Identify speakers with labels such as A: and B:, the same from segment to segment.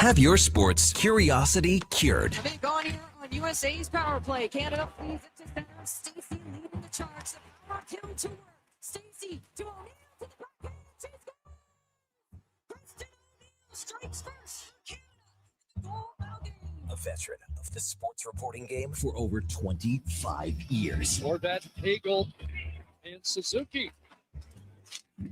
A: Have your sports curiosity cured.
B: Big on here on USA's power play. Canada feeds it to center. Stacey leading the charge. The power kill to work. Stacey to O'Neill to the backhand. She's gone. Kristen O'Neill strikes first. Canada in the goal now game.
A: A veteran of the sports reporting game for over 25 years.
C: Horvat, Hagel, and Suzuki.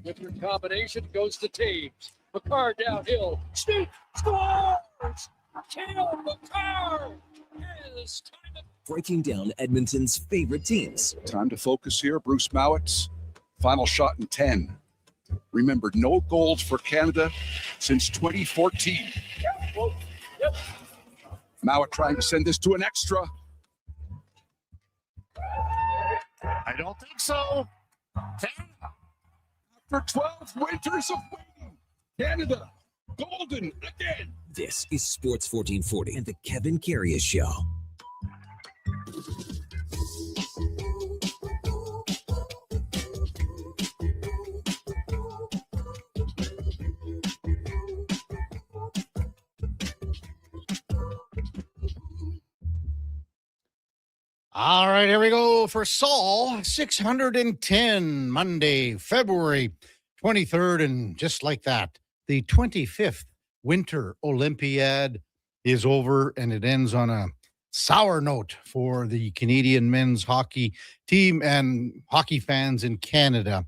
C: With your combination goes to Taves. McCarr downhill. Snoop scores! Kale McCarr is time to...
A: Breaking down Edmonton's favorite teams.
D: Time to focus here. Bruce Mowatt's final shot in 10. Remember, no goals for Canada since 2014.
C: Yep.
D: Mowat trying to send this to an extra.
E: I don't think so. Canada.
D: After 12 winters of waiting, Canada, golden again.
A: This is Sports 1440 and the Kevin Karius Show.
E: All right, here we go for Saul. 610, Monday, February 23rd. And just like that, the 25th Winter Olympiad is over, and it ends on a sour note for the Canadian men's hockey team and hockey fans in Canada,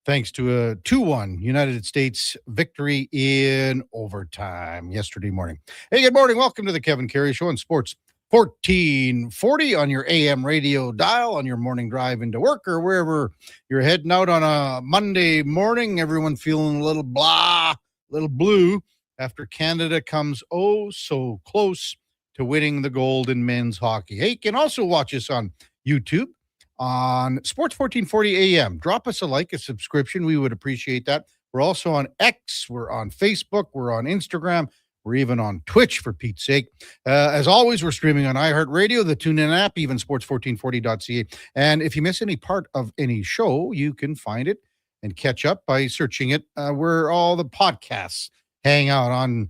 E: thanks to a 2-1 United States victory in overtime yesterday morning. Hey, good morning. Welcome to the Kevin Karius Show on Sports 1440 on your AM radio dial on your morning drive into work or wherever you're heading out on a Monday morning. Everyone feeling a little blah, little blue after Canada comes oh so close to winning the gold in men's hockey. Hey, you can also watch us on YouTube on Sports 1440 AM. Drop us a like, a subscription. We would appreciate that. We're also on X. We're on Facebook. We're on Instagram. We're even on Twitch, for Pete's sake. As always, we're streaming on iHeartRadio, the TuneIn app, even sports1440.ca. And if you miss any part of any show, you can find it and catch up by searching it where all the podcasts hang out on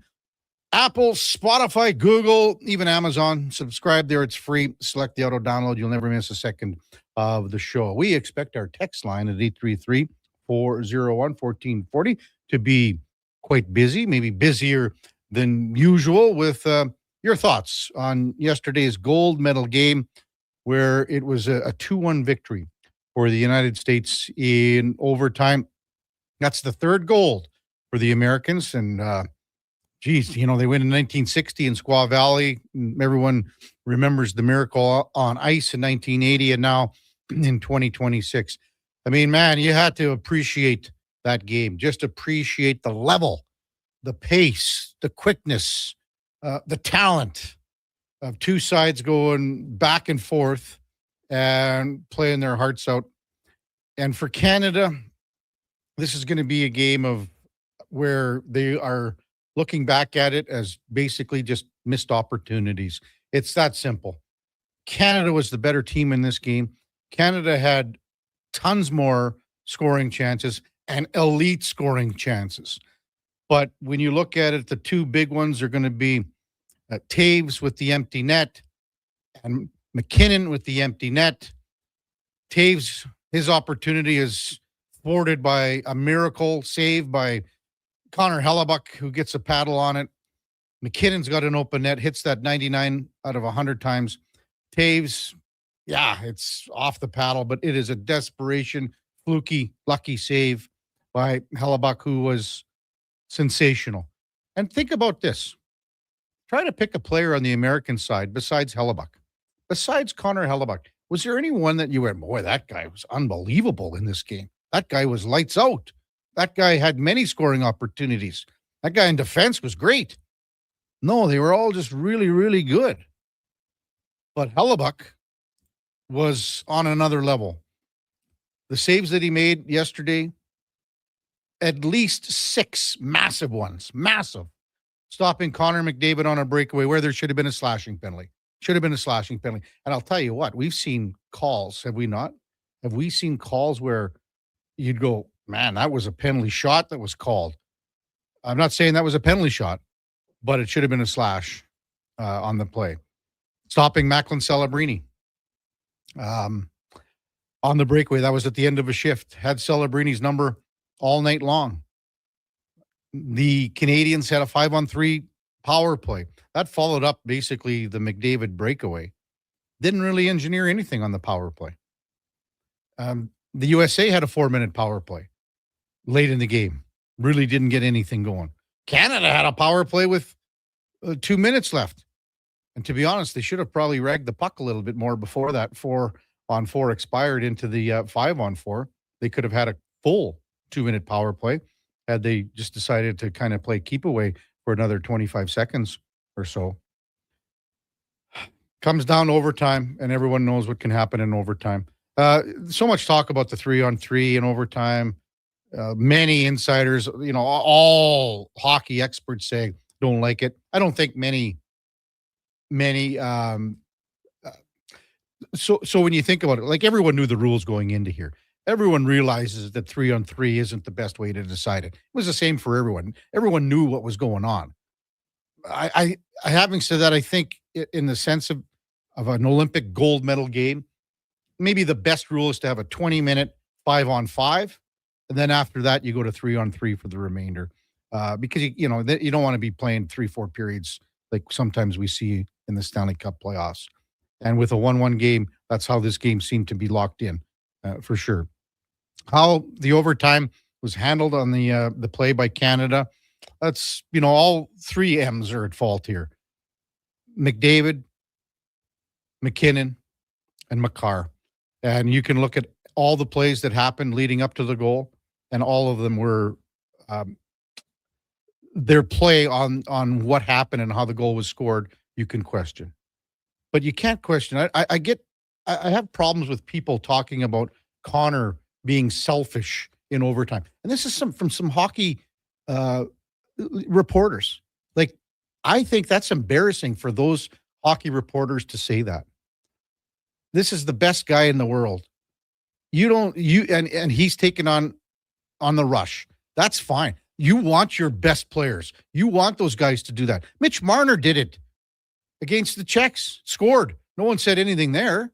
E: Apple, Spotify, Google, even Amazon. Subscribe there. It's free. Select the auto download. You'll never miss a second of the show. We expect our text line at 833-401-1440 to be quite busy, maybe busier than usual, with your thoughts on yesterday's gold medal game, where it was a 2-1 victory for the United States in overtime. That's the third gold for the Americans. And, geez, you know, they win in 1960 in Squaw Valley. Everyone remembers the miracle on ice in 1980 and now in 2026. I mean, man, you had to appreciate that game. Just appreciate the level, the pace, the quickness, the talent of two sides going back and forth and playing their hearts out. And for Canada, this is going to be a game of where they are looking back at it as basically just missed opportunities. It's that simple. Canada was the better team in this game. Canada had tons more scoring chances and elite scoring chances. But when you look at it, the two big ones are going to be Taves with the empty net and McKinnon with the empty net. Taves, his opportunity is thwarted by a miracle save by Connor Hellebuck, who gets a paddle on it. McKinnon's got an open net, hits that 99 out of 100 times. Taves, yeah, it's off the paddle, but it is a desperation, fluky, lucky save by Hellebuck, who was sensational. And think about this. Try to pick a player on the American side besides Hellebuck. Besides Connor Hellebuck, was there anyone that you went, boy, that guy was unbelievable in this game? That guy was lights out. That guy had many scoring opportunities. That guy in defense was great. No, they were all just really, really good. But Hellebuck was on another level. The saves that he made yesterday, at least 6 massive ones, massive, stopping Connor McDavid on a breakaway where there should have been a slashing penalty. Should have been a slashing penalty. And I'll tell you what, we've seen calls, have we not? Have we seen calls where you'd go, man, that was a penalty shot that was called? I'm not saying that was a penalty shot, but it should have been a slash on the play. Stopping Macklin Celebrini on the breakaway. That was at the end of a shift. Had Celebrini's number all night long. The Canadians had a 5-on-3 power play. That followed up basically the McDavid breakaway. Didn't really engineer anything on the power play. The USA had a 4-minute power play late in the game. Really didn't get anything going. Canada had a power play with 2 minutes left. And to be honest, they should have probably ragged the puck a little bit more before that 4-on-4 expired into the 5-on-4. They could have had a full 2-minute power play had they just decided to kind of play keep away for another 25 seconds or so. Comes down to overtime, and everyone knows what can happen in overtime. So much talk about the 3-on-3 in overtime. Many insiders, all hockey experts say don't like it. I don't think many. So when you think about it, like everyone knew the rules going into here. Everyone realizes that 3-on-3 isn't the best way to decide it. It was the same for everyone. Everyone knew what was going on. I having said that, I think in the sense of an Olympic gold medal game, maybe the best rule is to have a 20-minute 5-on-5, and then after that you go to 3-on-3 for the remainder, because you don't want to be playing 3-4 periods like sometimes we see in the Stanley Cup playoffs. And with a 1-1 game, that's how this game seemed to be locked in, for sure. How the overtime was handled on the play by Canada, that's, all three M's are at fault here. McDavid, McKinnon, and Makar. And you can look at all the plays that happened leading up to the goal, and all of them were their play on what happened and how the goal was scored, you can question. But you can't question. I have problems with people talking about Connor being selfish in overtime. And this is from some hockey reporters. Like, I think that's embarrassing for those hockey reporters to say that. This is the best guy in the world. And he's taken on the rush. That's fine. You want your best players. You want those guys to do that. Mitch Marner did it against the Czechs, scored. No one said anything there.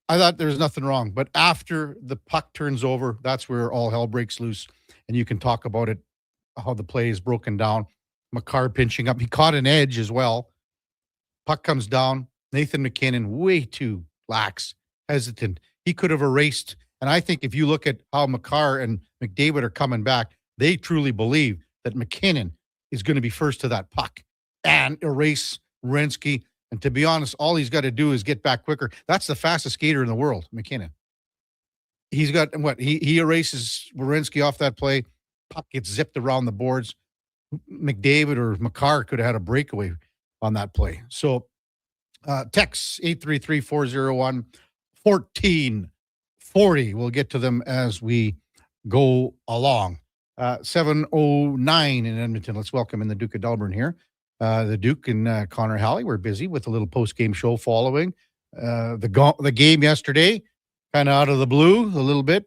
E: I thought there was nothing wrong. But after the puck turns over, that's where all hell breaks loose. And you can talk about it, how the play is broken down. Makar pinching up. He caught an edge as well. Puck comes down. Nathan McKinnon, way too lax, hesitant. He could have erased. And I think if you look at how Makar and McDavid are coming back, they truly believe that McKinnon is going to be first to that puck and erase Werenski. And to be honest, all he's got to do is get back quicker. That's the fastest skater in the world, McKinnon. He's got what? He erases Werenski off that play. Puck gets zipped around the boards. McDavid or Makar could have had a breakaway on that play. So text 833-401-1440. We'll get to them as we go along. 7:09 in Edmonton. Let's welcome in the Duke of Delburne here. The Duke and Connor Halley were busy with a little post-game show following the game yesterday. Kind of out of the blue, a little bit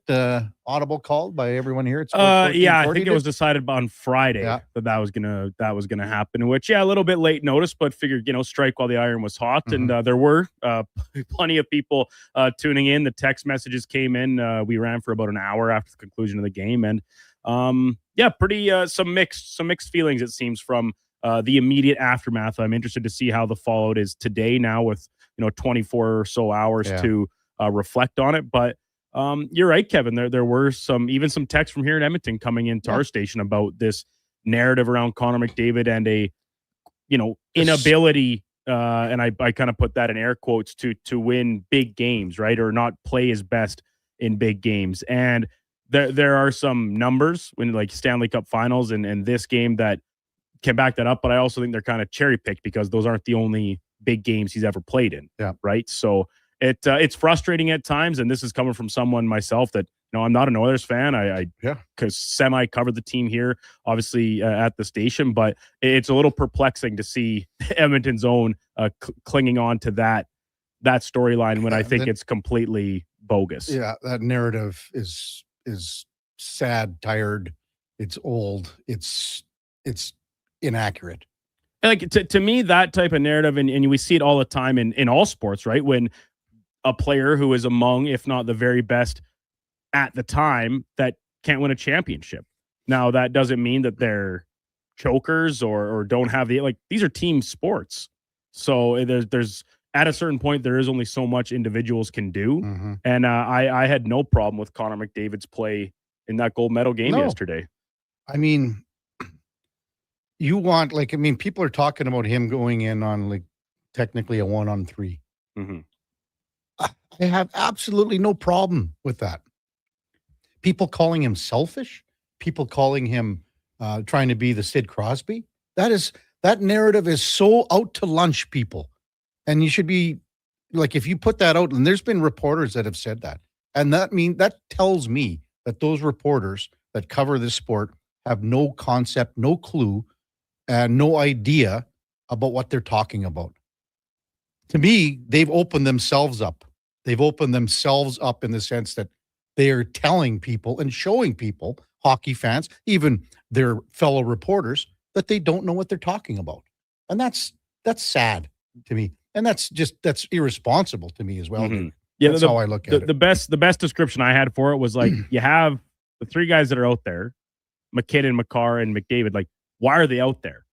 E: audible called by everyone here. It's
F: I think it was decided on Friday that was gonna happen. Which a little bit late notice, but figured strike while the iron was hot, and there were plenty of people tuning in. The text messages came in. We ran for about an hour after the conclusion of the game, and pretty some mixed feelings it seems from the immediate aftermath. I'm interested to see how the fallout is today. Now with 24 or so hours to reflect on it. But you're right, Kevin. There were some texts from here in Edmonton coming into our station about this narrative around Connor McDavid and a inability, and I kind of put that in air quotes, to win big games, right, or not play his best in big games. And there are some numbers when like Stanley Cup Finals and this game that can back that up. But I also think they're kind of cherry picked because those aren't the only big games he's ever played in. Yeah. Right. So it's frustrating at times, and this is coming from someone myself that I'm not an Oilers fan. I because semi covered the team here, obviously at the station, but it's a little perplexing to see Edmonton's own clinging on to that storyline when I think it's completely bogus. Yeah,
E: that narrative is sad, tired. It's old. It's inaccurate.
F: Like to me, that type of narrative, and we see it all the time in all sports, right? When a player who is among, if not the very best at the time, that can't win a championship. Now, that doesn't mean that they're chokers or don't have these are team sports. So there's at a certain point, there is only so much individuals can do.
E: Mm-hmm.
F: And I had no problem with Connor McDavid's play in that gold medal game yesterday.
E: I mean, people are talking about him going in on technically a 1-on-3.
F: Mm-hmm.
E: I have absolutely no problem with that. People calling him selfish, people calling him trying to be the Sid Crosby. That narrative is so out to lunch, people. And you should be if you put that out, and there's been reporters that have said that. And that tells me that those reporters that cover this sport have no concept, no clue, and no idea about what they're talking about. To me, they've opened themselves up. They've opened themselves up in the sense that they are telling people and showing people, hockey fans, even their fellow reporters, that they don't know what they're talking about. And that's sad to me. And that's irresponsible to me as well.
F: Mm-hmm. Yeah,
E: that's how I look at it.
F: The best description I had for it was you have the three guys that are out there, McKinnon, Makar, and McDavid. Why are they out there?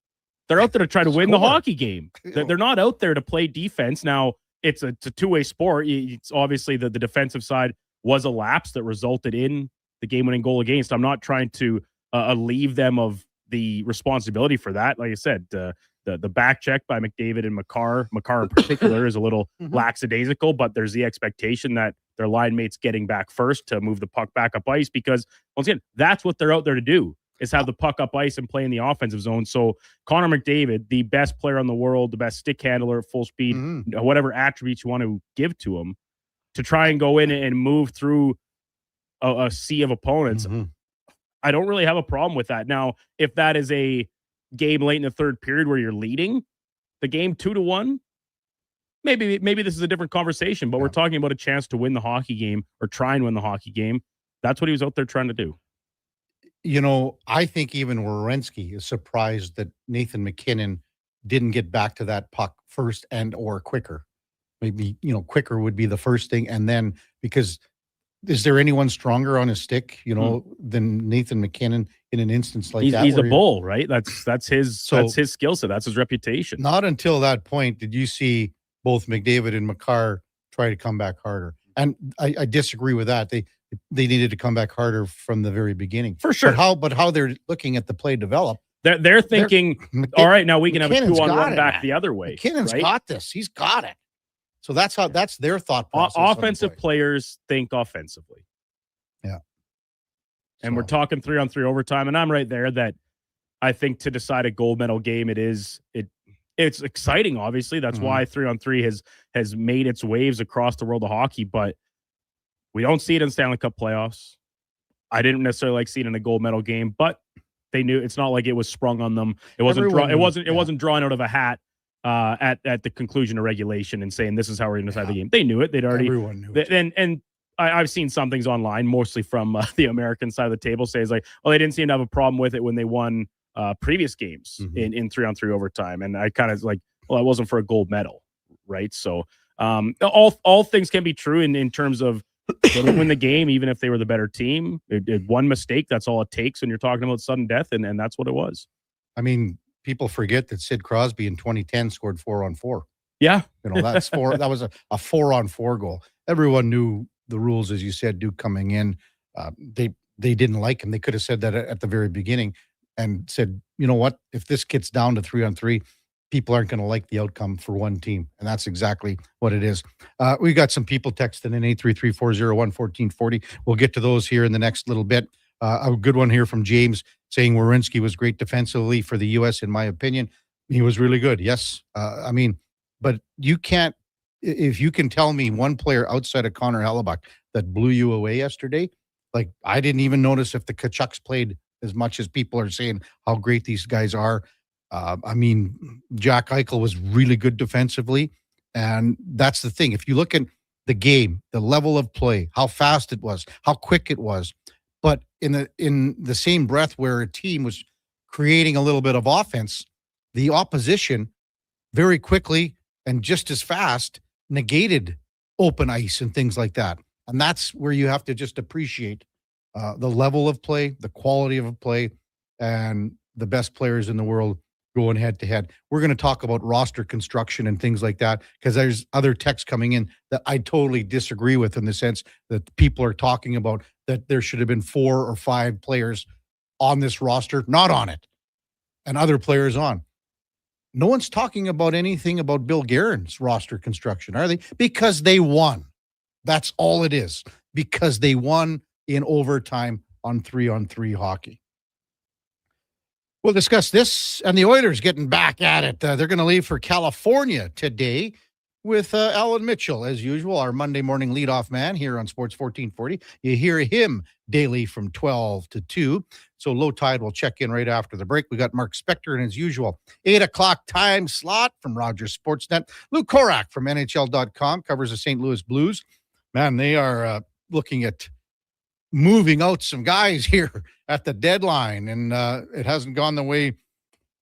F: They're out there to try to win the hockey game. They're not out there to play defense. Now, it's a two-way sport. It's obviously the defensive side was a lapse that resulted in the game-winning goal against. I'm not trying to alleviate them of the responsibility for that. Like I said, the back check by McDavid and Makar in particular is a little lackadaisical, but there's the expectation that their line mate's getting back first to move the puck back up ice because, once again, that's what they're out there to do, is have the puck up ice and play in the offensive zone. So Connor McDavid, the best player in the world, the best stick handler at full speed, whatever attributes you want to give to him, to try and go in and move through a sea of opponents, I don't really have a problem with that. Now, if that is a game late in the third period where you're leading the game 2-1, maybe this is a different conversation, but we're talking about a chance to win the hockey game or try and win the hockey game. That's what he was out there trying to do.
E: I think even Werenski is surprised that Nathan McKinnon didn't get back to that puck first and or quicker. Maybe, quicker would be the first thing. And then, because is there anyone stronger on his stick, than Nathan McKinnon in an instance like that?
F: He's a bull, right? That's his skill set. That's his reputation.
E: Not until that point did you see both McDavid and Makar try to come back harder. And I disagree with that. They needed to come back harder from the very beginning. For sure. But how they're looking at the play develop.
F: They're thinking, all right, now we can have a 2-on-1 back the other way.
E: McKinnon's
F: right?
E: got this. He's got it. So that's their thought process.
F: Offensive players think offensively.
E: Yeah.
F: And we're talking 3-on-3 overtime, and I'm right there that I think to decide a gold medal game, it's exciting, obviously. That's why 3-on-3 has made its waves across the world of hockey, but we don't see it in Stanley Cup playoffs. I didn't necessarily like seeing it in a gold medal game, but they knew it's not like it was sprung on them. It wasn't drawn out of a hat at the conclusion of regulation and saying this is how we're going to decide the game. They knew it. They'd already.
E: Everyone knew it.
F: And I've seen some things online, mostly from the American side of the table, say it's like, well, they didn't seem to have a problem with it when they won previous games in 3-on-3 overtime, and I kind of like, well, it wasn't for a gold medal, right? So all things can be true in terms of win the game, even if they were the better team. One mistake, that's all it takes when you're talking about sudden death, and that's what it was.
E: I mean, people forget that Sid Crosby in 2010 scored 4-on-4.
F: Yeah.
E: That's four. That was a 4-on-4 goal. Everyone knew the rules, as you said, Duke coming in. They didn't like him. They could have said that at the very beginning and said, you know what, if this gets down to 3-on-3, people aren't going to like the outcome for one team. And that's exactly what it is. We got some people texting in 833-401-1440. We'll get to those here in the next little bit. A good one here from James saying Werenski was great defensively for the U.S., in my opinion. He was really good. Yes. But you can't, if you can tell me one player outside of Connor Hellebuck that blew you away yesterday, like I didn't even notice if the Kachucks played as much as people are saying how great these guys are. Jack Eichel was really good defensively. And that's the thing. If you look at the game, the level of play, how fast it was, how quick it was, but in the same breath where a team was creating a little bit of offense, the opposition very quickly and just as fast negated open ice and things like that. And that's where you have to just appreciate the level of play, the quality of play, and the best players in the world going head to head. We're going to talk about roster construction and things like that because there's other texts coming in that I totally disagree with, in the sense that people are talking about that there should have been 4 or 5 players on this roster, not on it, and other players on. No one's talking about anything about Bill Guerin's roster construction, are they? Because they won. That's all it is. Because they won in overtime on 3-on-3 hockey. We'll discuss this and the Oilers getting back at it. They're going to leave for California today with Alan Mitchell, as usual, our Monday morning leadoff man here on Sports 1440. You hear him daily from 12 to 2. So Low Tide will check in right after the break. We got Mark Spector in his usual 8 o'clock time slot from Rogers Sportsnet. Lou Korac from NHL.com covers the St. Louis Blues. Man, they are looking at moving out some guys here at the deadline, and it hasn't gone the way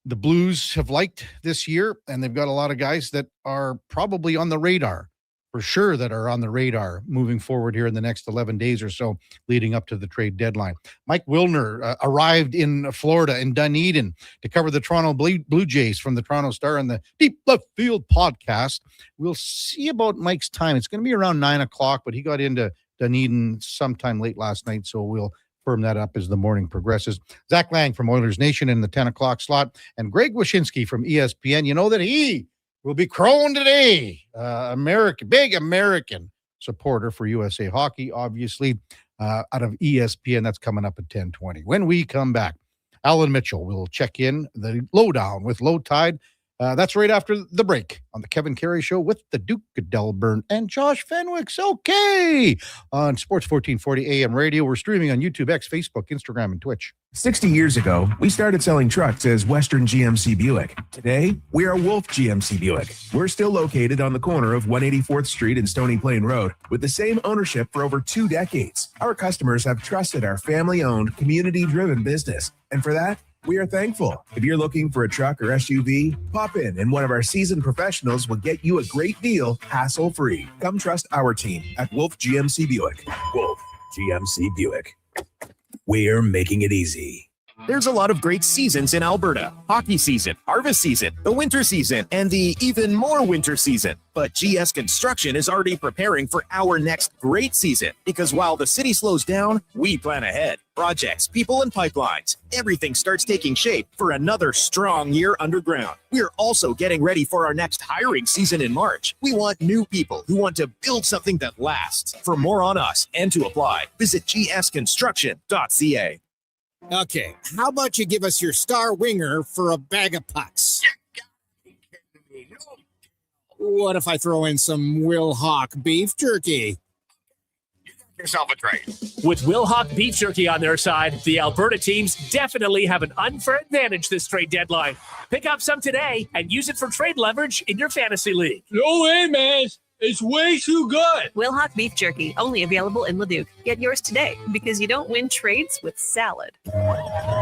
E: the Blues have liked this year, and they've got a lot of guys that are probably on the radar, for sure, that are on the radar moving forward here in the next 11 days or so leading up to the trade deadline. Mike Wilner arrived in Florida, in Dunedin, to cover the Toronto Blue Jays from the Toronto Star and the Deep Left Field podcast. We'll see about Mike's time. It's going to be around 9 o'clock, but he got into Dunedin sometime late last night, so we'll firm that up as the morning progresses. Zach Lang from Oilers Nation in the 10 o'clock slot, and Greg Wyshynski from ESPN. You know that he will be crowing today. Big American supporter for USA Hockey, obviously, out of ESPN. That's coming up at 10:20. When we come back, Alan Mitchell will check in the lowdown with Low Tide. That's right after the break on the Kevin Carey Show with the Duke of Delburne and Josh Fenwick's okay on Sports 1440 AM radio. We're streaming on YouTube, X, Facebook, Instagram, and Twitch.
G: 60 years ago, we started selling trucks as Western GMC Buick. Today, we are Wolf GMC Buick. We're still located on the corner of 184th Street and Stony Plain Road with the same ownership for over 2 decades. Our customers have trusted our family-owned, community-driven business, and for that, we are thankful. If you're looking for a truck or SUV, pop in and one of our seasoned professionals will get you a great deal, hassle-free. Come trust our team at Wolf GMC Buick. Wolf GMC Buick. We're making it easy.
H: There's a lot of great seasons in Alberta. Hockey season, harvest season, the winter season, and the even more winter season. But GS Construction is already preparing for our next great season, because while the city slows down, we plan ahead. Projects, people, and pipelines. Everything starts taking shape for another strong year underground. We're also getting ready for our next hiring season in March. We want new people who want to build something that lasts. For more on us and to apply, visit gsconstruction.ca.
I: Okay, how about you give us your star winger for a bag of pucks? What if I throw in some Will Hawk beef jerky?
J: Yourself a trade.
K: With Will Hawk Beef Jerky on their side, the Alberta teams definitely have an unfair advantage this trade deadline. Pick up some today and use it for trade leverage in your fantasy league.
C: No way, man. It's way too good.
L: Will Hawk Beef Jerky, only available in Leduc. Get yours today, because you don't win trades with salad.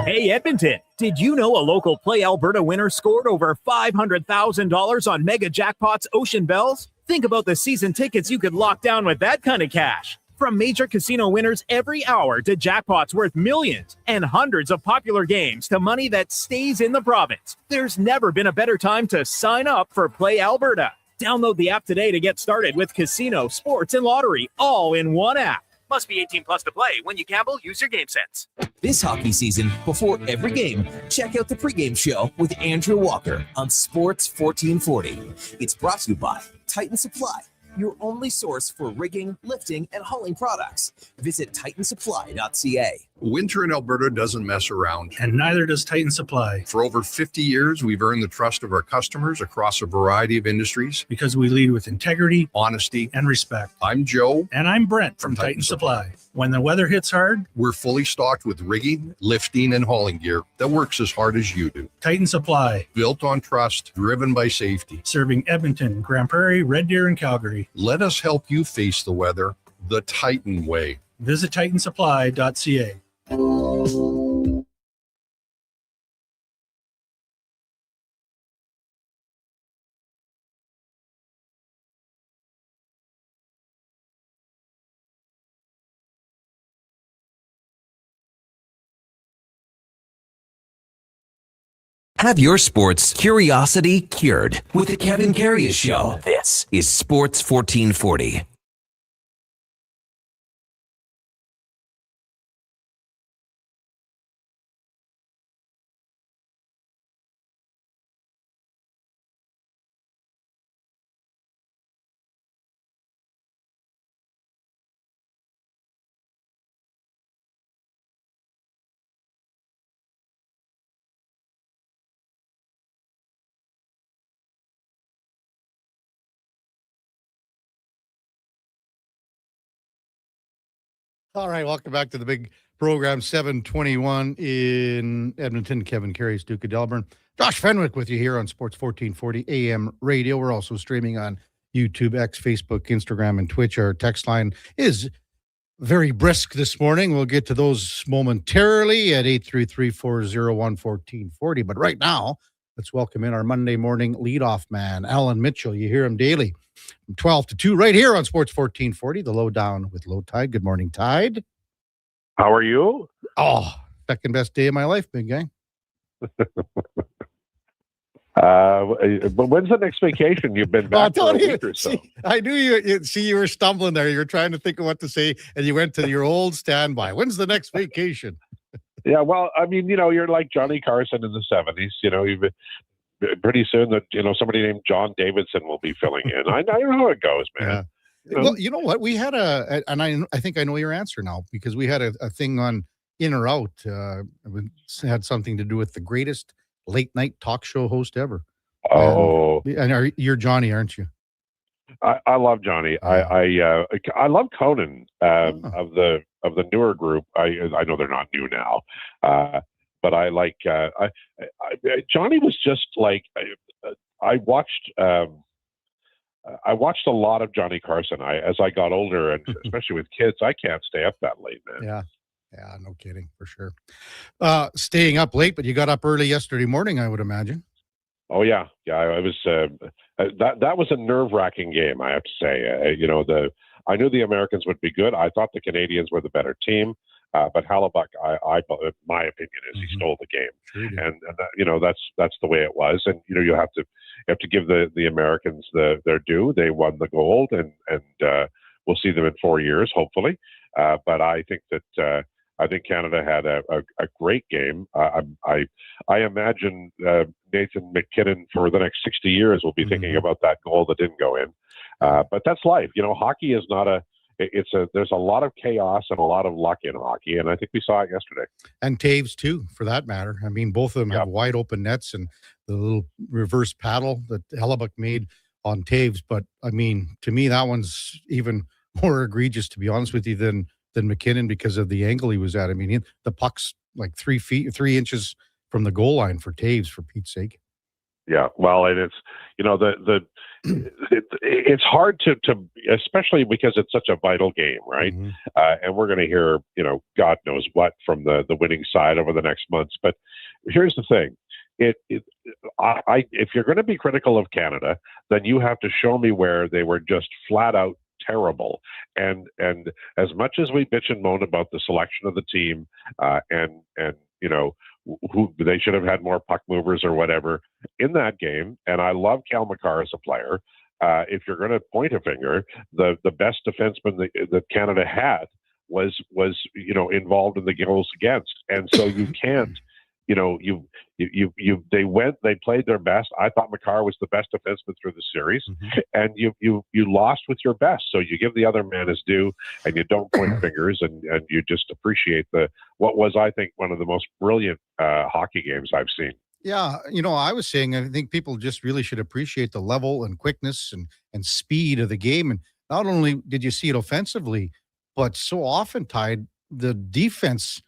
H: Hey, Edmonton, did you know a local Play Alberta winner scored over $500,000 on Mega Jackpots Ocean Bells? Think about the season tickets you could lock down with that kind of cash. From major casino winners every hour to jackpots worth millions and hundreds of popular games to money that stays in the province, there's never been a better time to sign up for Play Alberta. Download the app today to get started with casino, sports, and lottery all in one app.
K: Must be 18 plus to play. When you gamble, use your game sense.
A: This hockey season, before every game, check out the pregame show with Andrew Walker on Sports 1440. It's brought to you by Titan Supply, your only source for rigging, lifting, and hauling products. Visit titansupply.ca.
D: Winter in Alberta doesn't mess around.
M: And neither does Titan Supply.
D: For over 50 years, we've earned the trust of our customers across a variety of industries.
M: Because we lead with integrity,
D: honesty,
M: and respect.
D: I'm Joe.
M: And I'm Brent from Titan Supply. When the weather hits hard,
D: we're fully stocked with rigging, lifting, and hauling gear that works as hard as you do.
M: Titan Supply.
D: Built on trust, driven by safety.
M: Serving Edmonton, Grand Prairie, Red Deer, and Calgary.
D: Let us help you face the weather the Titan way.
M: Visit titansupply.ca.
A: Have your sports curiosity cured with the Kevin Karius Show. This is Sports 1440.
E: All right, welcome back to the big program, 721 in Edmonton. Kevin Karius, Duke of Delburne. Josh Fenwick with you here on Sports 1440 AM radio. We're also streaming on YouTube, X, Facebook, Instagram, and Twitch. Our text line is very brisk this morning. We'll get to those momentarily at 833-401-1440. But right now, let's welcome in our Monday morning leadoff man, Alan Mitchell. You hear him daily from 12 to 2 right here on Sports 1440, the lowdown with Low Tide. Good morning, Tide.
N: How are you?
E: Oh, second best day of my life, big guy.
N: But when's the next vacation? You've been back for a week or so.
E: I knew you were stumbling there. You were trying to think of what to say, and you went to your old standby. When's the next vacation?
N: Yeah, well, I mean, you're like Johnny Carson in the 70s. You've pretty soon that somebody named John Davidson will be filling in. I know how it goes, man.
E: Yeah. Well, you know what? We had and I think I know your answer now, because we had a thing on In or Out. It had something to do with the greatest late night talk show host ever.
N: Oh,
E: and you're Johnny, aren't you?
N: I love Johnny. I love Conan of the newer group. I know they're not new now, but I like Johnny was just like I watched a lot of Johnny Carson. As I got older, and especially with kids, I can't stay up that late, man.
E: Yeah, no kidding, for sure. Staying up late, but you got up early yesterday morning, I would imagine.
N: Oh yeah. I was that was a nerve-wracking game, I have to say. I knew the Americans would be good. I thought the Canadians were the better team, but Hellebuyck, my opinion is he stole the game, and that's the way it was. And you have to give the Americans their due. They won the gold, and we'll see them in 4 years, hopefully. But I think that. I think Canada had a great game. I imagine Nathan McKinnon for the next 60 years will be thinking about that goal that didn't go in. But that's life. Hockey is not there's a lot of chaos and a lot of luck in hockey, and I think we saw it yesterday.
E: And Taves too, for that matter. I mean, both of them have wide open nets, and the little reverse paddle that Hellebuyck made on Taves. But I mean, to me, that one's even more egregious, to be honest with you, than McKinnon, because of the angle he was at. I mean, the puck's like 3 inches from the goal line for Taves, for Pete's sake.
N: Yeah, well, and it's it's hard to especially because it's such a vital game, right? And we're going to hear God knows what from the winning side over the next months. But here's the thing: if you're going to be critical of Canada, then you have to show me where they were just flat out terrible. And as much as we bitch and moan about the selection of the team, and who they should have had more puck movers or whatever in that game, and I love Cal McCarr as a player. If you're going to point a finger, the best defenseman that Canada had was involved in the goals against, and so you can't. They played their best. I thought McCarr was the best defenseman through the series, and you lost with your best. So you give the other man his due, and you don't point fingers, and you just appreciate what was, I think, one of the most brilliant hockey games I've seen.
E: Yeah, I was saying, I think people just really should appreciate the level and quickness and speed of the game. And not only did you see it offensively, but so often, Tide, the defense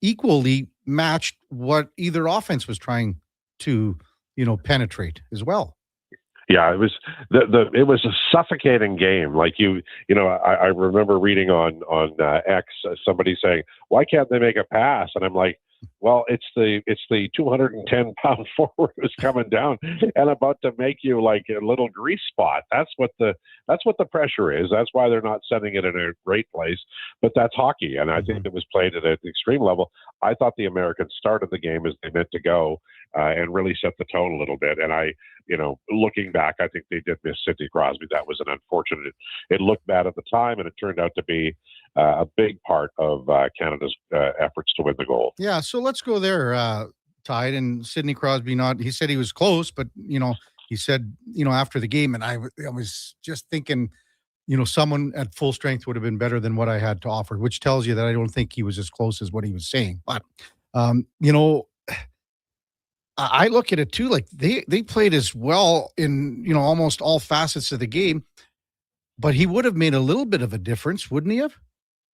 E: equally matched what either offense was trying to, penetrate as well.
N: Yeah, it was it was a suffocating game. Like I remember reading on X somebody saying, "Why can't they make a pass?" And I'm like, Well, it's the 210-pound forward who's coming down and about to make you like a little grease spot. That's what the pressure is. That's why they're not sending it in a great place. But that's hockey, and I think it was played at an extreme level. I thought the Americans started the game as they meant to go and really set the tone a little bit. And looking back, I think they did miss Sidney Crosby. That was an unfortunate. It looked bad at the time, and it turned out to be a big part of Canada's efforts to win the goal.
E: Yeah, so let's go there, Tide. And Sidney Crosby, he said he was close, but, he said, after the game, and I was just thinking, someone at full strength would have been better than what I had to offer, which tells you that I don't think he was as close as what he was saying. But, I look at it too, like they played as well in, almost all facets of the game, but he would have made a little bit of a difference, wouldn't he have?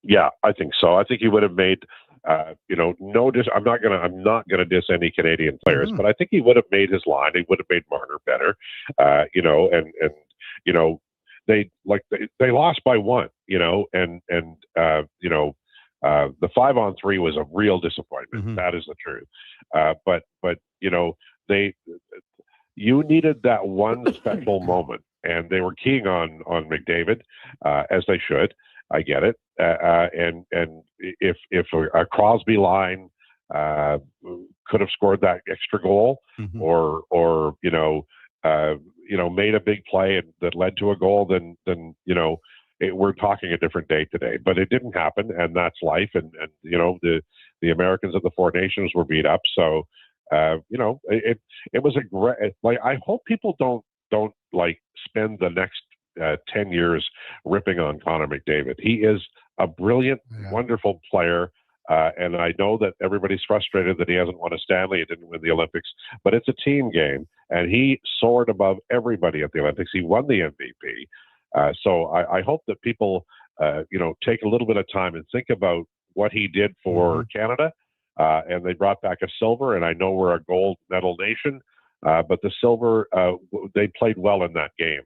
N: Yeah, I think so. I think he would have made, I'm not gonna diss any Canadian players, but I think he would have made his line. He would have made Marner better, they lost by one, the 5-on-3 was a real disappointment. That is the truth. But you needed that one special moment, and they were keying on McDavid, as they should. I get it. And if a Crosby line could have scored that extra goal, or made a big play that led to a goal, then we're talking a different day today. But it didn't happen, and that's life. And the Americans at the Four Nations were beat up. So it was a great. I hope people don't spend the next 10 years ripping on Connor McDavid. He is a brilliant, wonderful player. And I know that everybody's frustrated that he hasn't won a Stanley. He didn't win the Olympics, but it's a team game, and he soared above everybody at the Olympics. He won the MVP. So I hope that people, take a little bit of time and think about what he did for Canada. And they brought back a silver, and I know we're a gold medal nation, but the silver, they played well in that game.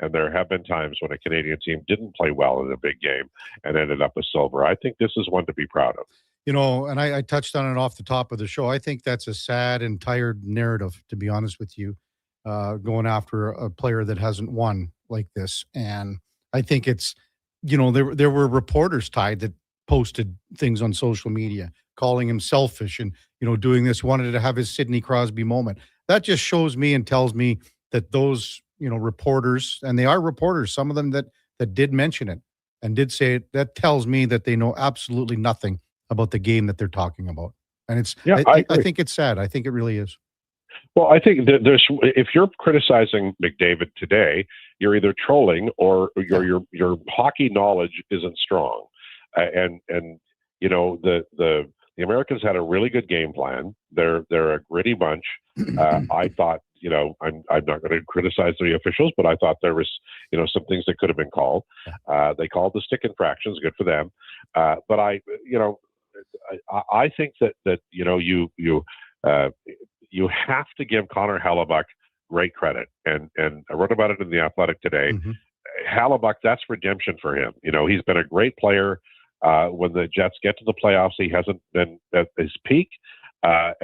N: And there have been times when a Canadian team didn't play well in a big game and ended up with silver. I think this is one to be proud of.
E: And I touched on it off the top of the show. I think that's a sad and tired narrative, to be honest with you, going after a player that hasn't won like this. And I think it's, there were reporters, Tied, that posted things on social media, calling him selfish and, doing this, wanted to have his Sidney Crosby moment. That just shows me and tells me that those, reporters, and they are reporters, some of them that did mention it and did say it, that tells me that they know absolutely nothing about the game that they're talking about. And it's, I think it's sad. I think it really is.
N: Well, I think that if you're criticizing McDavid today, you're either trolling or your hockey knowledge isn't strong. And the Americans had a really good game plan. They're a gritty bunch. I thought, I'm not going to criticize the officials, but I thought there was, some things that could have been called. They called the stick infractions, good for them. But I think that you have to give Connor Hellebuyck great credit. And I wrote about it in The Athletic today. Hellebuyck, that's redemption for him. He's been a great player. When the Jets get to the playoffs, he hasn't been at his peak. But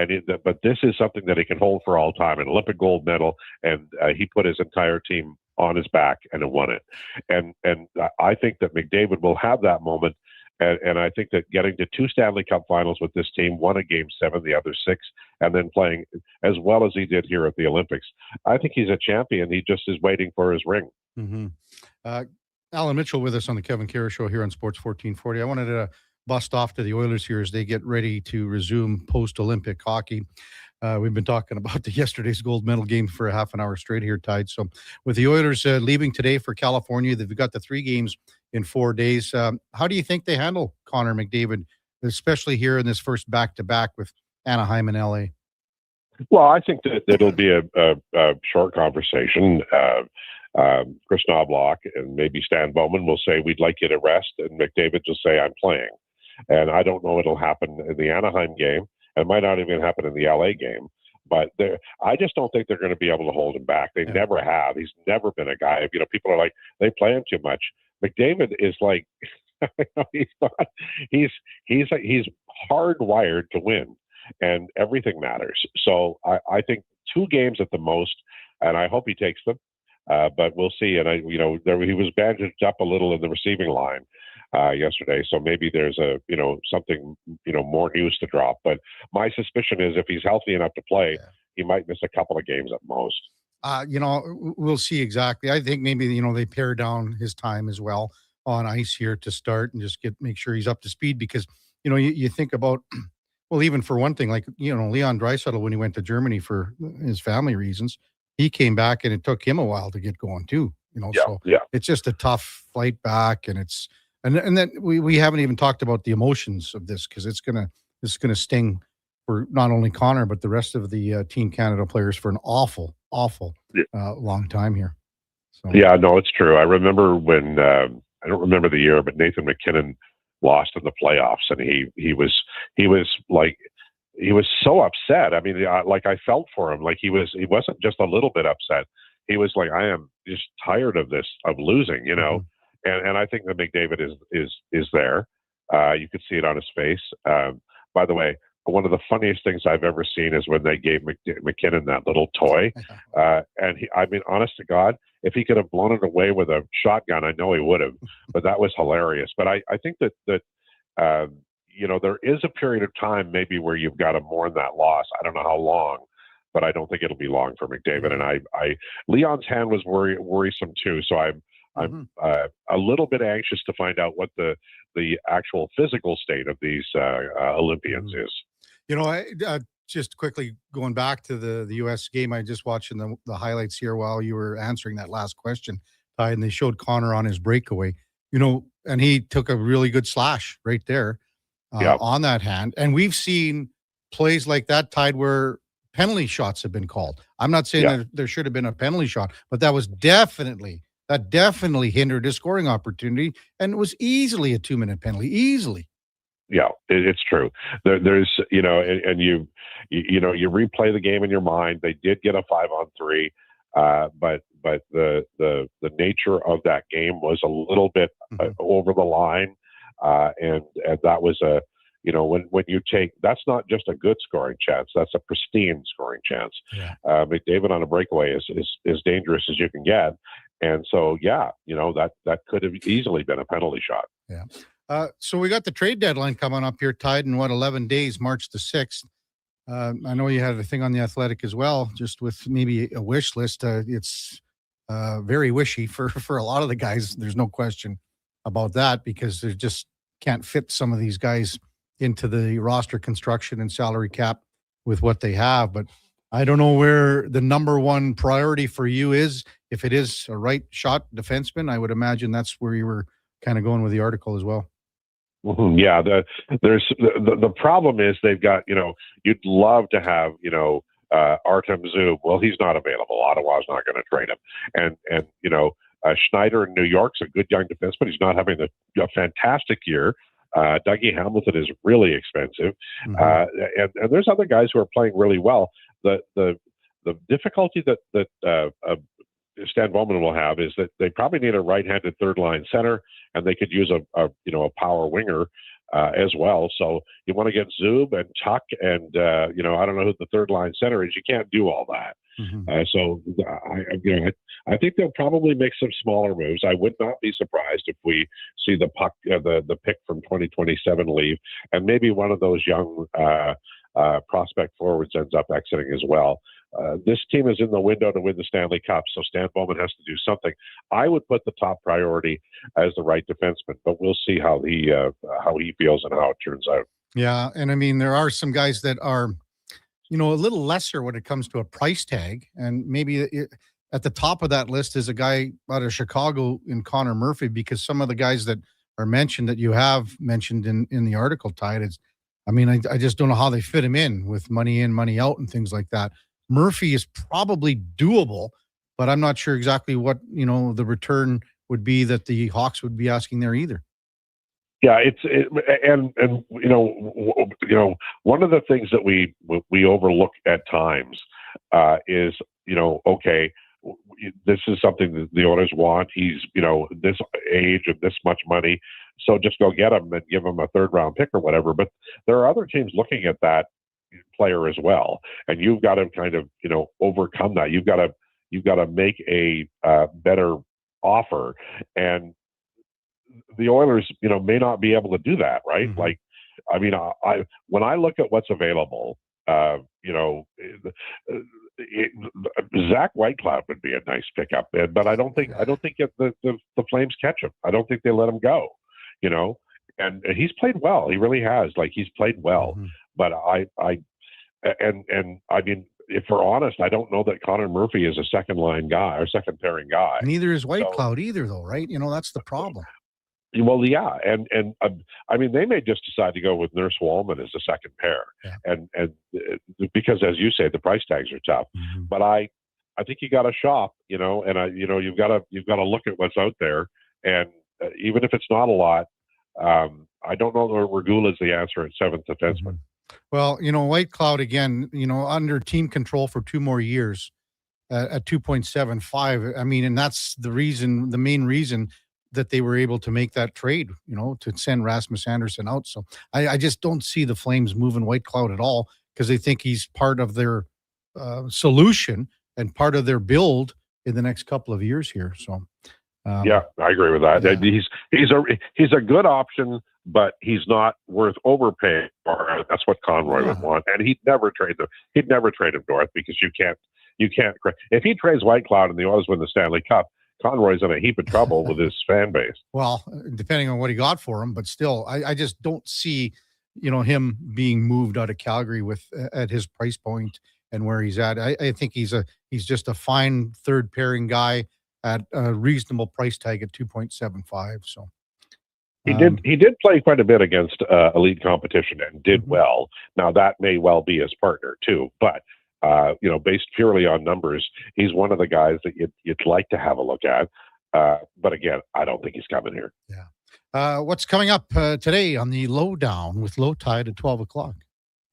N: this is something that he can hold for all time, an Olympic gold medal, and he put his entire team on his back and won it. And I think that McDavid will have that moment, and I think that getting to 2 Stanley Cup finals with this team, one a Game 7, the other 6, and then playing as well as he did here at the Olympics, I think he's a champion. He just is waiting for his ring.
E: Alan Mitchell with us on the Kevin Karius Show here on Sports 1440. I wanted to bust off to the Oilers here as they get ready to resume post-Olympic hockey. We've been talking about yesterday's gold medal game for a half an hour straight here, Tide. So with the Oilers leaving today for California, they've got the 3 games in 4 days. How do you think they handle Connor McDavid, especially here in this first back-to-back with Anaheim and LA?
N: Well, I think that it'll be a short conversation. Chris Knobloch and maybe Stan Bowman will say, we'd like you to rest, and McDavid will say, I'm playing. And I don't know it'll happen in the Anaheim game. It might not even happen in the LA game. But I just don't think they're going to be able to hold him back. They never have. He's never been a guy. People are like, they play him too much. McDavid is like, he's hardwired to win. and everything matters. So I think 2 games at the most, and I hope he takes them. But we'll see. And he was bandaged up a little in the receiving line yesterday, so maybe there's something more news to drop. But my suspicion is if he's healthy enough to play, he might miss a couple of games at most.
E: We'll see exactly. I think maybe they pare down his time as well on ice here to start and just make sure he's up to speed, because you think about, well, even for one thing, like Leon Draisaitl, when he went to Germany for his family reasons, he came back and it took him a while to get going too. So it's just a tough flight back, and and then we haven't even talked about the emotions of this, because it's gonna sting for not only Connor but the rest of the Team Canada players for an awful long time here. So.
N: Yeah, no, it's true. I remember when I don't remember the year, but Nathan McKinnon lost in the playoffs, and he was so upset. I mean, I felt for him. Like he wasn't just a little bit upset. He was like, I am just tired of this, of losing, and I think that McDavid is there. You could see it on his face. By the way, one of the funniest things I've ever seen is when they gave McKinnon that little toy. And honest to God, if he could have blown it away with a shotgun, I know he would have, but that was hilarious. But I think that there is a period of time maybe where you've got to mourn that loss. I don't know how long, but I don't think it'll be long for McDavid. And Leon's hand was worrisome too. So I'm a little bit anxious to find out what the actual physical state of these Olympians is.
E: Just quickly going back to the U.S. game, I just watching the highlights here while you were answering that last question, Ty, and they showed Connor on his breakaway, and he took a really good slash right there on that hand. And we've seen plays like that, Tied, where penalty shots have been called. I'm not saying that there should have been a penalty shot, but that definitely hindered his scoring opportunity, and it was easily a 2-minute penalty, easily.
N: Yeah, it's true. There's, and you replay the game in your mind. They did get a 5-on-3, but the nature of that game was a little bit over the line, and that was when you take, that's not just a good scoring chance, that's a pristine scoring chance. McDavid on a breakaway is as dangerous as you can get, and so that could have easily been a penalty shot.
E: Yeah. So we got the trade deadline coming up here, Tied, in 11 days, March the 6th. I know you had a thing on The Athletic as well, just with maybe a wish list. It's very wishy for a lot of the guys. There's no question about that, because they just can't fit some of these guys into the roster construction and salary cap with what they have. But I don't know where the number one priority for you is. If it is a right shot defenseman, I would imagine that's where you were kind of going with the article as well.
N: Mm-hmm. Yeah, the problem is they've got, you'd love to have, Artem Zub. Well, he's not available. Ottawa's not going to trade him. And Schneider in New York's a good young defenseman. He's not having a fantastic year. Dougie Hamilton is really expensive. And there's other guys who are playing really well. The difficulty that Stan Bowman will have is that they probably need a right-handed third-line center, and they could use a power winger as well. So you want to get Zub and Tuck, and I don't know who the third-line center is. You can't do all that. So I think they'll probably make some smaller moves. I would not be surprised if we see the pick from 2027 leave, and maybe one of those young prospect forwards ends up exiting as well. This team is in the window to win the Stanley Cup, so Stan Bowman has to do something. I would put the top priority as the right defenseman, but we'll see how he feels and how it turns out.
E: Yeah, and I mean, there are some guys that are, a little lesser when it comes to a price tag, and maybe at the top of that list is a guy out of Chicago in Connor Murphy, because some of the guys that are mentioned that you have mentioned in the article, Tied, I just don't know how they fit him in with money in, money out, and things like that. Murphy is probably doable, but I'm not sure exactly what, the return would be that the Hawks would be asking there either.
N: Yeah, one of the things that we overlook at times is, okay, this is something that the owners want. He's, this age and this much money, so just go get him and give him a third round pick or whatever. But there are other teams looking at that, player as well, and you've got to kind of overcome that. You've got to make a better offer, and the Oilers may not be able to do that, right?
E: Mm-hmm.
N: Like, I mean, when I look at what's available, Zach Whitecloud would be a nice pickup, but I don't think the Flames catch him. I don't think they let him go, and he's played well. He really has. Like, he's played well,
E: Mm-hmm.
N: but I mean, if we're honest, I don't know that Connor Murphy is a second line guy or second pairing guy.
E: Neither is Whitecloud either, though, right? That's the problem.
N: Well, yeah, and I mean, they may just decide to go with Nurse Wallman as a second pair, and because, as you say, the price tags are tough.
E: Mm-hmm.
N: But I think you got to shop, and you've got to look at what's out there, and even if it's not a lot, I don't know that Regula is the answer at seventh defenseman.
E: Mm-hmm. Well, Whitecloud again, under team control for 2 more years at 2.75. I mean, and that's the main reason that they were able to make that trade, to send Rasmus Andersson out. So I just don't see the Flames moving Whitecloud at all, because they think he's part of their solution and part of their build in the next couple of years here. So
N: yeah, I agree with that. Yeah. He's a good option, but he's not worth overpaying for. That's what Conroy would want, and he'd never trade him north, because you can't. If he trades Whitecloud and the Oilers win the Stanley Cup, Conroy's in a heap of trouble with his fan base. Well,
E: depending on what he got for him, but still, I just don't see, him being moved out of Calgary at his price point and where he's at. I think he's just a fine third pairing guy at a reasonable price tag at 2.75. So
N: he did play quite a bit against elite competition and did well. Now that may well be his partner too, but based purely on numbers, he's one of the guys that you'd like to have a look at. But again, I don't think he's coming here.
E: Yeah. What's coming up today on the Lowdown with Low Tide at 12 o'clock?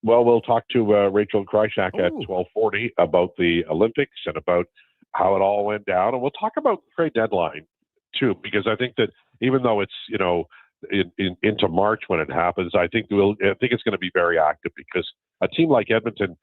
N: Well, we'll talk to Rachel Krychak at 12:40 about the Olympics and about how it all went down. And we'll talk about the trade deadline too, because I think that even though it's, into March when it happens, I think it's going to be very active, because a team like Edmonton,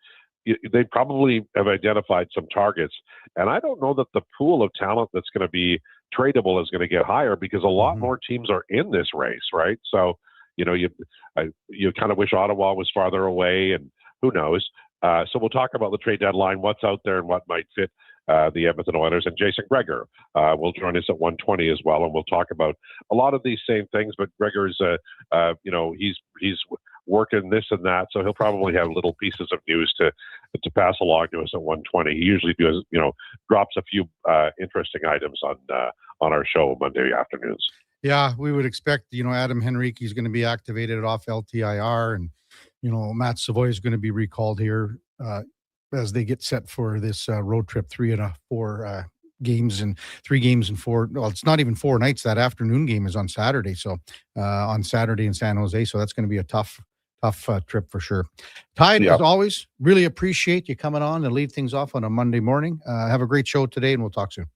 N: they probably have identified some targets, and I don't know that the pool of talent that's going to be tradable is going to get higher, because a lot more teams are in this race, right? So, you kind of wish Ottawa was farther away, and who knows? So we'll talk about the trade deadline, what's out there, and what might fit the Edmonton Oilers. And Jason Gregor will join us at 1:20 as well, and we'll talk about a lot of these same things. But Gregor's, he's working this and that, so he'll probably have little pieces of news to pass along to us at 1:20. He usually does, drops a few interesting items on our show Monday afternoons.
E: Yeah, we would expect, Adam Henrique is going to be activated off LTIR, and Matt Savoy is going to be recalled here as they get set for this road trip, 3 and 4 games and 3 games and 4. Well, it's not even 4 nights. That afternoon game is on Saturday. So on Saturday in San Jose. So that's going to be a tough trip for sure. Tide, as always, really appreciate you coming on and lead things off on a Monday morning. Have a great show today, and we'll talk soon.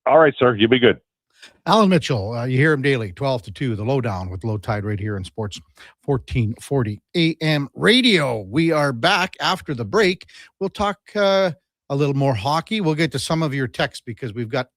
N: All right, sir. You be good.
E: Alan Mitchell, you hear him daily, 12 to 2, the Lowdown with Low Tide right here in Sports 1440 AM radio. We are back after the break. We'll talk a little more hockey. We'll get to some of your texts, because we've got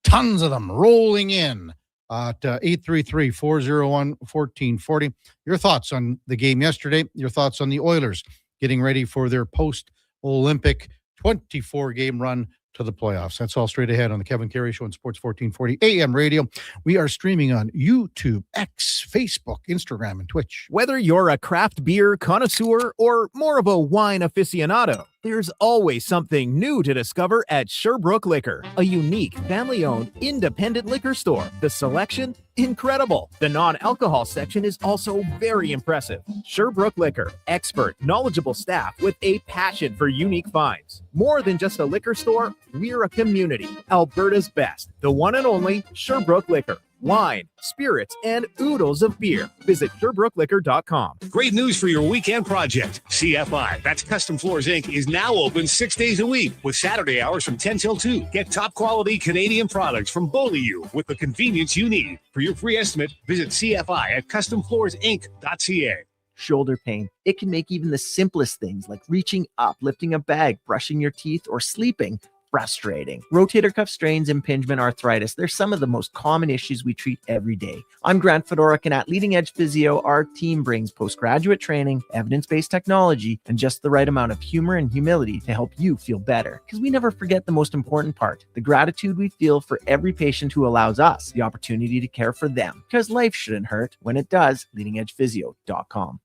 E: tons of them rolling in at 833-401-1440. Your thoughts on the game yesterday, your thoughts on the Oilers getting ready for their post-Olympic 24-game run to the playoffs. That's all straight ahead on the Kevin Carey Show on Sports 1440 AM radio. We are streaming on YouTube, X, Facebook, Instagram, and Twitch.
O: Whether you're a craft beer connoisseur or more of a wine aficionado, there's always something new to discover at Sherbrooke Liquor, a unique family-owned independent liquor store. The selection, incredible. The non-alcohol section is also very impressive. Sherbrooke Liquor, expert, knowledgeable staff with a passion for unique finds. More than just a liquor store, we're a community. Alberta's best, the one and only Sherbrooke Liquor. Wine, spirits, and oodles of beer. Visit SherbrookeLiquor.com.
K: Great news for your weekend project. CFI, that's Custom Floors Inc., is now open 6 days a week with Saturday hours from 10 till 2. Get top quality Canadian products from Beaulieu with the convenience you need. For your free estimate, visit CFI at CustomFloorsInc.ca.
O: shoulder pain. It can make even the simplest things like reaching up, lifting a bag, brushing your teeth, or sleeping frustrating. Rotator cuff strains, impingement, arthritis, they're some of the most common issues we treat every day. I'm Grant Fedoruk, and at Leading Edge Physio, our team brings postgraduate training, evidence-based technology, and just the right amount of humor and humility to help you feel better. Because we never forget the most important part, the gratitude we feel for every patient who allows us the opportunity to care for them. Because life shouldn't hurt. When it does, leadingedgephysio.com.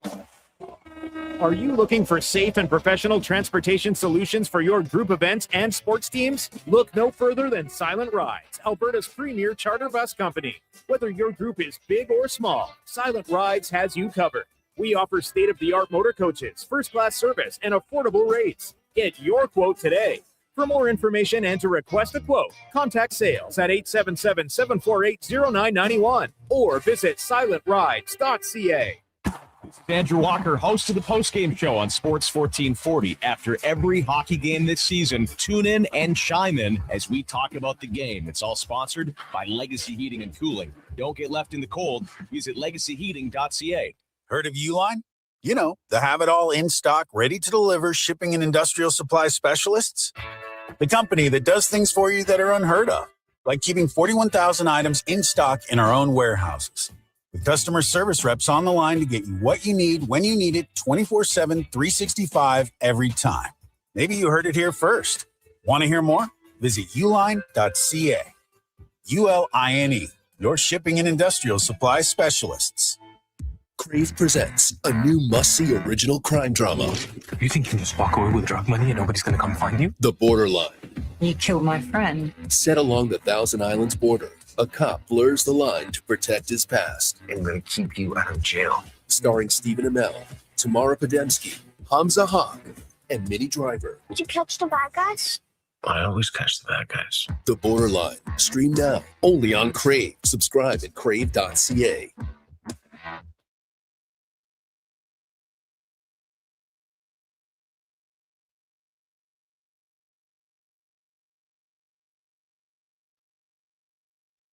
G: Are you looking for safe and professional transportation solutions for your group events and sports teams? Look no further than Silent Rides, Alberta's premier charter bus company. Whether your group is big or small, Silent Rides has you covered. We offer state-of-the-art motor coaches, first-class service, and affordable rates. Get your quote today. For more information and to request a quote, contact sales at 877-748-0991 or visit silentrides.ca.
P: This is Andrew Walker, host of the postgame show on Sports 1440. After every hockey game this season, tune in and chime in as we talk about the game. It's all sponsored by Legacy Heating and Cooling. Don't get left in the cold. Visit legacyheating.ca.
Q: Heard of Uline? You know, the have-it-all in stock, ready to deliver shipping and industrial supply specialists. The company that does things for you that are unheard of, like keeping 41,000 items in stock in our own warehouses. With customer service reps on the line to get you what you need when you need it 24/7, 365 every time. Maybe you heard it here first. Want to hear more? Visit uline.ca. ULINE, your shipping and industrial supply specialists.
R: Crave presents a new must-see original crime drama.
S: You think you can just walk away with drug money and nobody's going to come find you?
R: The Borderline.
B: You killed my friend.
R: Set along the Thousand Islands border, a cop blurs the line to protect his past.
S: I'm going to keep you out of jail.
R: Starring Stephen Amell, Tamara Podemski, Hamza Haq, and Minnie Driver.
T: Did you catch the bad guys?
S: I always catch the bad guys.
R: The Borderline. Stream now, only on Crave. Subscribe at crave.ca.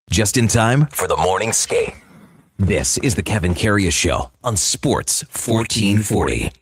A: Just in time for the morning skate. This is the Kevin Karius Show on Sports 1440.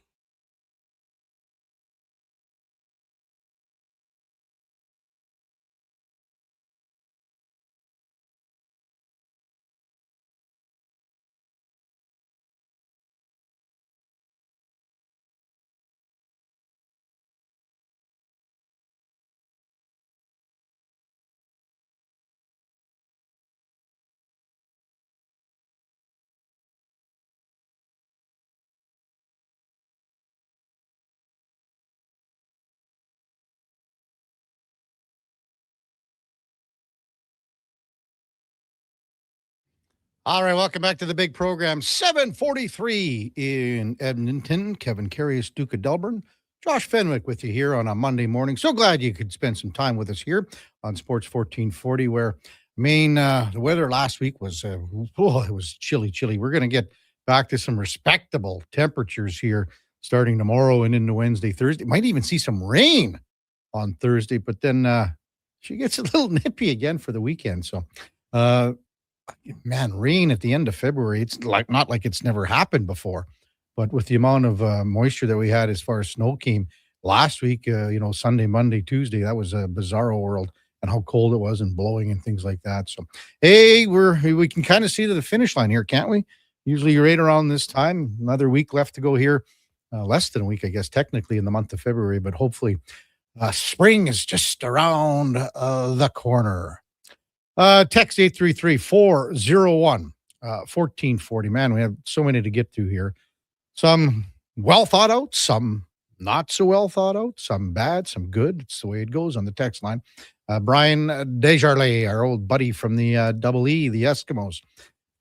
E: All right, welcome back to the big program. 7:43 in Edmonton. Kevin Karius, Duke of Delburne. Josh Fenwick with you here on a Monday morning. So glad you could spend some time with us here on Sports 1440, where Maine, the weather last week was, it was chilly. We're going to get back to some respectable temperatures here starting tomorrow and into Wednesday, Thursday. Might even see some rain on Thursday, but then she gets a little nippy again for the weekend. So, man, rain at the end of February, it's like not like it's never happened before, but with the amount of moisture that we had as far as snow came last week, Sunday, Monday, Tuesday, that was a bizarro world, and how cold it was and blowing and things like that. So, hey, we can kind of see to the finish line here, can't we? Usually right around this time, another week left to go here, less than a week, I guess, technically in the month of February, but hopefully spring is just around the corner. Text 833-401-1440. Man, we have so many to get to here. Some well thought out, some not so well thought out, some bad, some good. It's the way it goes on the text line. Brian Desjardins, our old buddy from the Double E, the Eskimos.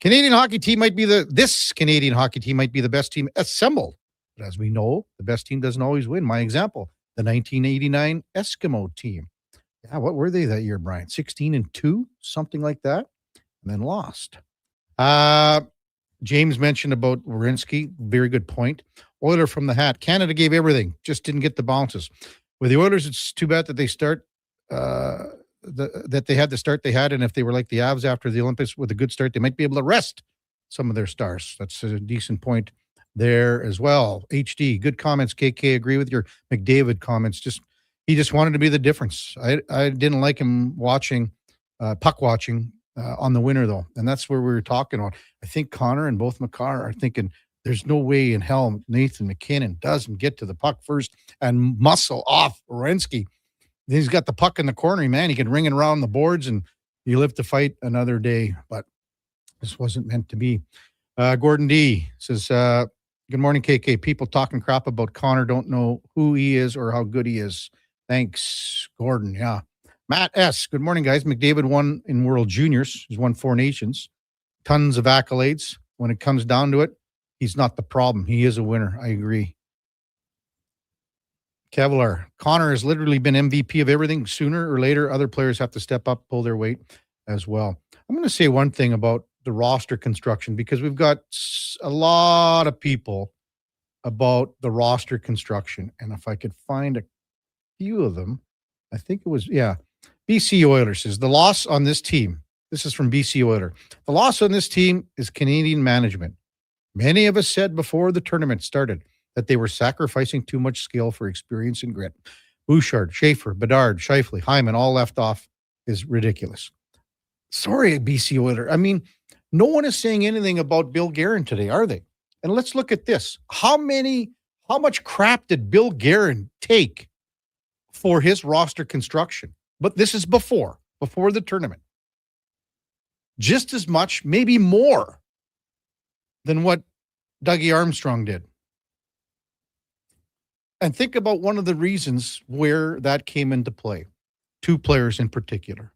E: This Canadian hockey team might be the best team assembled. But as we know, the best team doesn't always win. My example, the 1989 Eskimo team. Yeah, what were they that year, Brian? 16-2, something like that, and then lost. James mentioned about Werenski. Very good point. Oiler from the hat. Canada gave everything, just didn't get the bounces. With the Oilers, it's too bad that they start that they had the start they had, and if they were like the Avs after the Olympics with a good start, they might be able to rest some of their stars. That's a decent point there as well. HD, good comments. KK, agree with your McDavid comments. He just wanted to be the difference. I didn't like him watching, puck watching on the winner, though. And that's where we were talking on. I think Connor and both McCarr are thinking there's no way in hell Nathan McKinnon doesn't get to the puck first and muscle off Werenski. He's got the puck in the corner, man. He can ring it around the boards and you live to fight another day. But this wasn't meant to be. Gordon D says, good morning, KK. People talking crap about Connor don't know who he is or how good he is. Thanks, Gordon. Yeah. Matt S. Good morning, guys. McDavid won in World Juniors. He's won 4 nations. Tons of accolades. When it comes down to it, he's not the problem. He is a winner. I agree. Kevlar. Connor has literally been MVP of everything. Sooner or later, other players have to step up, pull their weight as well. I'm going to say one thing about the roster construction, because we've got a lot of people about the roster construction. And if I could find a few of them, I think it was, BC Oilers says the loss on this team. This is from BC Oiler. The loss on this team is Canadian management. Many of us said before the tournament started that they were sacrificing too much skill for experience and grit. Bouchard, Schaefer, Bedard, Scheifele, Hyman, all left off is ridiculous. Sorry, BC Oiler. I mean, no one is saying anything about Bill Guerin today, are they? And let's look at this. How much crap did Bill Guerin take for his roster construction? But this is before the tournament. Just as much, maybe more than what Dougie Armstrong did. And think about one of the reasons where that came into play. 2 players in particular.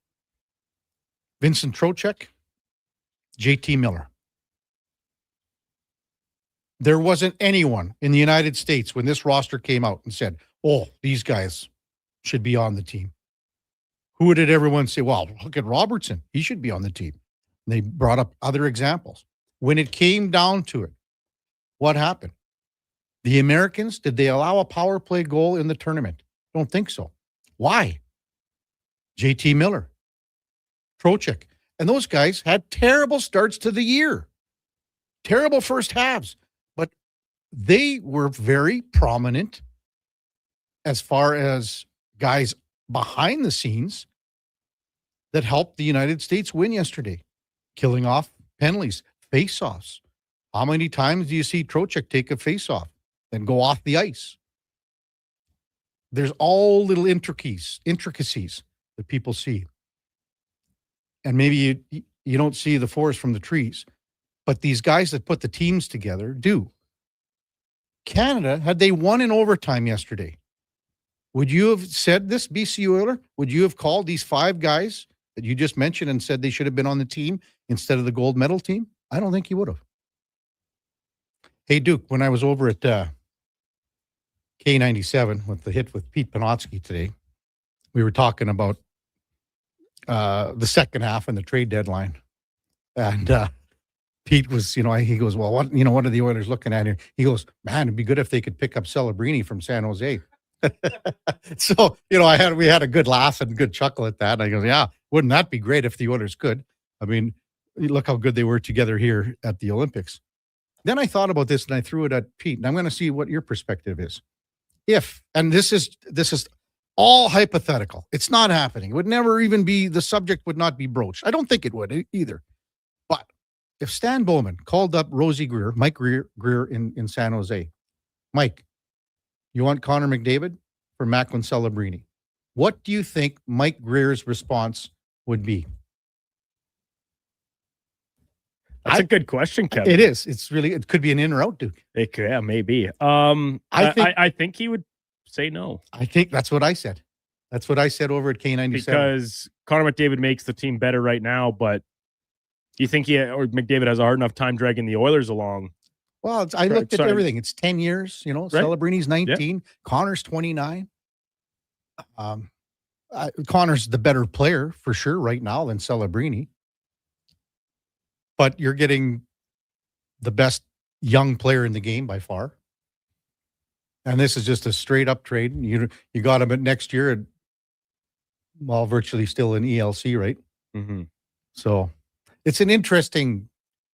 E: Vincent Trocheck, JT Miller. There wasn't anyone in the United States when this roster came out and said, oh, these guys should be on the team. Who did everyone say, well, look at Robertson. He should be on the team. And they brought up other examples. When it came down to it, what happened? The Americans, did they allow a power play goal in the tournament? Don't think so. Why? JT Miller, Trocheck, and those guys had terrible starts to the year. Terrible first halves. But they were very prominent as far as guys behind the scenes that helped the United States win yesterday. Killing off penalties, face-offs. How many times do you see Trocheck take a face-off and go off the ice? There's all little intricacies that people see. And maybe you don't see the forest from the trees, but these guys that put the teams together do. Canada, had they won in overtime yesterday, would you have said this, BC Oiler? Would you have called these 5 guys that you just mentioned and said they should have been on the team instead of the gold medal team? I don't think you would have. Hey, Duke, when I was over at K97 with the hit with Pete Panotsky today, we were talking about the second half and the trade deadline. And Pete was, he goes, well, what are the Oilers looking at here? He goes, man, it'd be good if they could pick up Celebrini from San Jose. So, we had a good laugh and good chuckle at that. I go, yeah, wouldn't that be great if the Oilers could? I mean, look how good they were together here at the Olympics. Then I thought about this and I threw it at Pete, and I'm going to see what your perspective is. And this is all hypothetical. It's not happening. It would never even be, the subject would not be broached. I don't think it would either. But if Stan Bowman called up Mike Greer in San Jose, Mike, you want Connor McDavid for Macklin Celebrini? What do you think Mike Greer's response would be?
F: That's a good question, Kevin.
E: It is. It could be an in or out, Duke.
F: It could, yeah, maybe. I think he would say no.
E: I think that's what I said. That's what I said over at K97.
F: Because Connor McDavid makes the team better right now, but you think McDavid has a hard enough time dragging the Oilers along?
E: Well, I looked at everything. It's 10 years, right? Celebrini's 19, yeah. Connor's 29. Connor's the better player for sure right now than Celebrini. But you're getting the best young player in the game by far. And this is just a straight up trade. You got him at next year, virtually still in ELC, right?
F: Mm-hmm.
E: So it's an interesting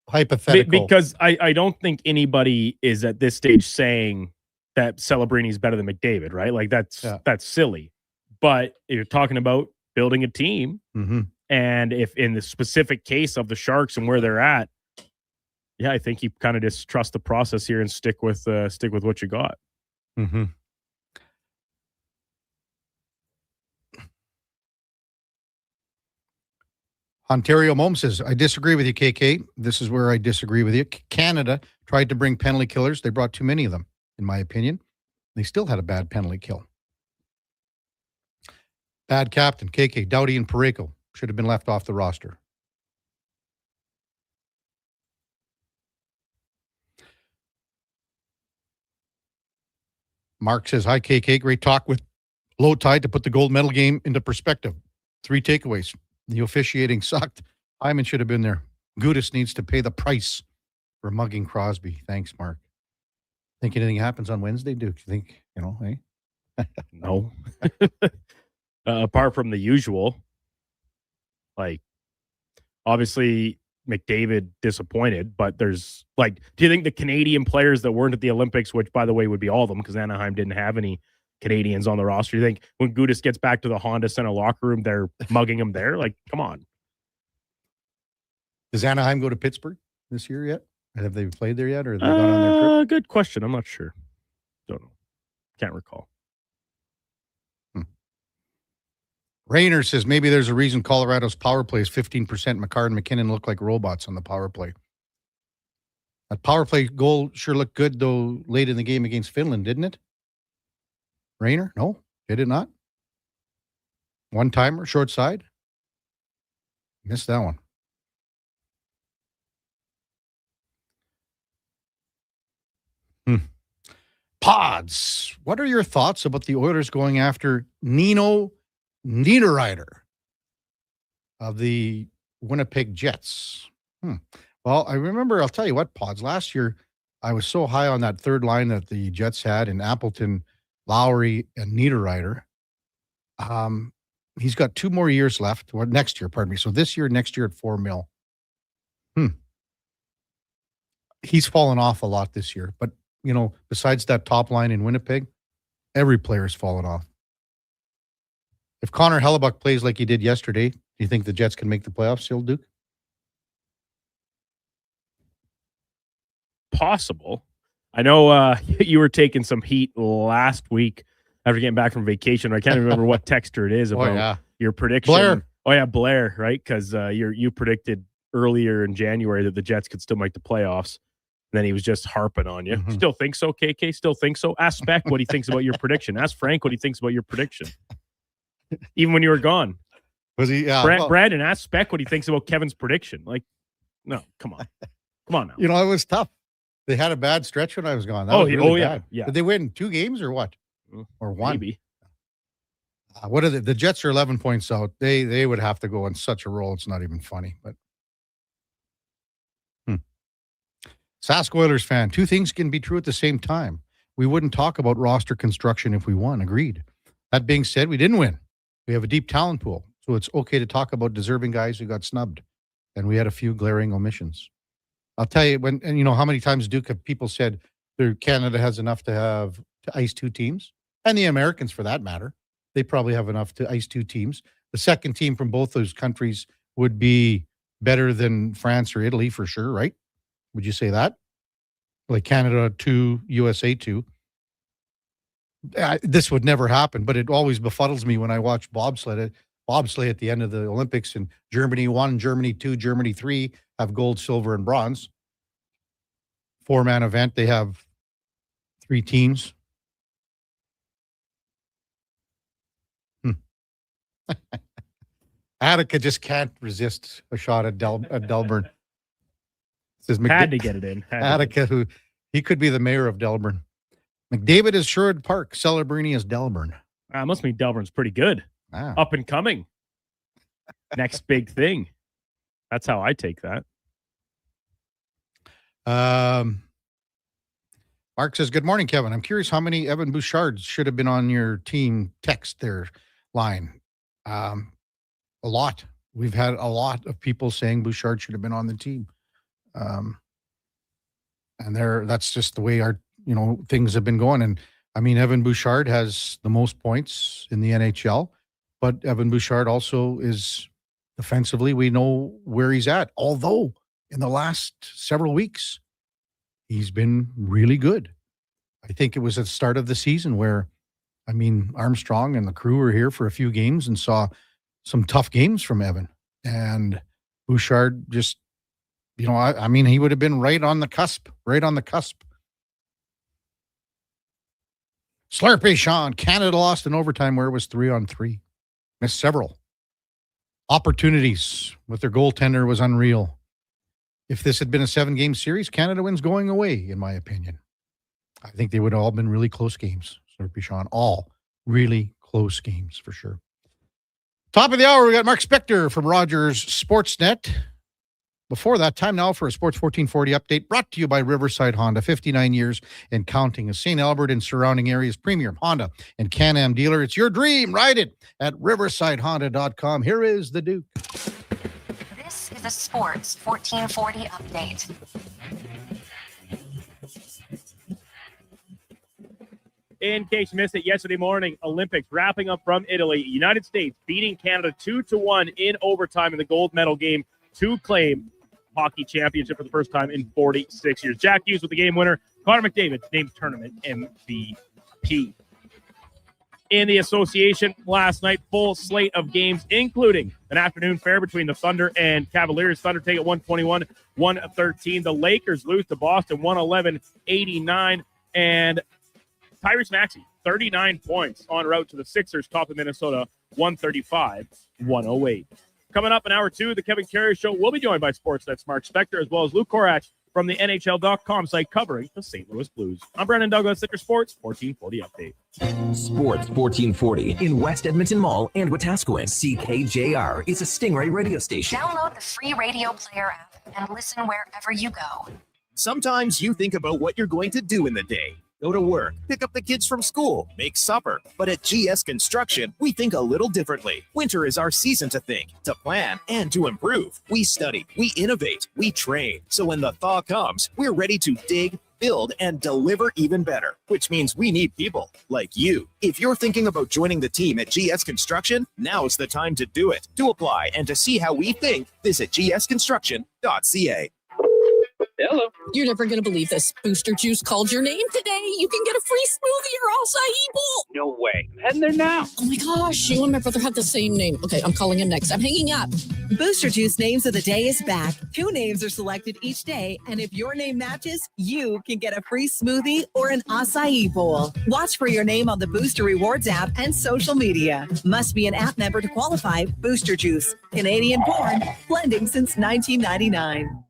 E: hypothetical.
F: Because I don't think anybody is at this stage saying that Celebrini is better than McDavid, right? Like that's silly. But you're talking about building a team, and if in the specific case of the Sharks and where they're at, yeah, I think you kind of just trust the process here and stick with what you got.
E: Mm-hmm. Ontario Mom says, I disagree with you, KK. This is where I disagree with you. Canada tried to bring penalty killers. They brought too many of them, in my opinion. They still had a bad penalty kill. Bad captain, KK, Doughty and Parayko should have been left off the roster. Mark says, hi, KK. Great talk with Low Tide to put the gold medal game into perspective. 3 takeaways. The officiating sucked. Hyman should have been there. Gudis needs to pay the price for mugging Crosby. Thanks, Mark. Think anything happens on Wednesday, Duke? You think, hey?
F: No. Apart from the usual, like, obviously McDavid disappointed, but there's like, do you think the Canadian players that weren't at the Olympics, which by the way would be all of them because Anaheim didn't have any Canadians on the roster, you think when Gudis gets back to the Honda Center locker room, they're mugging him there? Like, come on.
E: Does Anaheim go to Pittsburgh this year yet? Have they played there yet, or have they gone on their trip?
F: Good question. I'm not sure. Don't know. Can't recall.
E: Rayner says maybe there's a reason Colorado's power play is 15%. McCarr and McKinnon look like robots on the power play. That power play goal sure looked good, though, late in the game against Finland, didn't it? Rayner? No, did it not? One-timer, short side? Missed that one. Pods. What are your thoughts about the Oilers going after Nino Niederreiter of the Winnipeg Jets? Well, I remember, I'll tell you what, Pods, last year I was so high on that third line that the Jets had in Appleton, Lowry, and Niederreiter. He's got 2 more years left, or next year, pardon me. So this year, next year at $4 million. He's fallen off a lot this year, but besides that top line in Winnipeg, every player's fallen off. If Connor Hellebuck plays like he did yesterday, do you think the Jets can make the playoffs still, Duke?
F: Possible. I know you were taking some heat last week after getting back from vacation. I can't remember what texter it is about your prediction.
E: Blair.
F: Oh, yeah, Blair, right? Because you predicted earlier in January that the Jets could still make the playoffs. Then he was just harping on you. Still think so, KK? Still think so? Ask Speck what he thinks about your prediction. Ask Frank what he thinks about your prediction. Even when you were gone.
E: Was he? Yeah.
F: Brandon, ask Speck what he thinks about Kevin's prediction. Like, no, come on. Come on now.
E: It was tough. They had a bad stretch when I was gone. That was really bad.
F: Yeah.
E: Did they win 2 games or what? Or 1?
F: Maybe.
E: What are they? The Jets are 11 points out. They would have to go on such a roll. It's not even funny. But Sask Oilers fan, 2 things can be true at the same time. We wouldn't talk about roster construction if we won. Agreed. That being said, we didn't win. We have a deep talent pool, so it's okay to talk about deserving guys who got snubbed. And we had a few glaring omissions. I'll tell you how many times, Duke, have people said Canada has enough to ice 2 teams, and the Americans for that matter. They probably have enough to ice 2 teams. The second team from both those countries would be better than France or Italy for sure, right? Would you say that? Like Canada 2, USA 2. This would never happen, but it always befuddles me when I watch bobsleigh at the end of the Olympics, and Germany 1, Germany 2, Germany 3 have gold, silver, and bronze. 4-man event. They have 3 teams. Attica just can't resist a shot at Delburne. Says
F: had to get it in.
E: Attica, he could be the mayor of Delburne. McDavid is Sherwood Park. Celebrini is Delburne.
F: Must mean Delburne's pretty good. Up and coming. Next big thing. That's how I take that.
E: Mark says, good morning, Kevin. I'm curious how many Evan Bouchards should have been on your team text their line. A lot. We've had a lot of people saying Bouchard should have been on the team. And that's just the way things have been going. And I mean, Evan Bouchard has the most points in the NHL, but Evan Bouchard also is defensively, we know where he's at. Although in the last several weeks, he's been really good. I think it was at the start of the season where, I mean, Armstrong and the crew were here for a few games and saw some tough games from Evan. And Bouchard just, I mean, he would have been right on the cusp. Slurpee Sean, Canada lost in overtime where it was 3-on-3. Missed several opportunities with their goaltender was unreal. If this had been a 7-game series, Canada wins going away, in my opinion. I think they would have all been really close games. Slurpee Sean, all really close games for sure. Top of the hour, we got Mark Spector from Rogers Sportsnet. Before that, time now for a Sports 1440 update brought to you by Riverside Honda, 59 years and counting. A St. Albert and surrounding areas premier Honda and Can-Am dealer. It's your dream. Ride it at riversidehonda.com. Here is the Duke.
T: This is a Sports 1440 update.
F: In case you missed it, yesterday morning, Olympics wrapping up from Italy. United States beating Canada 2-1 in overtime in the gold medal game to claim hockey championship for the first time in 46 years. Jack Hughes with the game winner. Connor McDavid named tournament MVP. In the association last night, full slate of games, including an afternoon fair between the Thunder and Cavaliers. Thunder take it 121-113. The Lakers lose to Boston 111-89. And Tyrese Maxey, 39 points en route to the Sixers, top of Minnesota, 135-108. Coming up in hour 2, the Kevin Karius Show. We'll be joined by Sportsnet's Mark Spector, as well as Lou Korac from the NHL.com site covering the St. Louis Blues. I'm Brandon Douglas at your Sports 1440 update.
A: Sports 1440 in West Edmonton Mall and Wetaskiwin. CKJR is a Stingray radio station.
T: Download the free radio player app and listen wherever you go.
H: Sometimes you think about what you're going to do in the day. Go to work, pick up the kids from school, make supper. But at GS Construction, we think a little differently. Winter is our season to think, to plan, and to improve. We study, we innovate, we train. So when the thaw comes, we're ready to dig, build, and deliver even better, which means we need people like you. If you're thinking about joining the team at GS Construction, now's the time to do it. To apply and to see how we think, visit gsconstruction.ca.
B: Hello. You're never going to believe this. Booster Juice called your name today. You can get a free smoothie or acai bowl.
C: No way. I'm heading there now.
B: Oh my gosh, you and my brother have the same name. Okay, I'm calling him next. I'm hanging up.
U: Booster Juice Names of the Day is back. 2 names are selected each day, and if your name matches, you can get a free smoothie or an acai bowl. Watch for your name on the Booster Rewards app and social media. Must be an app member to qualify. Booster Juice, Canadian-born, blending since 1999.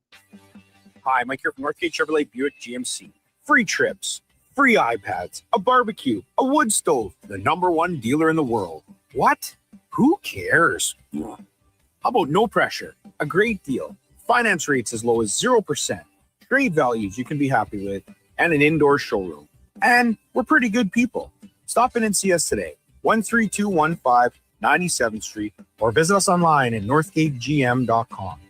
V: Hi, Mike here from Northgate Chevrolet Buick GMC. Free trips, free iPads, a barbecue, a wood stove, the #1 dealer in the world. What? Who cares? How about no pressure, a great deal, finance rates as low as 0%, great values you can be happy with, and an indoor showroom. And we're pretty good people. Stop in and see us today, 13215 97th Street, or visit us online at northgategm.com.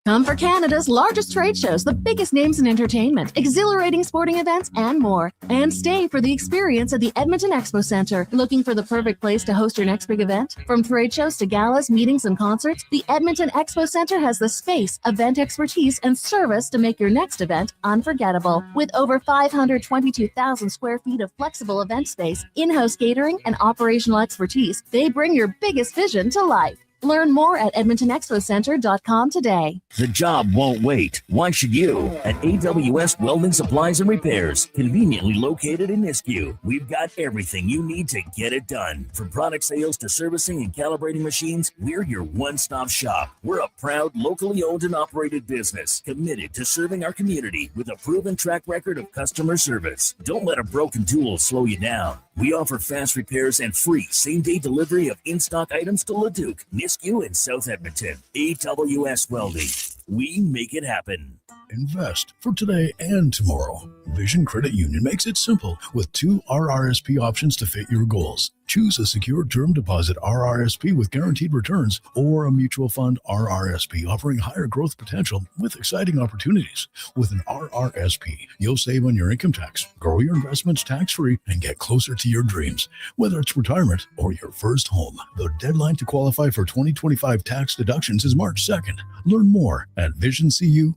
W: Come for Canada's largest trade shows, the biggest names in entertainment, exhilarating sporting events, and more. And stay for the experience at the Edmonton Expo Centre. Looking for the perfect place to host your next big event? From trade shows to galas, meetings, and concerts, the Edmonton Expo Centre has the space, event expertise, and service to make your next event unforgettable. With over 522,000 square feet of flexible event space, in-house catering, and operational expertise, they bring your biggest vision to life. Learn more at edmontonexpocenter.com today.
A: The job won't wait. Why should you? At AWS Welding Supplies and Repairs, conveniently located in Nisku, we've got everything you need to get it done. From product sales to servicing and calibrating machines, we're your one-stop shop. We're a proud, locally owned and operated business, committed to serving our community with a proven track record of customer service. Don't let a broken tool slow you down. We offer fast repairs and free same-day delivery of in-stock items to Leduc, Nisku, and South Edmonton. AWS Welding. We make it happen.
I: Invest for today and tomorrow. Vision Credit Union makes it simple with 2 RRSP options to fit your goals. Choose a secure term deposit RRSP with guaranteed returns or a mutual fund RRSP offering higher growth potential with exciting opportunities. With an RRSP, you'll save on your income tax, grow your investments tax-free, and get closer to your dreams, whether it's retirement or your first home. The deadline to qualify for 2025 tax deductions is March 2nd. Learn more at visioncu.ca.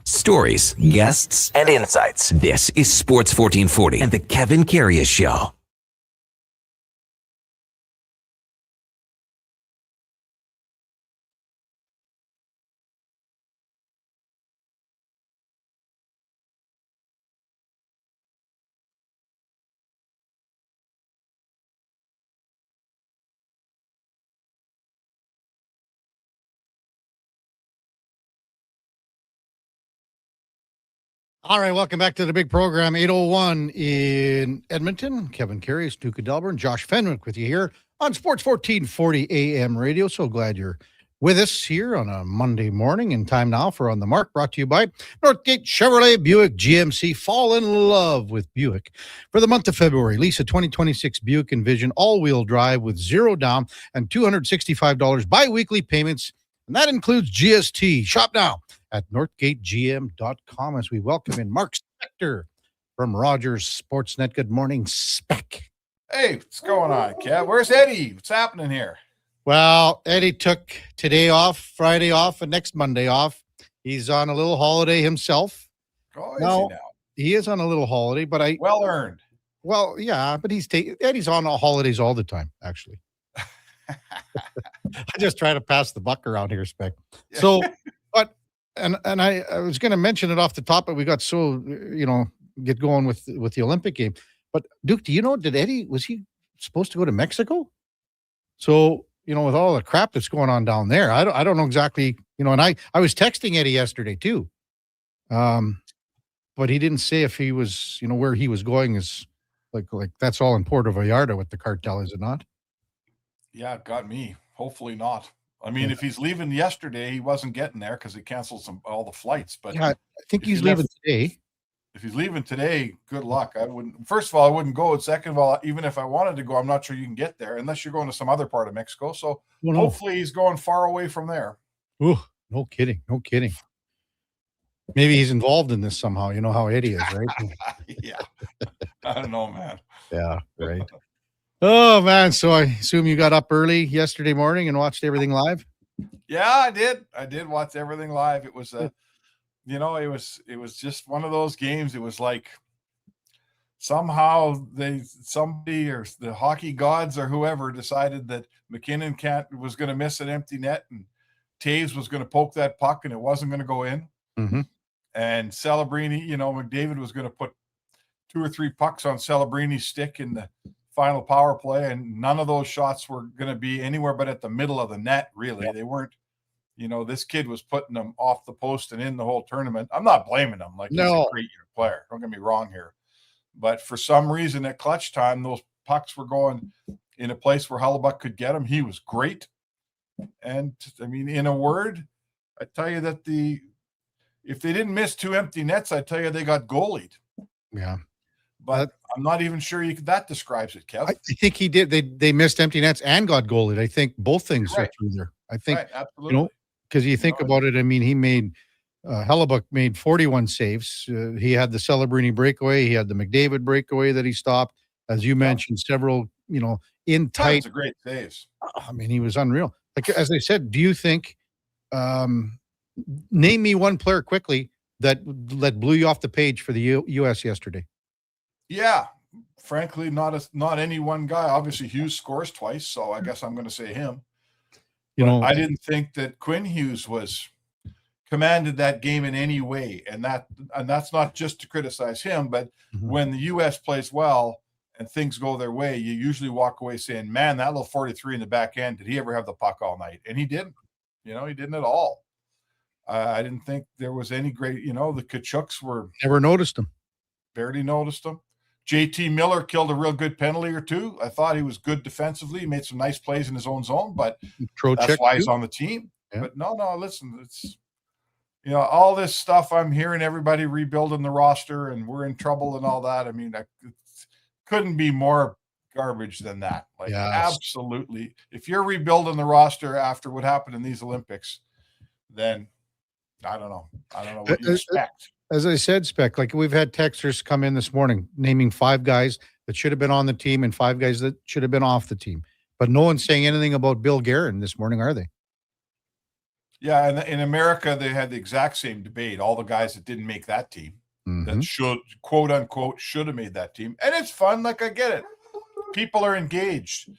A: Stories, guests, and insights. This is Sports 1440 and the Kevin Karius Show.
E: All right, welcome back to the big program. 8:01 in Edmonton. Kevin Karius, Duke of Delburne, Josh Fenwick with you here on Sports 1440 AM radio. So glad you're with us here on a Monday morning. And time now for On the Mark, brought to you by Northgate Chevrolet Buick GMC. Fall in love with Buick. For the month of February, lease a 2026 Buick Envision all-wheel drive with zero down and $265 bi-weekly payments. And that includes GST. Shop now at northgategm.com as we welcome in Mark Spector from Rogers Sportsnet. Good morning, Spec.
J: Hey, what's going on, Kev? Where's Eddie? What's happening here?
E: Well, Eddie took today off, Friday off, and next Monday off. He's on a little holiday himself.
J: Oh, is he now?
E: He is on a little holiday, but
J: well earned.
E: Well, yeah, but Eddie's on holidays all the time, actually. I just try to pass the buck around here, Spec. So, but and I was going to mention it off the top, but we got so get going with the Olympic game. But Duke, do you know? Was he supposed to go to Mexico? So with all the crap that's going on down there, I don't know exactly. And I was texting Eddie yesterday too, but he didn't say if he was where he was going is like that's all in Puerto Vallarta with the cartel, is it not?
J: Yeah, it got me. Hopefully not. I mean, if he's leaving yesterday, he wasn't getting there because he canceled all the flights. But
E: yeah, I think he's leaving today.
J: If he's leaving today, good luck. I wouldn't. First of all, I wouldn't go. And second of all, even if I wanted to go, I'm not sure you can get there unless you're going to some other part of Mexico. So hopefully he's going far away from there.
E: Ooh, no kidding. Maybe he's involved in this somehow. You know how Eddie is, right?
J: Yeah. I don't know, man.
E: Yeah, right. Oh, man. So I assume you got up early yesterday morning and watched everything live?
J: Yeah, I did. I did watch everything live. It was it was just one of those games. It was like somehow somebody or the hockey gods or whoever decided that McKinnon was going to miss an empty net and Taves was going to poke that puck and it wasn't going to go in.
E: Mm-hmm.
J: And Celebrini, McDavid was going to put 2 or 3 pucks on Celebrini's stick in the final power play, and none of those shots were going to be anywhere but at the middle of the net, really. Yeah. They weren't, this kid was putting them off the post and in the whole tournament. I'm not blaming him. He's a great player. Don't get me wrong here. But for some reason at clutch time, those pucks were going in a place where Hellebuyck could get them. He was great. And, I mean, in a word, I tell you that if they didn't miss 2 empty nets, I tell you they got goalied.
E: Yeah.
J: But I'm not even sure that describes it, Kev.
E: I think he did. They missed empty nets and got goalied. I think both things are true there. I think,
J: absolutely.
E: Because you think about it, I mean, he made Hellebuyck made 41 saves. He had the Celebrini breakaway. He had the McDavid breakaway that he stopped. As you mentioned, several, in tight.
J: That's a great saves.
E: I mean, he was unreal. Like, as I said, do you think, name me one player quickly that blew you off the page for the U.S. yesterday?
J: Yeah, frankly, not any one guy. Obviously, Hughes scores twice, so I guess I'm going to say him. I didn't think that Quinn Hughes commanded that game in any way, and that's not just to criticize him, but when the U.S. plays well and things go their way, you usually walk away saying, "Man, that little 43 in the back end, did he ever have the puck all night?" And he didn't. He didn't at all. I didn't think there was any great. The Kachuks were
E: never noticed him.
J: Barely noticed him. JT Miller killed a real good penalty or two. I thought he was good defensively. He made some nice plays in his own zone, but that's why he's on the team. Yeah. But no, listen, it's, all this stuff I'm hearing, everybody rebuilding the roster and we're in trouble and all that. I mean, it couldn't be more garbage than that. Like, absolutely. If you're rebuilding the roster after what happened in these Olympics, then I don't know what you expect.
E: As I said, Spec, like we've had texters come in this morning naming 5 guys that should have been on the team and 5 guys that should have been off the team. But no one's saying anything about Bill Guerin this morning, are they?
J: Yeah, and in America, they had the exact same debate. All the guys that didn't make that team, that should, quote unquote, should have made that team. And it's fun. Like, I get it. People are engaged.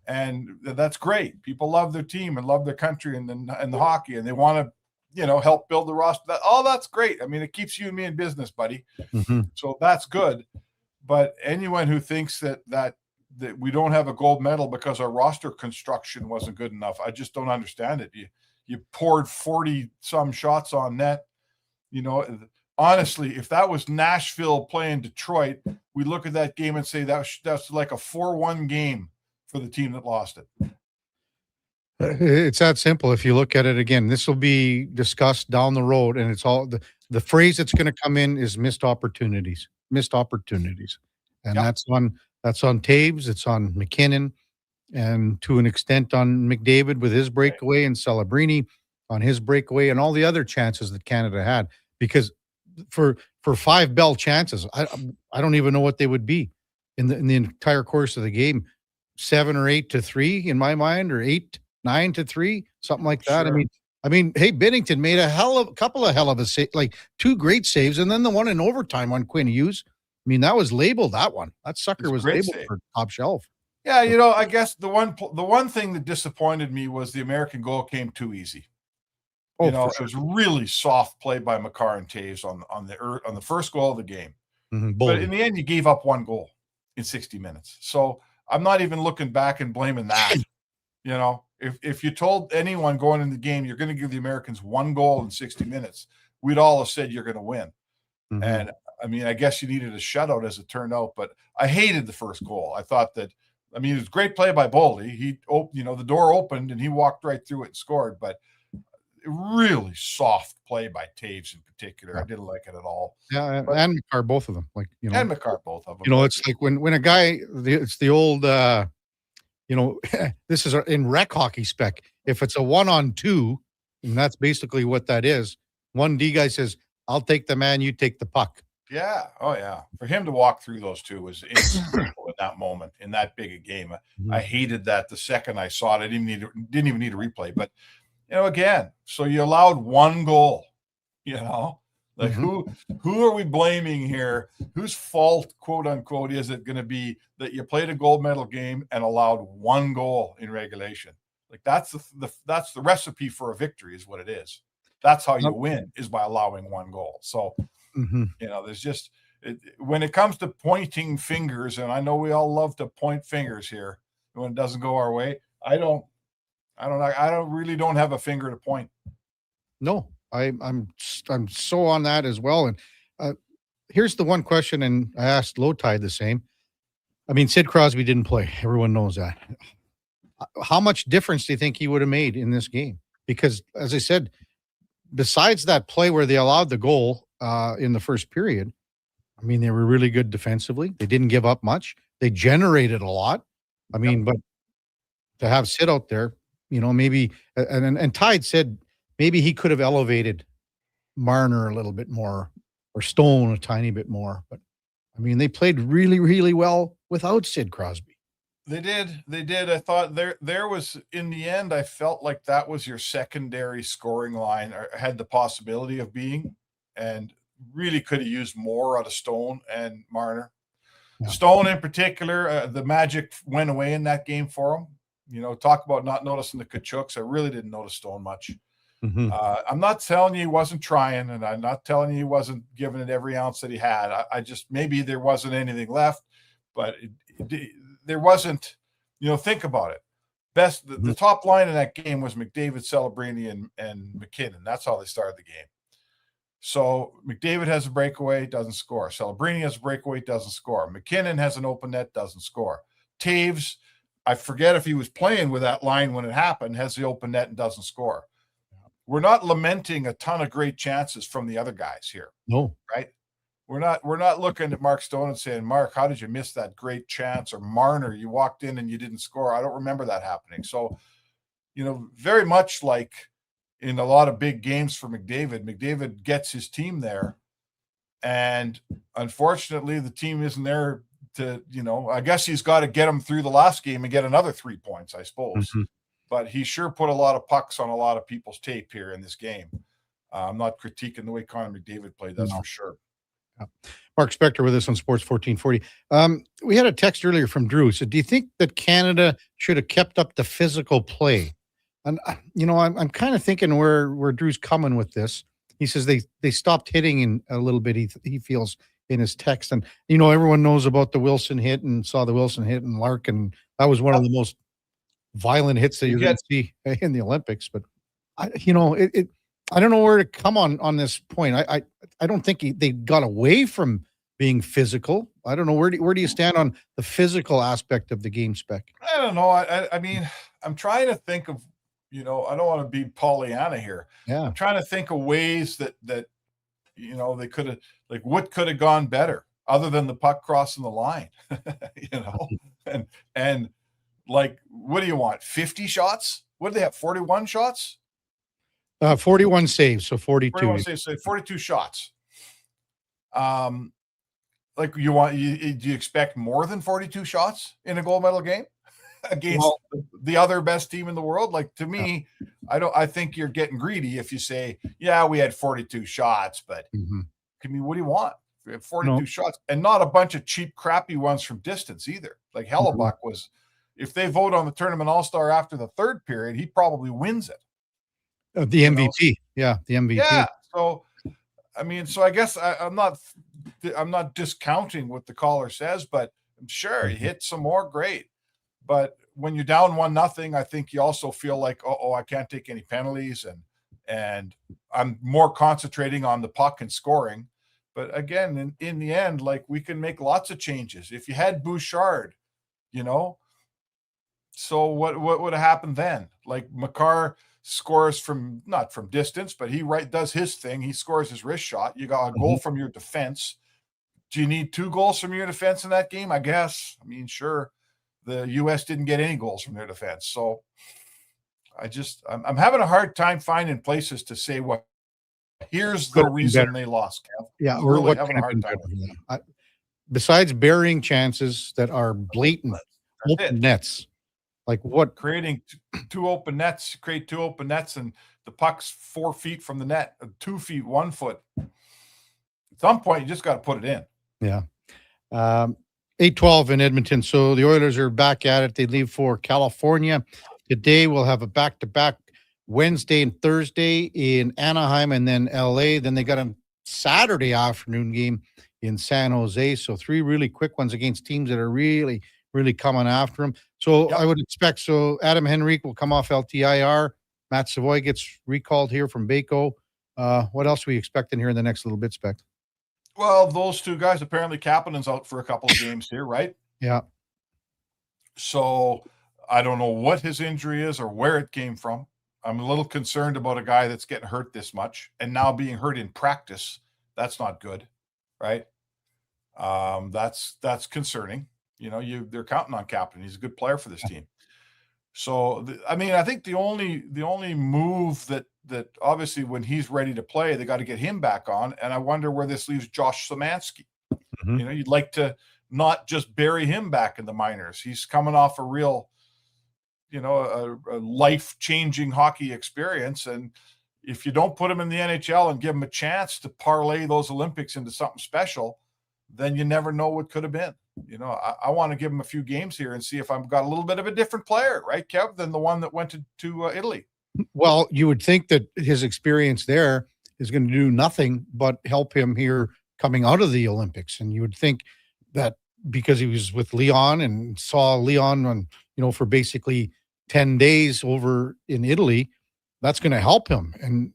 J: And that's great. People love their team and love their country and the hockey, and they want to, help build the roster. That's great. I mean, it keeps you and me in business, buddy. So that's good. But anyone who thinks that we don't have a gold medal because our roster construction wasn't good enough, I just don't understand it. You poured 40 some shots on net. Honestly, if that was Nashville playing Detroit, we look at that game and say that's like a 4-1 game for the team that lost it.
E: It's that simple. If you look at it again, this will be discussed down the road, and it's all the phrase that's going to come in is missed opportunities, and that's on Taves, it's on McKinnon, and to an extent on McDavid with his breakaway, and Celebrini on his breakaway, and all the other chances that Canada had. Because for 5 Bell chances, I don't even know what they would be in the entire course of the game. 7 or 8 to 3 in my mind, or 9 to 3, something like that. Sure. I mean, hey, Binnington made a couple of hell of a save, like 2 great saves, and then the one in overtime on Quinn Hughes. I mean, that was labeled, that one. That sucker was labeled for top shelf.
J: Yeah, I guess the one thing that disappointed me was the American goal came too easy.
E: Oh,
J: it was really soft play by Makar and Taves on the first goal of the game. But in the end, you gave up 1 goal in 60 minutes. So I'm not even looking back and blaming that. If you told anyone going in the game you're going to give the Americans 1 goal in 60 minutes, we'd all have said you're going to win. And I mean, I guess you needed a shutout as it turned out, but I hated the first goal. I thought that, it was great play by Boldy. He, the door opened and he walked right through it and scored, but really soft play by Taves in particular. I didn't like it at all.
E: Yeah, and Makar, both of them.
J: And Makar, both of them.
E: It's like when a guy, it's the old, this is in rec hockey spec. If it's a 1-on-2, and that's basically what that is, 1D guy says, I'll take the man, you take the puck.
J: Yeah. Oh, yeah. For him to walk through those 2 was incredible in that moment, in that big a game. I hated that the second I saw it. I didn't even need a replay. But, again, so you allowed 1 goal, Like who are we blaming here? Whose fault, quote unquote, is it going to be that you played a gold medal game and allowed 1 goal in regulation? Like that's the recipe for a victory is what it is. That's how you win, is by allowing 1 goal. So, there's just when it comes to pointing fingers, and I know we all love to point fingers here when it doesn't go our way. I don't really have a finger to point.
E: No. I'm so on that as well. And here's the one question, and I asked Low Tide the same. Sid Crosby didn't play. Everyone knows that. How much difference do you think he would have made in this game? Because, as I said, besides that play where they allowed the goal in the first period, they were really good defensively. They didn't give up much. They generated a lot. But to have Sid out there, maybe, and Tide said, maybe he could have elevated Marner a little bit more, or Stone a tiny bit more. But, they played really, really well without Sid Crosby.
J: They did. I thought there was, in the end, I felt like that was your secondary scoring line, or had the possibility of being, and really could have used more out of Stone and Marner. Yeah. Stone in particular, the magic went away in that game for him. Talk about not noticing the Kachuks. I really didn't notice Stone much. I'm not telling you he wasn't trying, and I'm not telling you he wasn't giving it every ounce that he had. I just, maybe there wasn't anything left, but there wasn't, think about it. The top line in that game was McDavid, Celebrini, and McKinnon. That's how they started the game. So McDavid has a breakaway, doesn't score. Celebrini has a breakaway, doesn't score. McKinnon has an open net, doesn't score. Taves, I forget if he was playing with that line when it happened, has the open net and doesn't score. We're not lamenting a ton of great chances from the other guys here.
E: No.
J: Right? We're not looking at Mark Stone and saying, Mark, how did you miss that great chance? Or Marner, you walked in and you didn't score. I don't remember that happening. So, very much like in a lot of big games for McDavid gets his team there. And unfortunately, the team isn't there to, I guess he's got to get them through the last game and get another 3 points, I suppose.
E: Mm-hmm.
J: But he sure put a lot of pucks on a lot of people's tape here in this game. I'm not critiquing the way Connor McDavid played, that's for sure.
E: Yeah. Mark Spector with us on Sports 1440. We had a text earlier from Drew. So do you think that Canada should have kept up the physical play? And, I'm kind of thinking where Drew's coming with this. He says they stopped hitting in a little bit, he feels, in his text. And, everyone knows about the Wilson hit and saw the Wilson hit and Larkin. That was one of the most violent hits that you're going to see in the Olympics. But, I don't know where to come on this point. I don't think they got away from being physical. I don't know. Where do you stand on the physical aspect of the game, Spec?
J: I don't know. I mean, I'm trying to think of, I don't want to be Pollyanna here.
E: Yeah.
J: I'm trying to think of ways that they could have, like, what could have gone better other than the puck crossing the line, and like, what do you want? 50 shots? What do they have? 41 shots?
E: 41 saves, so 42.
J: 41 saves, so 42 shots. Like, do you expect more than 42 shots in a gold medal game against the other best team in the world? Like, to me, I think you're getting greedy if you say, yeah, we had 42 shots, but I mean, what do you want? We have 42 shots, and not a bunch of cheap, crappy ones from distance either. Like Hellebuck was, if they vote on the tournament all-star after the third period, he probably wins it.
E: The MVP. Yeah, the MVP.
J: Yeah. So, I mean, I guess I'm not discounting what the caller says, but I'm sure he hit some more, great. But when you're down 1-0, I think you also feel like, I can't take any penalties, and I'm more concentrating on the puck and scoring. But again, in the end, like, we can make lots of changes. If you had Bouchard, so what would have happened then? Like, Makar scores not from distance, but he does his thing. He scores his wrist shot. You got a goal from your defense. Do you need 2 goals from your defense in that game? I guess. I mean, sure. The U.S. didn't get any goals from their defense. So I'm having a hard time finding places to say here's the reason they lost, Kev.
E: Yeah,
J: we're really having a hard time.
E: Besides burying chances that are blatant open nets. Like, what?
J: Creating 2 open nets, create 2 open nets, and the puck's 4 feet from the net, 2 feet, 1 foot. At some point, you just got to put it in.
E: Yeah. 8-12 in Edmonton. So the Oilers are back at it. They leave for California. Today we'll have a back-to-back Wednesday and Thursday in Anaheim and then LA. Then they got a Saturday afternoon game in San Jose. So 3 really quick ones against teams that are really, really coming after them. So I would expect, Adam Henrique will come off LTIR. Matt Savoy gets recalled here from Baco. What else are we expecting here in the next little bit, Spec?
J: Well, those 2 guys, apparently Kapanen's out for a couple of games here, right?
E: Yeah.
J: So I don't know what his injury is or where it came from. I'm a little concerned about a guy that's getting hurt this much and now being hurt in practice. That's not good, right? That's concerning. They're counting on Kapanen. He's a good player for this team. So, I think the only move that obviously when he's ready to play, they got to get him back on. And I wonder where this leaves Josh Szymanski. You'd like to not just bury him back in the minors. He's coming off a real, a life-changing hockey experience. And if you don't put him in the NHL and give him a chance to parlay those Olympics into something special, then you never know what could have been. I want to give him a few games here and see if I've got a little bit of a different player, right, Kev, than the one that went to Italy.
E: Well, you would think that his experience there is going to do nothing but help him here coming out of the Olympics. And you would think that because he was with Leon and saw Leon on, for basically 10 days over in Italy, that's going to help him. And,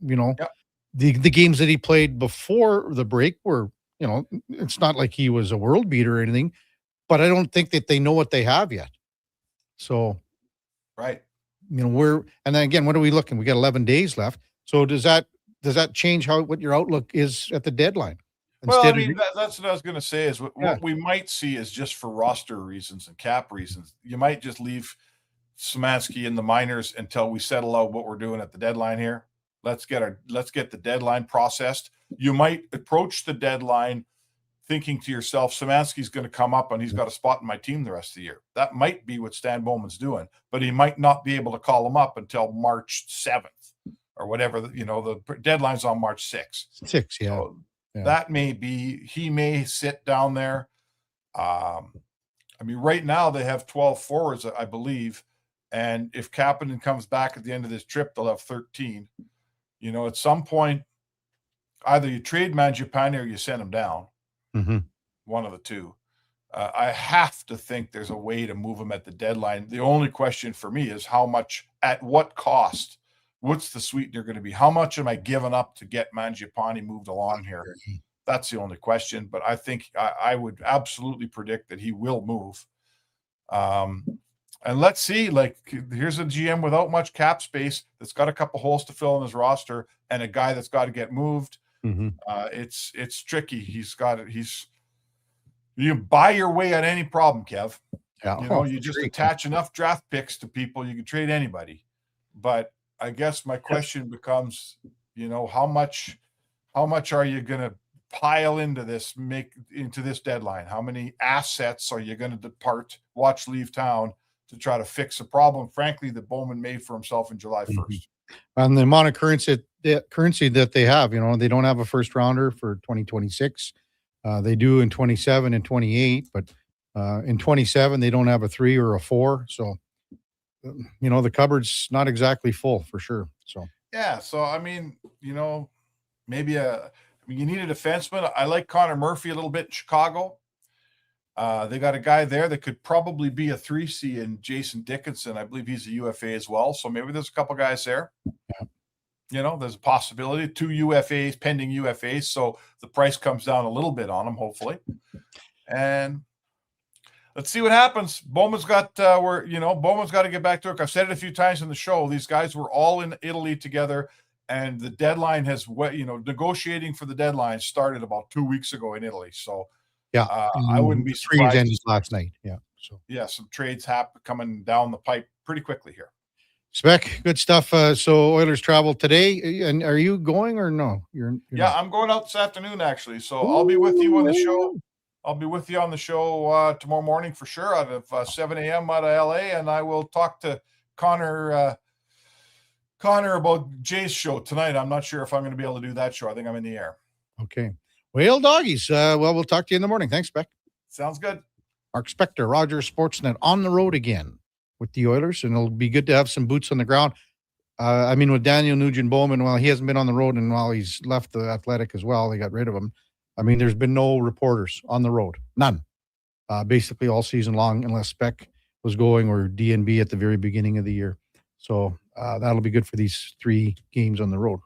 E: the games that he played before the break were, it's not like he was a world beater or anything, but I don't think that they know what they have yet. So,
J: right.
E: And then again, what are we looking? We got 11 days left. So does that change what your outlook is at the deadline?
J: Well, I mean, that's what I was going to say is what we might see is just for roster reasons and cap reasons. You might just leave Szymanski in the minors until we settle out what we're doing at the deadline here. Let's get the deadline processed. You might approach the deadline thinking to yourself, Szymanski's going to come up and he's got a spot in my team the rest of the year. That might be what Stan Bowman's doing, but he might not be able to call him up until March 7th or whatever. The deadline's on March 6th.
E: 6, yeah.
J: So that may be, he may sit down there. I mean, right now they have 12 forwards, I believe. And if Kapanen comes back at the end of this trip, they'll have 13. At some point, either you trade Mangiapane or you send him down.
E: Mm-hmm.
J: One of the two. I have to think there's a way to move him at the deadline. The only question for me is how much, at what cost, what's the sweetener going to be? How much am I giving up to get Mangiapane moved along here? That's the only question. But I think I would absolutely predict that he will move. And let's see, here's a GM without much cap space that's got a couple holes to fill in his roster and a guy that's got to get moved.
E: Mm-hmm.
J: It's tricky. You buy your way on any problem, Kev.
E: Yeah.
J: You just attach enough draft picks to people, you can trade anybody. But I guess my question becomes, how much are you going to pile into this deadline? How many assets are you going to depart, leave town to try to fix a problem, frankly, that Bowman made for himself in July 1st?
E: Mm-hmm. And the amount of currency that they have, they don't have a first rounder for 2026. They do in 27 and 28, but in 27, they don't have a 3 or a 4. So, the cupboard's not exactly full for sure. So,
J: yeah. So, I mean, maybe you need a defenseman. I like Connor Murphy a little bit in Chicago. They got a guy there that could probably be a 3C in Jason Dickinson. I believe he's a UFA as well. So maybe there's a couple guys there. Yeah. There's a possibility. 2 UFAs, pending UFAs. So the price comes down a little bit on them, hopefully. And let's see what happens. Bowman's got Bowman's got to get back to work. I've said it a few times in the show. These guys were all in Italy together, and the deadline has negotiating for the deadline started about 2 weeks ago in Italy. So
E: yeah,
J: I wouldn't be surprised.
E: Trades ended last night. Yeah. So
J: some trades coming down the pipe pretty quickly here.
E: Spec, good stuff. So Oilers travel today, and are you going or no? You're
J: not. I'm going out this afternoon actually. So I'll be with you on the show. I'll be with you on the show tomorrow morning for sure, out of 7 a.m. out of LA, and I will talk to Connor about Jay's show tonight. I'm not sure if I'm going to be able to do that show. I think I'm in the air.
E: Okay. Well, doggies. We'll talk to you in the morning. Thanks, Spec.
J: Sounds good.
E: Mark Spector, Rogers Sportsnet, on the road again with the Oilers, and it'll be good to have some boots on the ground. With Daniel Nugent-Bowman, he hasn't been on the road, and while he's left the Athletic as well, they got rid of him. There's been no reporters on the road. None. Basically all season long, unless Spec was going or DNB at the very beginning of the year. So that'll be good for these 3 games on the road.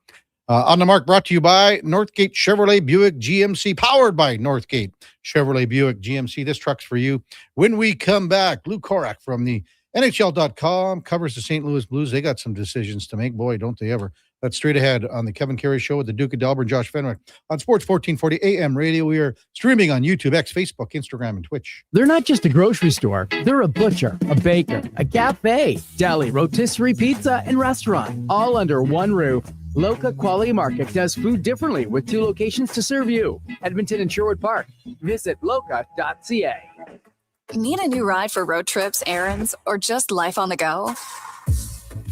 E: On the Mark, brought to you by Northgate Chevrolet Buick GMC, powered by Northgate Chevrolet Buick GMC. This truck's for you. When we come back, Lou Korac from the NHL.com covers the St. Louis Blues. They got some decisions to make. Boy, don't they ever. That's straight ahead on the Kevin Karius Show with the Duke of Delburne, Josh Fenwick on Sports 1440 AM radio. We are streaming on YouTube, X, Facebook, Instagram, and Twitch.
D: They're not just a grocery store. They're a butcher, a baker, a cafe, deli, rotisserie pizza, and restaurant, all under one roof. Loca Quality Market does food differently with 2 locations to serve you. Edmonton and Sherwood Park. Visit loca.ca.
L: Need a new ride for road trips, errands, or just life on the go?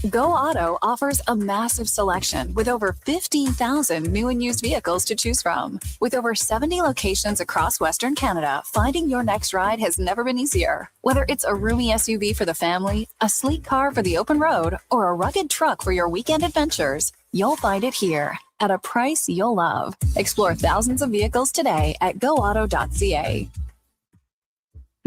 L: Go Auto offers a massive selection with over 15,000 new and used vehicles to choose from. With over 70 locations across Western Canada, finding your next ride has never been easier. Whether it's a roomy SUV for the family, a sleek car for the open road, or a rugged truck for your weekend adventures, you'll find it here at a price you'll love. Explore thousands of vehicles today at goauto.ca.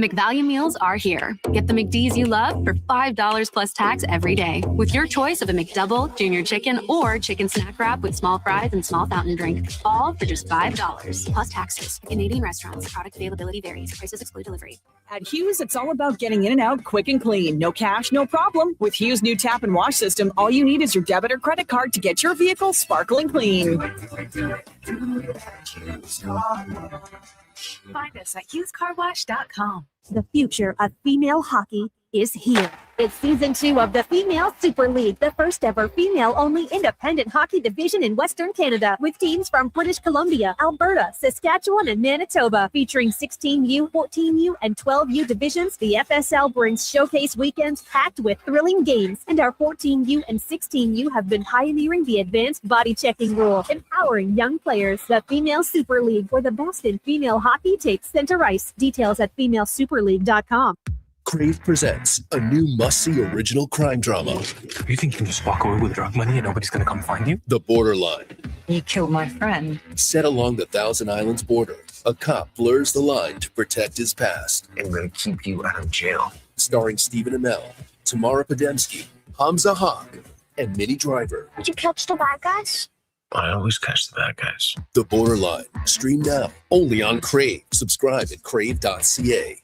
K: McValue meals are here. Get the McD's you love for $5 plus tax every day with your choice of a McDouble, Junior Chicken, or Chicken Snack Wrap with small fries and small fountain drink. All for just $5 plus taxes. Canadian restaurants. Product availability varies. Prices exclude delivery.
M: At Hughes, it's all about getting in and out quick and clean. No cash, no problem. With Hughes' new tap and wash system, all you need is your debit or credit card to get your vehicle sparkling clean.
N: Find us at hughescarwash.com. The future of female hockey is here. It's season 2 of the Female Super League, the first ever female-only independent hockey division in Western Canada, with teams from British Columbia, Alberta, Saskatchewan, and Manitoba. Featuring 16U, 14U, and 12U divisions, the FSL brings showcase weekends packed with thrilling games, and our 14U and 16U have been pioneering the advanced body checking rule, empowering young players. The Female Super League, where the best in female hockey takes center ice. Details at femalesuperleague.com.
R: Crave presents a new must-see original crime drama.
S: You think you can just walk away with drug money and nobody's gonna come find you?
R: The Borderline.
N: You killed my friend.
R: Set along the Thousand Islands border, a cop blurs the line to protect his past.
S: I'm gonna keep you out of jail.
R: Starring Stephen Amell, Tamara Podemski, Hamza Haq, and Minnie Driver.
N: Did you catch the bad guys?
S: I always catch the bad guys.
R: The Borderline. Stream now, only on Crave. Subscribe at crave.ca.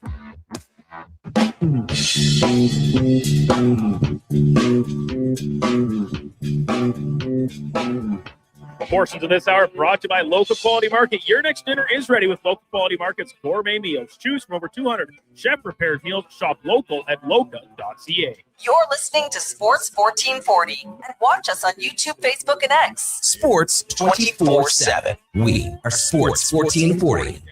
F: Portions of this hour brought to you by Local Quality Market. Your next dinner is ready with Local Quality Market's gourmet meals. Choose from over 200 chef-prepared meals. Shop local at loca.ca.
X: You're listening to Sports 1440 and watch us on YouTube, Facebook, and X.
A: Sports 24/7. We are Sports 1440.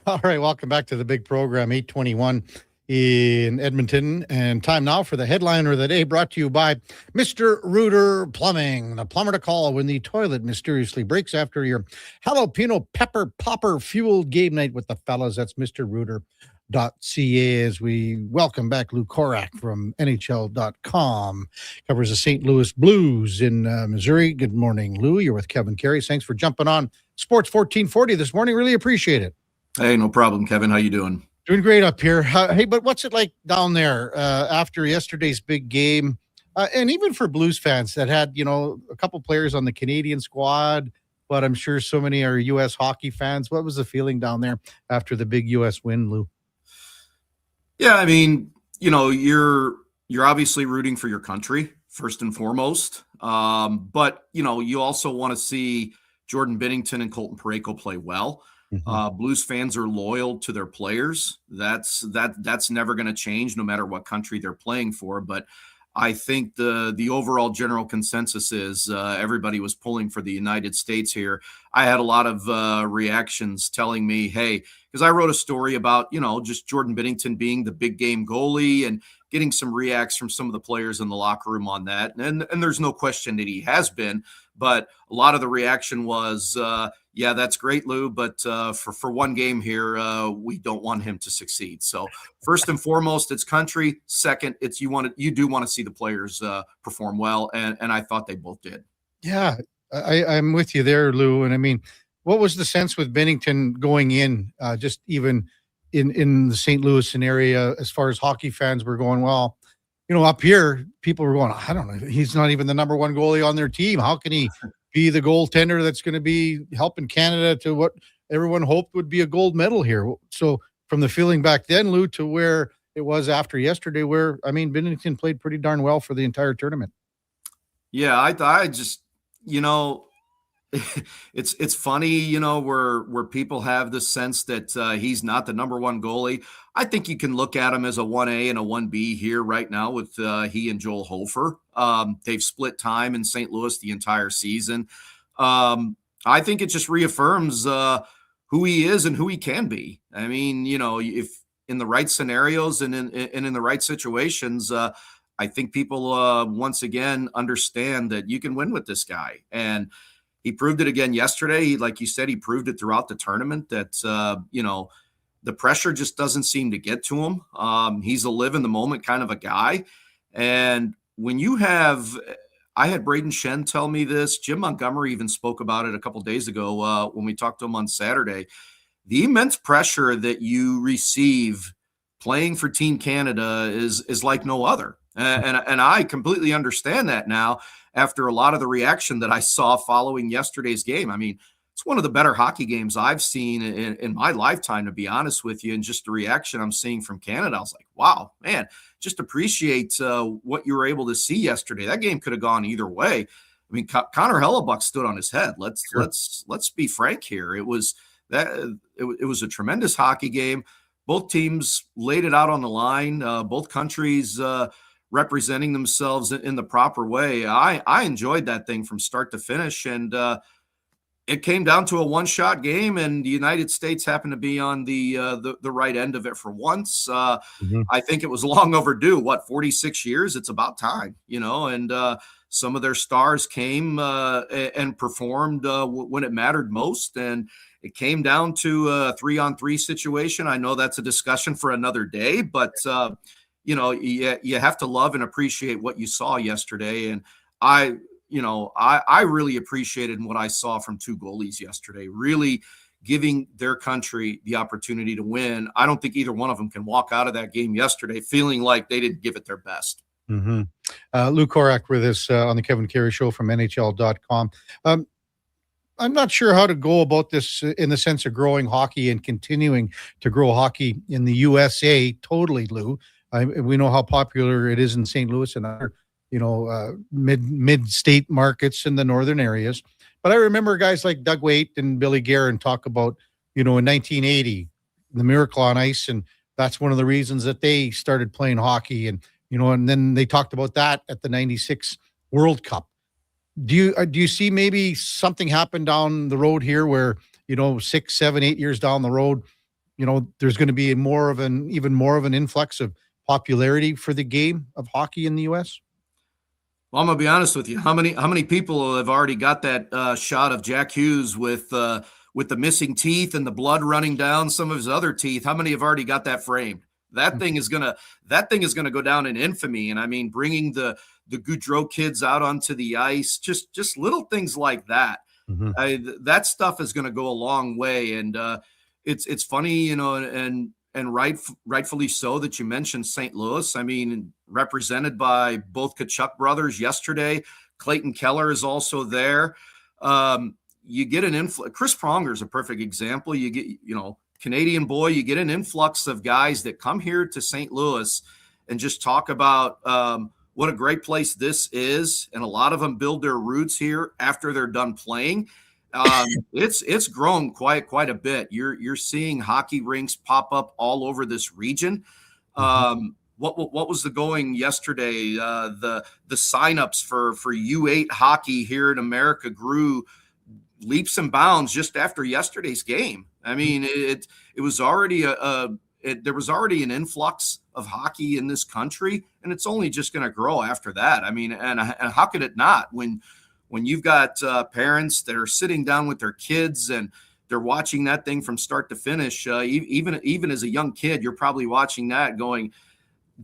E: All right, welcome back to the big program, 821 in Edmonton. And time now for the headliner of the day, brought to you by Mr. Rooter Plumbing, the plumber to call when the toilet mysteriously breaks after your jalapeno pepper popper fueled game night with the fellas. That's mrrooter.ca. As we welcome back Lou Korac from NHL.com, covers the St. Louis Blues in Missouri. Good morning, Lou. You're with Kevin Karius. Thanks for jumping on Sports 1440 this morning. Really appreciate it.
Y: Hey, no problem, Kevin. How you doing?
E: Doing great up here. Hey, but what's it like down there after yesterday's big game? And even for Blues fans that had, a couple players on the Canadian squad, but I'm sure so many are U.S. hockey fans. What was the feeling down there after the big U.S. win, Lou?
Y: Yeah, I mean, you're obviously rooting for your country first and foremost. But, you also want to see Jordan Binnington and Colton Parayko play well. Blues fans are loyal to their players. That's never going to change no matter what country they're playing for. But I think the overall general consensus is everybody was pulling for the United States here. I had a lot of reactions telling me, hey, because I wrote a story about, just Jordan Binnington being the big game goalie and getting some reacts from some of the players in the locker room on that. And there's no question that he has been. But a lot of the reaction was, yeah, that's great, Lou, but for one game here, we don't want him to succeed. So first and foremost, it's country. Second, it's you do want to see the players perform well, and I thought they both did.
E: Yeah, I'm with you there, Lou. And I mean, what was the sense with Binnington going in, just even in the St. Louis area, as far as hockey fans were going, well, up here, people were going, I don't know, he's not even the number one goalie on their team. How can he be the goaltender that's going to be helping Canada to what everyone hoped would be a gold medal here? So from the feeling back then, Lou, to where it was after yesterday, where, I mean, Binnington played pretty darn well for the entire tournament.
Y: Yeah, I just, it's funny, where people have this sense that he's not the number one goalie. I think you can look at him as a 1A and a 1B here right now with he and Joel Hofer. They've split time in St. Louis the entire season. I think it just reaffirms who he is and who he can be. I mean, if in the right scenarios and in the right situations, I think people once again understand that you can win with this guy. And he proved it again yesterday. Like you said, he proved it throughout the tournament that, you know, the pressure just doesn't seem to get to him. He's a live in the moment kind of a guy. And when you have, I had Braden Shen tell me this. Jim Montgomery even spoke about it a couple days ago when we talked to him on Saturday. The immense pressure that you receive playing for Team Canada is like no other. And I completely understand that now after a lot of the reaction that I saw following yesterday's game. I mean, it's one of the better hockey games I've seen in my lifetime, to be honest with you. And just the reaction I'm seeing from Canada, I was like, wow, man, just appreciate what you were able to see yesterday. That game could have gone either way. I mean, Connor Hellebuck stood on his head. Let's be frank here. It was a tremendous hockey game. Both teams laid it out on the line. Both countries representing themselves in the proper way. I enjoyed that thing from start to finish, and it came down to a one-shot game, and the United States happened to be on the right end of it for once. I think it was long overdue. 46 years? It's about time, you know. And some of their stars came and performed when it mattered most, and it came down to a 3-on-3 situation. I know that's a discussion for another day, but you know, you have to love and appreciate what you saw yesterday. And I really appreciated what I saw from two goalies yesterday, really giving their country the opportunity to win. I don't think either one of them can walk out of that game yesterday feeling like they didn't give it their best.
E: Lou Korac with us on the Kevin Karius Show from NHL.com. I'm not sure how to go about this in the sense of growing hockey and continuing to grow hockey in the USA. Totally, Lou. We know how popular it is in St. Louis and other, mid-state markets in the northern areas. But I remember guys like Doug Waite and Billy Guerin talk about, in 1980, the Miracle on Ice, and that's one of the reasons that they started playing hockey. And, and then they talked about that at the 96 World Cup. Do you see maybe something happen down the road here where, 6, 7, 8 years down the road, there's going to be even more of an influx of popularity for the game of hockey in the U.S.?
Y: Well, I'm gonna be honest with you. How many people have already got that shot of Jack Hughes with the missing teeth and the blood running down some of his other teeth? How many have already got that framed? That thing is gonna go down in infamy. And I mean, bringing the Goudreau kids out onto the ice, just little things like that. That stuff is gonna go a long way. And it's funny, and rightfully so that you mentioned St. Louis. I mean, represented by both Tkachuk brothers yesterday. Clayton Keller is also there. You get an influx. Chris Pronger is a perfect example. You get, Canadian boy, you get an influx of guys that come here to St. Louis and just talk about what a great place this is. And a lot of them build their roots here after they're done playing. It's grown quite a bit. You're seeing hockey rinks pop up all over this region. What was the going yesterday? The signups for U8 hockey here in America grew leaps and bounds just after yesterday's game. I mean, it was already there was already an influx of hockey in this country, and it's only just going to grow after that. I mean, and how could it not when you've got parents that are sitting down with their kids and they're watching that thing from start to finish. Even as a young kid, you're probably watching that going,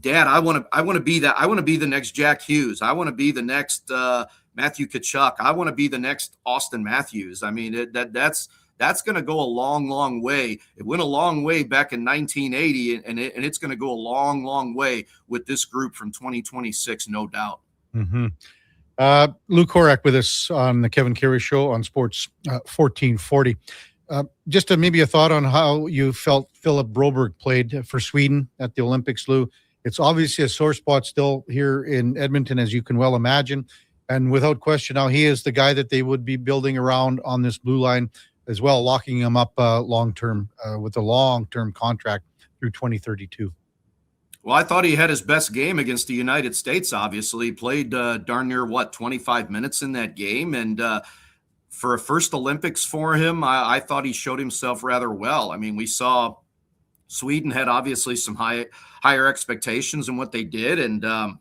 Y: Dad, I want to be that. I want to be the next Jack Hughes. I want to be the next Matthew Tkachuk. I want to be the next Austin Matthews. I mean, that's going to go a long way. It went a long way back in 1980, and it's going to go a long way with this group from 2026, no doubt.
E: Lou Korac with us on the Kevin Karius Show on Sports 1440. Just maybe a thought on how you felt Philip Broberg played for Sweden at the Olympics, Lou. It's obviously a sore spot still here in Edmonton, as you can well imagine. And without question, now he is the guy that they would be building around on this blue line as well, locking him up long-term with a long-term contract through 2032.
Y: Well, I thought he had his best game against the United States, obviously. He played darn near, 25 minutes in that game. And for a first Olympics for him, I thought he showed himself rather well. I mean, we saw Sweden had obviously some higher expectations in what they did. And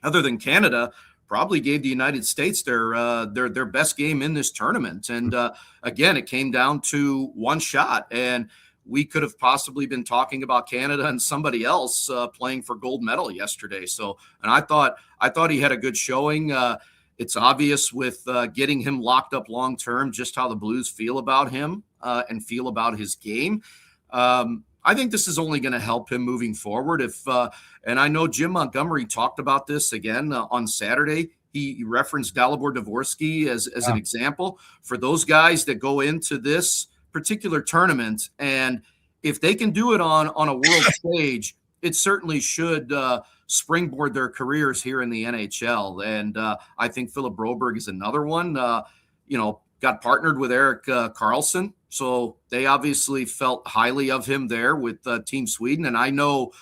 Y: other than Canada, probably gave the United States their best game in this tournament. And again, it came down to one shot, and we could have possibly been talking about Canada and somebody else playing for gold medal yesterday. So, and I thought he had a good showing. It's obvious with getting him locked up long term just how the Blues feel about him and feel about his game. I think this is only going to help him moving forward. And I know Jim Montgomery talked about this again on Saturday. He referenced Dalibor Dvorsky as an example for those guys that go into this particular tournament. And if they can do it on a world stage, it certainly should springboard their careers here in the NHL. And I think Philip Broberg is another one. Got partnered with Erik Karlsson. So they obviously felt highly of him there with Team Sweden. And I know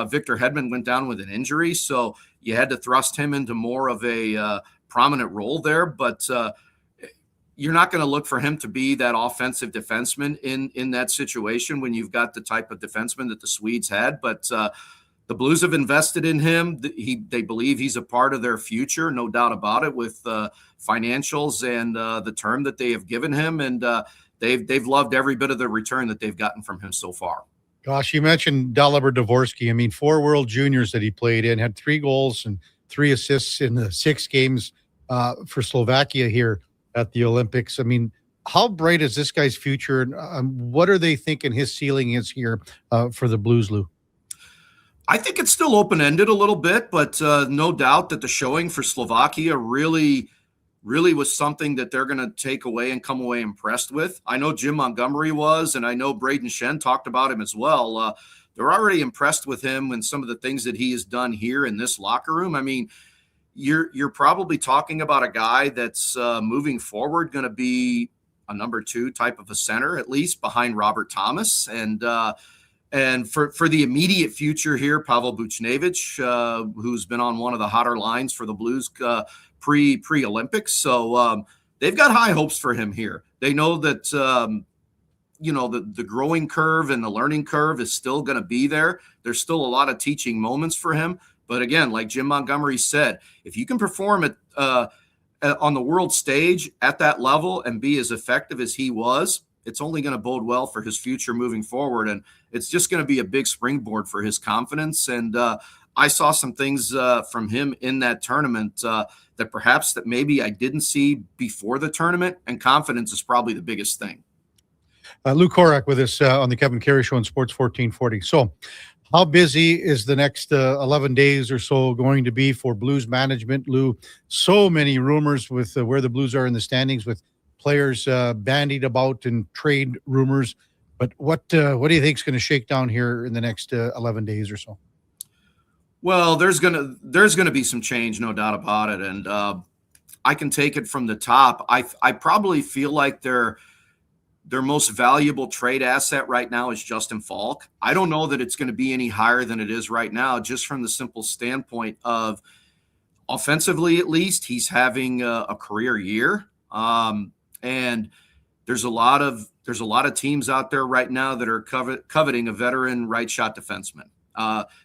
Y: Victor Hedman went down with an injury, so you had to thrust him into more of a prominent role there. But you're not going to look for him to be that offensive defenseman in that situation when you've got the type of defenseman that the Swedes had. But the Blues have invested in him. They believe he's a part of their future, no doubt about it, with financials and the term that they have given him. And they've loved every bit of the return that they've gotten from him so far.
E: Gosh, you mentioned Dalibor Dvorsky. I mean, 4 World Juniors that he played in, had 3 goals and 3 assists in the 6 games for Slovakia here at the Olympics. I mean, how bright is this guy's future? And what are they thinking his ceiling is here for the Blues, Lou?
Y: I think it's still open-ended a little bit, but no doubt that the showing for Slovakia really was something that they're going to take away and come away impressed with. I know Jim Montgomery was, and I know Braden Shen talked about him as well. They're already impressed with him and some of the things that he has done here in this locker room. I mean, you're probably talking about a guy that's moving forward going to be a number 2 type of a center, at least behind Robert Thomas. And for the immediate future here, Pavel Buchnevich, who's been on one of the hotter lines for the Blues pre-Olympics. So they've got high hopes for him here. They know that, the growing curve and the learning curve is still going to be there. There's still a lot of teaching moments for him. But again, like Jim Montgomery said, if you can perform on the world stage at that level and be as effective as he was, it's only going to bode well for his future moving forward. And it's just going to be a big springboard for his confidence. And I saw some things from him in that tournament that perhaps that maybe I didn't see before the tournament, and confidence is probably the biggest thing.
E: Lou Korac with us on the Kevin Karius Show on Sports 1440. So how busy is the next 11 days or so going to be for Blues management, Lou? So many rumors with where the Blues are in the standings, with players bandied about and trade rumors. But what do you think is going to shake down here in the next 11 days or so?
Y: Well, there's gonna be some change, no doubt about it. And I can take it from the top. I probably feel like their most valuable trade asset right now is Justin Falk. I don't know that it's going to be any higher than it is right now, just from the simple standpoint of offensively, at least, he's having a career year. And there's a lot of teams out there right now that are coveting a veteran right shot defenseman.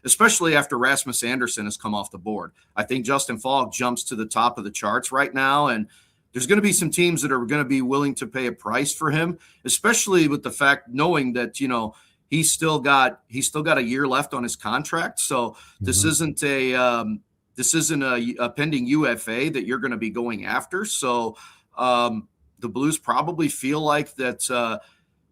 Y: Especially after Rasmus Andersson has come off the board. I think Justin Falk jumps to the top of the charts right now, and there's going to be some teams that are going to be willing to pay a price for him, especially with the fact knowing that, he's still got a year left on his contract. So this isn't a pending UFA that you're going to be going after. So the Blues probably feel like that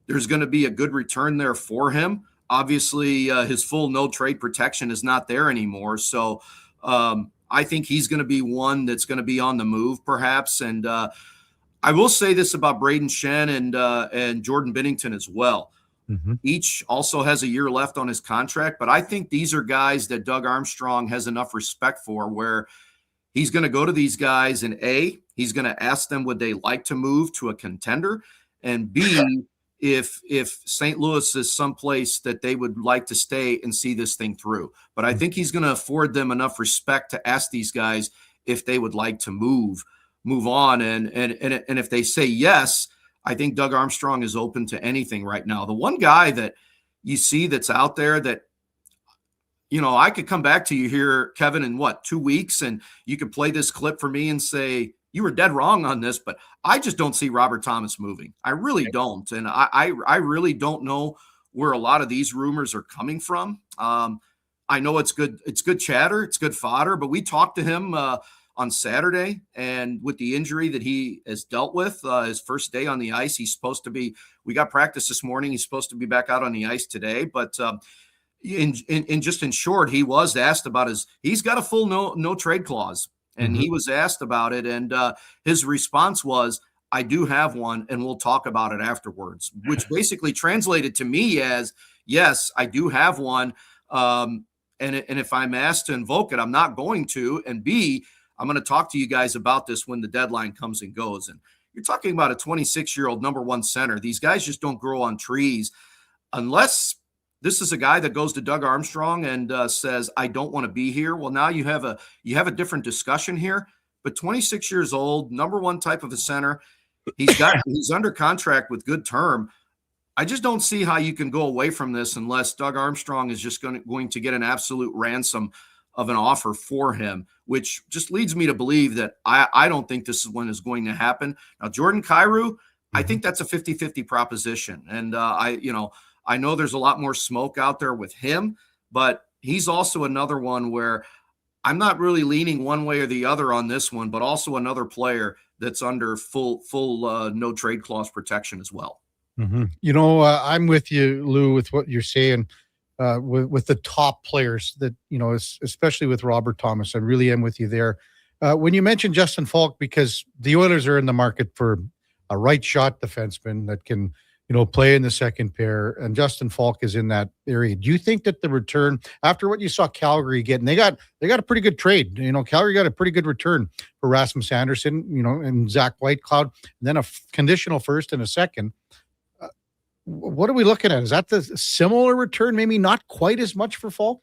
Y: there's going to be a good return there for him. Obviously, his full no trade protection is not there anymore. So I think he's going to be one that's going to be on the move, perhaps. And I will say this about Braden Shen and Jordan Binnington as well. Mm-hmm. Each also has a year left on his contract, but I think these are guys that Doug Armstrong has enough respect for, where he's going to go to these guys and he's going to ask them would they like to move to a contender, and B, if St. Louis is someplace that they would like to stay and see this thing through. But I think he's going to afford them enough respect to ask these guys if they would like to move on. And if they say yes, I think Doug Armstrong is open to anything right now. The one guy that you see that's out there that, I could come back to you here, Kevin, in 2 weeks, and you could play this clip for me and say, you were dead wrong on this, but I just don't see Robert Thomas moving. I really don't. And I really don't know where a lot of these rumors are coming from. I know it's good chatter, it's good fodder, but we talked to him on Saturday, and with the injury that he has dealt with, his first day on the ice, we got practice this morning. He's supposed to be back out on the ice today, but in short, he was asked about he's got a full no trade clause, and he was asked about it, and his response was, I do have one, and we'll talk about it afterwards, which basically translated to me as, yes, I do have one. And if I'm asked to invoke it, I'm not going to. And B, I'm going to talk to you guys about this when the deadline comes and goes. And you're talking about a 26-year-old number one center. These guys just don't grow on trees unless this is a guy that goes to Doug Armstrong and says, I don't want to be here. Well, now you have a different discussion here. But 26 years old, number one type of a center. He's under contract with good term. I just don't see how you can go away from this unless Doug Armstrong is just going to get an absolute ransom of an offer for him, which just leads me to believe that I don't think this one is going to happen. Now, Jordan Kyrou, I think that's a 50-50 proposition. And I know there's a lot more smoke out there with him, but he's also another one where I'm not really leaning one way or the other on this one, but also another player that's under full no trade clause protection as well.
E: I'm with you, Lou, with what you're saying with the top players that, especially with Robert Thomas. I really am with you there. When you mentioned Justin Falk, because the Oilers are in the market for a right shot defenseman that can, play in the second pair, and Justin Falk is in that area. Do you think that the return, after what you saw Calgary get, and they got a pretty good trade, Calgary got a pretty good return for Rasmus Andersson, and Zach Whitecloud, and then a conditional first and a second. What are we looking at? Is that the similar return? Maybe not quite as much for Falk?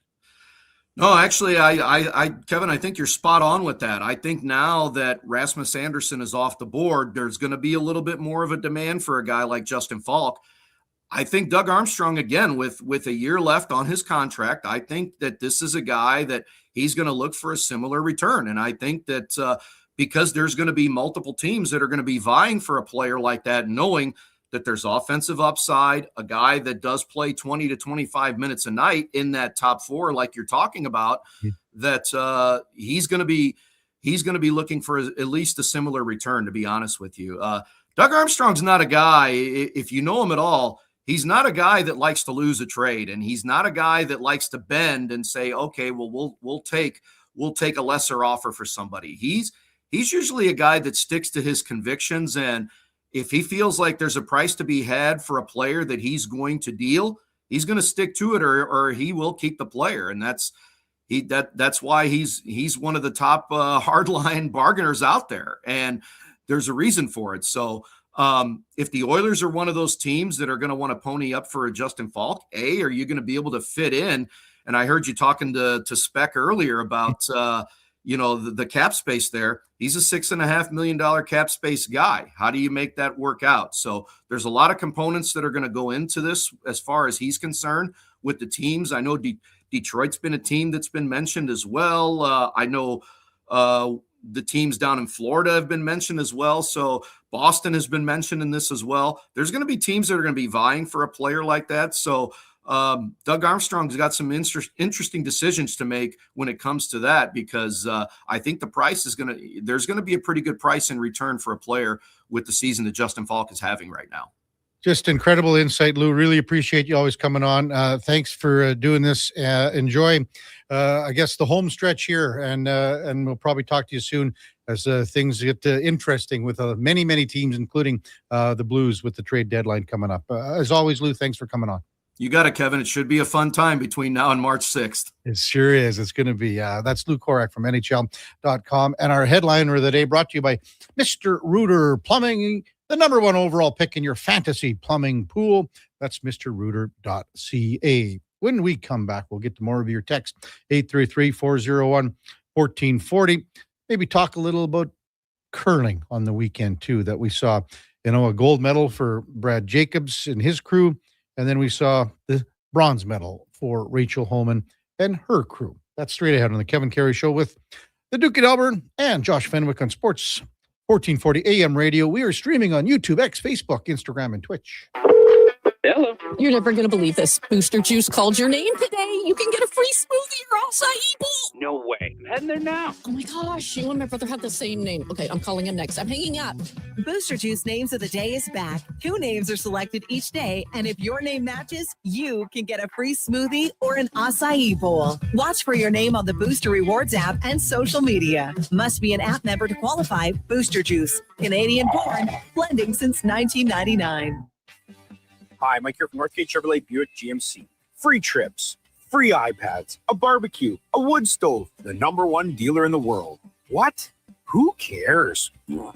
Y: No, actually, I Kevin, I think you're spot on with that. I think now that Rasmus Andersson is off the board, there's going to be a little bit more of a demand for a guy like Justin Falk. I think Doug Armstrong, again, with a year left on his contract, I think that this is a guy that he's going to look for a similar return. And I think that because there's going to be multiple teams that are going to be vying for a player like that, knowing that there's offensive upside, a guy that does play 20 to 25 minutes a night in that top four, like you're talking about, that he's going to be looking for at least a similar return, to be honest with you. Doug Armstrong's not a guy, if you know him at all, he's not a guy that likes to lose a trade, and he's not a guy that likes to bend and say, okay, well, we'll take a lesser offer for somebody. He's usually a guy that sticks to his convictions, and if he feels like there's a price to be had for a player that he's going to deal, he's going to stick to it, or he will keep the player. And that's why he's one of the top hardline bargainers out there. And there's a reason for it. So if the Oilers are one of those teams that are going to want to pony up for a Justin Falk, are you going to be able to fit in? And I heard you talking to Spec earlier about, the cap space there. He's a $6.5 million cap space guy. How do you make that work out? So there's a lot of components that are going to go into this as far as he's concerned with the teams. I know Detroit's been a team that's been mentioned as well. I know the teams down in Florida have been mentioned as well. So Boston has been mentioned in this as well. There's going to be teams that are going to be vying for a player like that. So Doug Armstrong's got some interesting decisions to make when it comes to that, because I think the price there's going to be a pretty good price in return for a player with the season that Justin Falk is having right now.
E: Just incredible insight, Lou. Really appreciate you always coming on. Thanks for doing this. Enjoy, I guess, the home stretch here, and we'll probably talk to you soon as things get interesting with many, many teams, including the Blues with the trade deadline coming up. As always, Lou, thanks for coming on.
Y: You got it, Kevin. It should be a fun time between now and March 6th.
E: It sure is. It's going to be. That's Lou Korac from NHL.com. And our headliner of the day brought to you by Mr. Rooter Plumbing, the number one overall pick in your fantasy plumbing pool. That's mrrooter.ca. When we come back, we'll get to more of your text, 833-401-1440. Maybe talk a little about curling on the weekend, too, that we saw, a gold medal for Brad Jacobs and his crew. And then we saw the bronze medal for Rachel Homan and her crew. That's straight ahead on the Kevin Karius Show with the Duke of Delburne and Josh Fenwick on Sports 1440 AM radio. We are streaming on YouTube, X, Facebook, Instagram, and Twitch.
G: Hello. You're never going to believe this. Booster Juice called your name today. You can get a free smoothie or acai bowl.
S: No way. I'm heading there now.
G: Oh my gosh, you and my brother have the same name. Okay, I'm calling him next. I'm hanging up.
U: Booster Juice Names of the Day is back. 2 names are selected each day, and if your name matches, you can get a free smoothie or an acai bowl. Watch for your name on the Booster Rewards app and social media. Must be an app member to qualify. Booster Juice, Canadian-born, blending since 1999.
V: Hi, Mike here from Northgate Chevrolet Buick GMC. Free trips, free iPads, a barbecue, a wood stove, the #1 dealer in the world. What? Who cares? How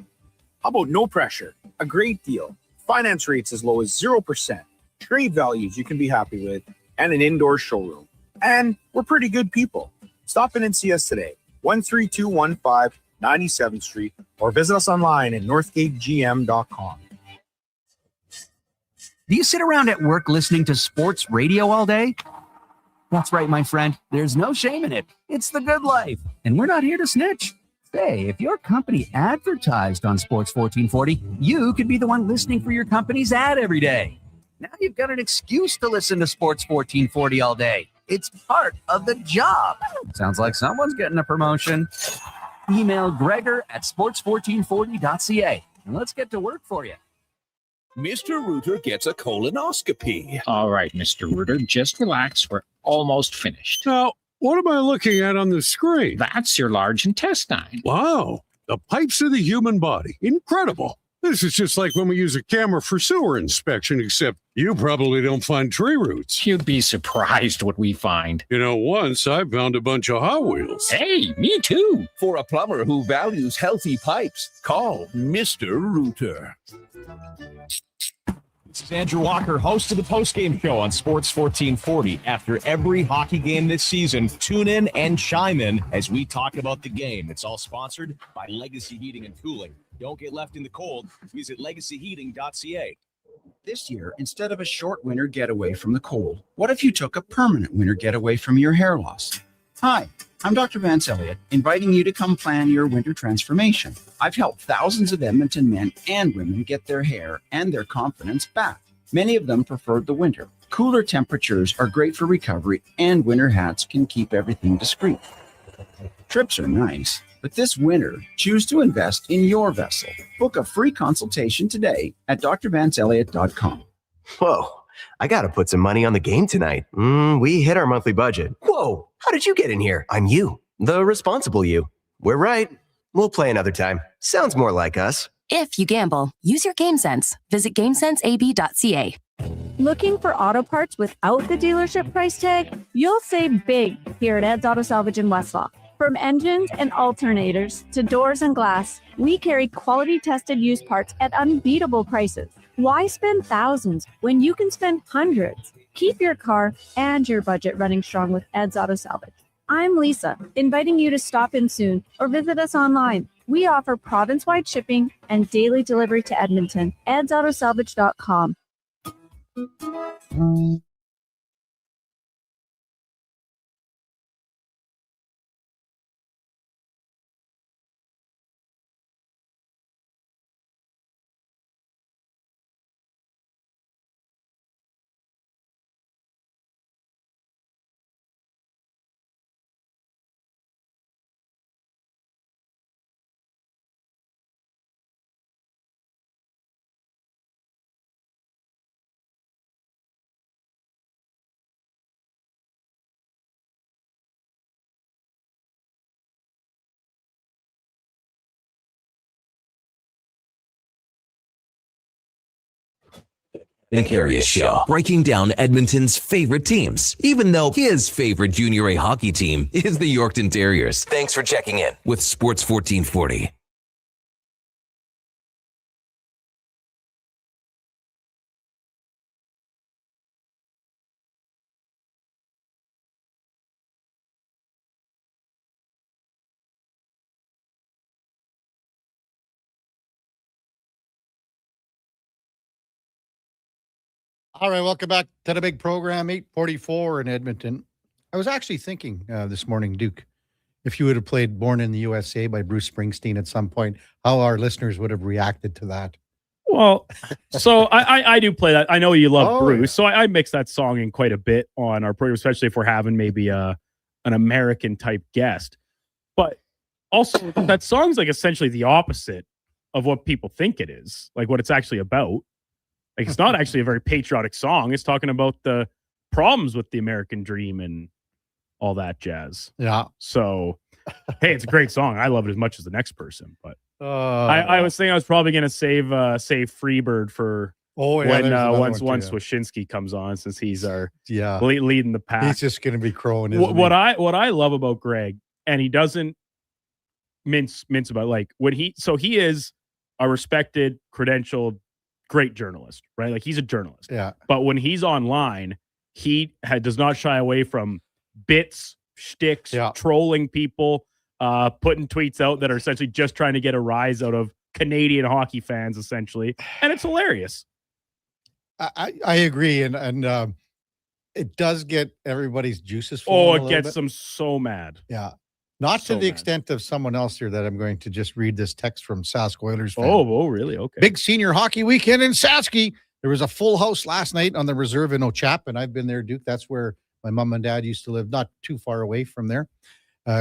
V: about no pressure, a great deal, finance rates as low as 0%, trade values you can be happy with, and an indoor showroom. And we're pretty good people. Stop in and see us today, 13215 97th Street, or visit us online at northgategm.com.
O: Do you sit around at work listening to sports radio all day? That's right, my friend. There's no shame in it. It's the good life. And we're not here to snitch. Say, if your company advertised on Sports 1440, you could be the one listening for your company's ad every day. Now you've got an excuse to listen to Sports 1440 all day. It's part of the job. Sounds like someone's getting a promotion. Email Gregor at sports1440.ca and let's get to work for you.
R: Mr. Reuter gets a colonoscopy.
P: All right, Mr. Reuter, just relax. We're almost finished.
C: Now, what am I looking at on the screen?
P: That's your large intestine.
C: Wow, the pipes of the human body. Incredible. This is just like when we use a camera for sewer inspection, except you probably don't find tree roots.
P: You'd be surprised what we find.
C: You know, once I found a bunch of Hot Wheels.
P: Hey, me too.
R: For a plumber who values healthy pipes, call Mr. Reuter.
Q: This is Andrew Walker, host of the postgame show on Sports 1440. After every hockey game this season, tune in and chime in as we talk about the game. It's all sponsored by Legacy Heating and Cooling. Don't get left in the cold. Visit legacyheating.ca.
D: This year, instead of a short winter getaway from the cold, what if you took a permanent winter getaway from your hair loss? Hi, I'm Dr. Vance Elliott, inviting you to come plan your winter transformation. I've helped thousands of Edmonton men and women get their hair and their confidence back. Many of them preferred the winter. Cooler temperatures are great for recovery, and winter hats can keep everything discreet. Trips are nice, but this winter, choose to invest in your vessel. Book a free consultation today at drvanceelliott.com.
T: Whoa, I got to put some money on the game tonight. We hit our monthly budget. Whoa, how did you get in here? I'm you, the responsible you. We're right. We'll play another time. Sounds more like us.
K: If you gamble, use your game sense. Visit GameSenseAB.ca.
N: Looking for auto parts without the dealership price tag? You'll save big here at Ed's Auto Salvage in Westlaw. From engines and alternators to doors and glass, we carry quality tested used parts at unbeatable prices. Why spend thousands when you can spend hundreds? Keep your car and your budget running strong with Ed's Auto Salvage. I'm Lisa, inviting you to stop in soon or visit us online. We offer province-wide shipping and daily delivery to Edmonton. edsautosalvage.com.
A: The Karius Show, breaking down Edmonton's favorite teams, even though his favorite Junior A hockey team is the Yorkton Terriers. Thanks for checking in with Sports 1440.
E: All right, welcome back to the big program, 844 in Edmonton. I was actually thinking this morning, Duke, if you would have played Born in the USA by Bruce Springsteen at some point, how our listeners would have reacted to that.
F: Well, so I do play that. I know you love
E: Oh,
F: Bruce,
E: yeah.
F: so I mix that song in quite a bit on our program, especially if we're having maybe an American type guest. But also, that song's like essentially the opposite of what people think it is, like what it's actually about. Like it's not actually a very patriotic song. It's talking about the problems with the American dream and all that jazz.
E: Yeah.
F: So, hey, it's a great song. I love it as much as the next person, but I was thinking I was probably going to save Freebird for when once Wyshynski comes on, since he's our leading the pack.
E: He's just going to be crowing.
F: What I love about Greg, and he doesn't mince about, like when he is a respected, credentialed, great journalist, right? Like he's a journalist.
E: Yeah.
F: But when he's online, he does not shy away from bits, shticks, trolling people, putting tweets out that are essentially just trying to get a rise out of Canadian hockey fans, essentially, and it's hilarious.
E: I agree, and it does get everybody's juices
F: flowing.
E: Oh,
F: it gets them so mad.
E: Yeah. Not
F: so
E: to the
F: mad.
E: extent of someone else here that I'm going to just read this text from Sask Oilers fan.
F: Oh, really? Okay.
E: Big senior hockey weekend in Sasky. There was a full house last night on the reserve in Ochap, and I've been there, Duke. That's where my mom and dad used to live, not too far away from there.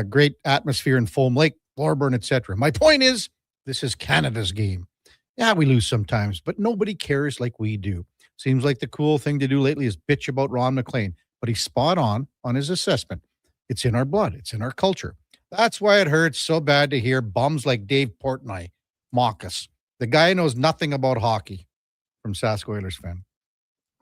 E: Great atmosphere in Foam Lake, Thorburn, etc. My point is, this is Canada's game. Yeah, we lose sometimes, but nobody cares like we do. Seems like the cool thing to do lately is bitch about Ron McLean, but he's spot on his assessment. It's in our blood. It's in our culture. That's why it hurts so bad to hear bums like Dave Portnoy mock us. The guy knows nothing about hockey. From Sask Oilers fan.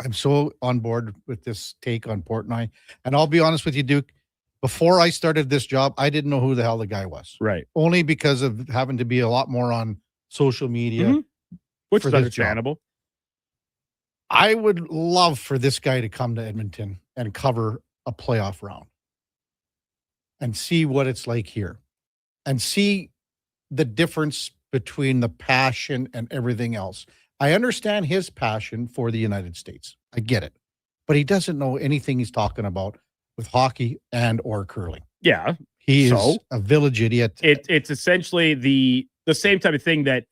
E: I'm so on board with this take on Portnoy. And I'll be honest with you, Duke, before I started this job, I didn't know who the hell the guy was.
F: Right.
E: Only because of having to be a lot more on social media.
F: Which is
E: for this
F: understandable.
E: job. I would love for this guy to come to Edmonton and cover a playoff round and see what it's like here and see the difference between the passion and everything else. I understand his passion for the United States. I get it. But he doesn't know anything he's talking about with hockey and or curling.
F: Yeah.
E: He is a village idiot.
F: It's essentially the same type of thing that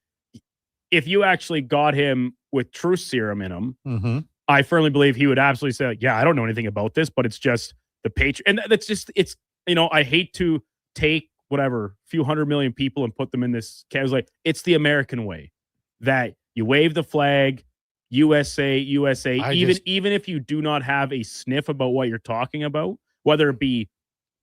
F: if you actually got him with truth serum in him, I firmly believe he would absolutely say, like, yeah, I don't know anything about this, but it's just the page. And that's just, it's, I hate to take whatever few 100 million people and put them in this category. Like, it's the American way that you wave the flag, USA, even if you do not have a sniff about what you're talking about, whether it be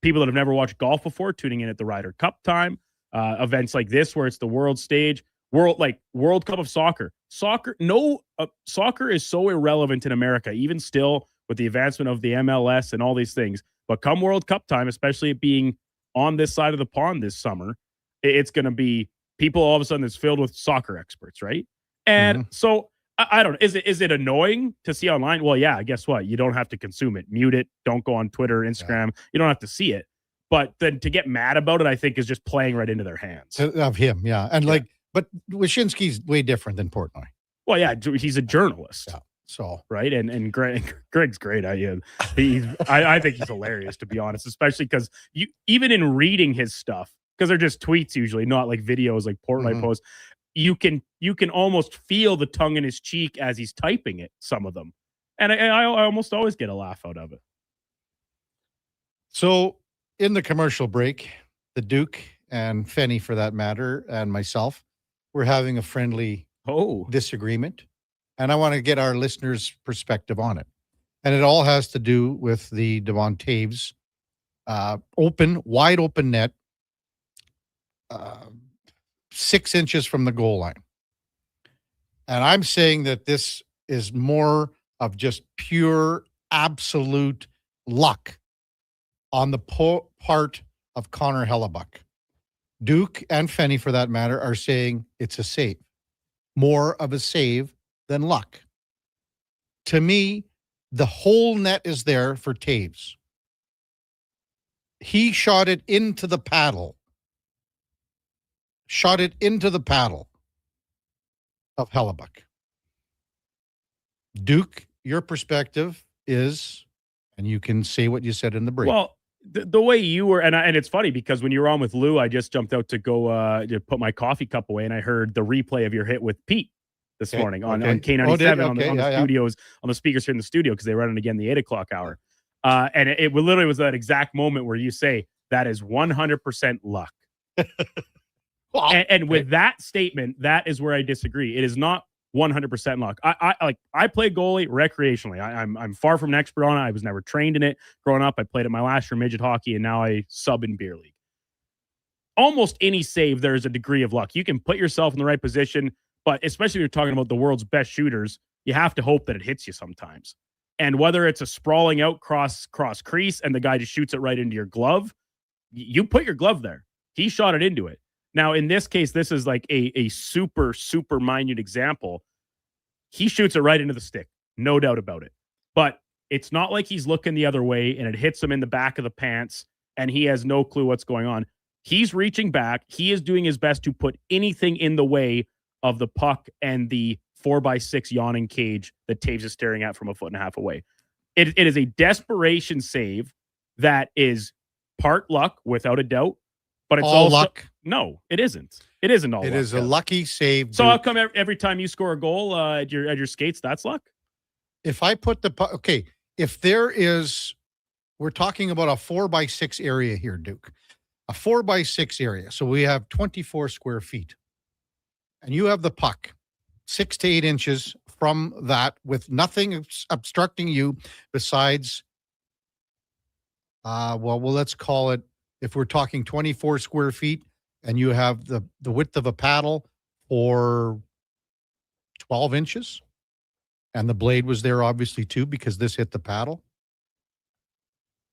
F: people that have never watched golf before tuning in at the Ryder Cup time, events like this where it's the world stage, World Cup of soccer. Soccer is so irrelevant in America, even still with the advancement of the MLS and all these things. But come World Cup time, especially it being on this side of the pond this summer, it's going to be people all of a sudden it's filled with soccer experts, right? And so I don't know. Is it annoying to see online? Well, yeah, guess what? You don't have to consume it. Mute it. Don't go on Twitter, Instagram. You don't have to see it. But then to get mad about it, I think is just playing right into their hands.
E: Of him, yeah. And but Wyshynski's way different than Portnoy.
F: Well, yeah, he's a journalist.
E: Yeah. So
F: right, and Greg's great. I think he's hilarious, to be honest, especially because you even in reading his stuff, because they're just tweets usually, not like videos like Portnoy posts. You can almost feel the tongue in his cheek as he's typing it, some of them. And I almost always get a laugh out of it.
E: So in the commercial break, the Duke and Fenny, for that matter, and myself, we're having a friendly disagreement. And I want to get our listeners' perspective on it. And it all has to do with the Devon Taves wide open net, 6 inches from the goal line. And I'm saying that this is more of just pure, absolute luck on the part of Connor Hellebuck. Duke and Fenny, for that matter, are saying it's a save. More of a save than luck. To me, the whole net is there for Taves. He shot it into the paddle. Of Hellebuck. Duke, your perspective is, and you can say what you said in the break.
F: Well, the way you were, and it's funny because when you were on with Lou, I just jumped out to go to put my coffee cup away, and I heard the replay of your hit with Pete this morning on K97 on the studios, on the speakers here in the studio, because they run it again the 8 o'clock hour. And it literally was that exact moment where you say that is 100% luck. And with that statement, that is where I disagree. It is not 100% luck. I play goalie recreationally. I'm far from an expert on it. I was never trained in it growing up. I played at my last year midget hockey, and now I sub in beer league. Almost any save, there is a degree of luck. You can put yourself in the right position, but especially when you're talking about the world's best shooters, you have to hope that it hits you sometimes. And whether it's a sprawling out cross crease and the guy just shoots it right into your glove, you put your glove there. He shot it into it. Now, in this case, this is like a super, super minute example. He shoots it right into the stick, no doubt about it. But it's not like he's looking the other way and it hits him in the back of the pants and he has no clue what's going on. He's reaching back. He is doing his best to put anything in the way of the puck and the 4x6 yawning cage that Taves is staring at from 1.5 feet away. It is a desperation save that is part luck, without a doubt. But it's
E: all
F: also
E: luck.
F: No, it isn't. It isn't all luck.
E: It is a lucky save.
F: So how come every time you score a goal at your skates, that's luck?
E: If I put the puck, okay, if there is, we're talking about a 4x6 area here, Duke. A 4x6 area. So we have 24 square feet. And you have the puck 6 to 8 inches from that with nothing obstructing you besides, let's call it, if we're talking 24 square feet and you have the width of a paddle for 12 inches, and the blade was there obviously too because this hit the paddle,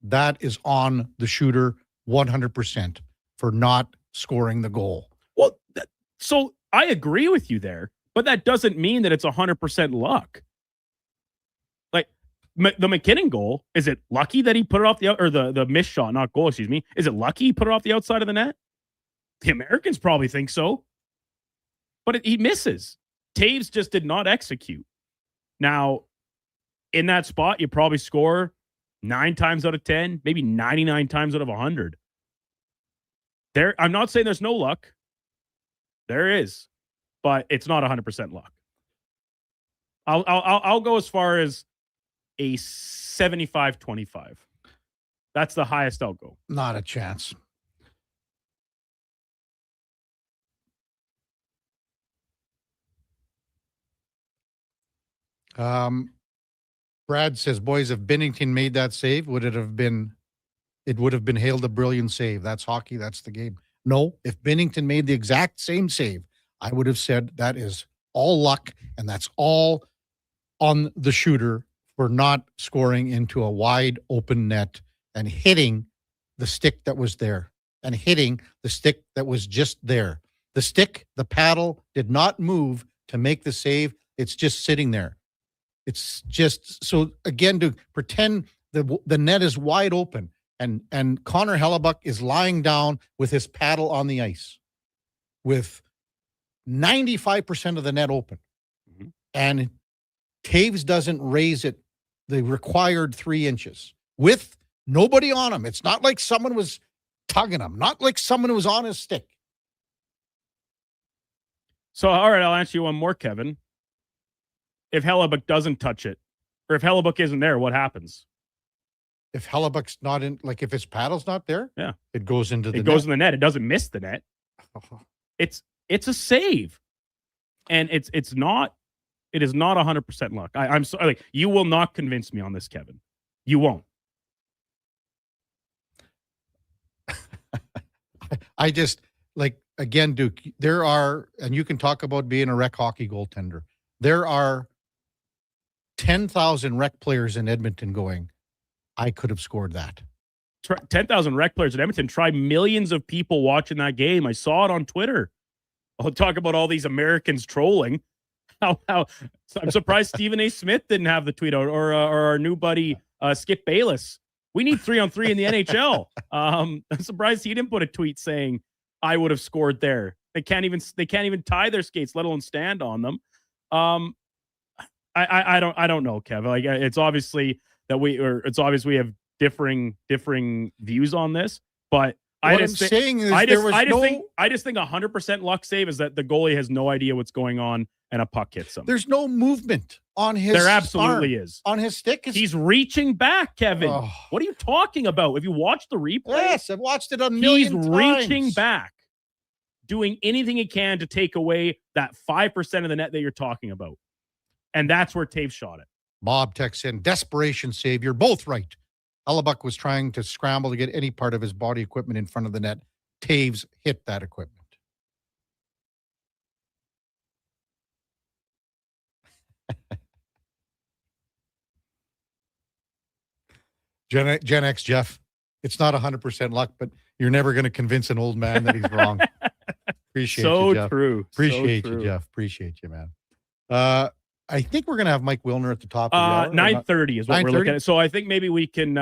E: that is on the shooter 100% for not scoring the goal.
F: Well, so I agree with you there, but that doesn't mean that it's 100% luck. Like the McKinnon goal, is it lucky that he put it off the missed shot, not goal, excuse me. Is it lucky he put it off the outside of the net? The Americans probably think so, but he misses. Taves just did not execute. Now, in that spot, you probably score 9 times out of 10, maybe 99 times out of 100. I'm not saying there's no luck. There is, but it's not 100% luck. I'll go as far as a 75-25. That's the highest I'll go.
E: Not a chance. Brad says, boys, if Binnington made that save, it would have been hailed a brilliant save. That's hockey. That's the game. No, if Binnington made the exact same save, I would have said that is all luck, and that's all on the shooter for not scoring into a wide open net and hitting the stick that was there and hitting the stick that was just there. The stick, the paddle did not move to make the save. It's just sitting there. It's just, so again, to pretend the net is wide open and Connor Hellebuck is lying down with his paddle on the ice with 95% of the net open. Mm-hmm. And Taves doesn't raise it the required 3 inches with nobody on him. It's not like someone was tugging him, not like someone was on his stick.
F: So, all right, I'll answer you one more, Kevin. If Hellebuck doesn't touch it, or if Hellebuck isn't there, what happens?
E: If Hellebuck's not in, like if his paddle's not there,
F: yeah,
E: it goes into the net.
F: It goes in the net. It doesn't miss the net. It's a save. And it is not 100% luck. I'm sorry, like, you will not convince me on this, Kevin. You won't.
E: I just, like, again, Duke, there are, and you can talk about being a rec hockey goaltender. There are 10,000 rec players in Edmonton going, I could have scored that.
F: 10,000 rec players in Edmonton. Try millions of people watching that game. I saw it on Twitter. I'll talk about all these Americans trolling. How I'm surprised Stephen A. Smith didn't have the tweet out, or our new buddy Skip Bayless. We need 3-on-3 in the NHL. I'm surprised he didn't put a tweet saying I would have scored there. They can't even tie their skates, let alone stand on them. I don't know, Kevin. Like, it's obviously that it's obvious we have differing views on this, but I just think 100% luck save is that the goalie has no idea what's going on and a puck hits him.
E: There's no movement on his
F: There absolutely
E: arm.
F: is.
E: On his stick.
F: He's reaching back, Kevin.
E: Oh.
F: What are you talking about? Have you watched the replay?
E: Yes, I've watched it a million
F: times. He's reaching back, doing anything he can to take away that 5% of the net that you're talking about. And that's where Taves shot it.
E: Bob texts in, desperation save. You're both right. Hellebuck was trying to scramble to get any part of his body equipment in front of the net. Taves hit that equipment. Gen X, Jeff, it's not 100% luck, but you're never going to convince an old man that he's wrong. Appreciate you, Jeff. Appreciate you, Jeff. Appreciate you, man. I think we're going to have Mike Wilner at the top of the hour.
F: 9:30 is what we're looking at. So I think maybe we could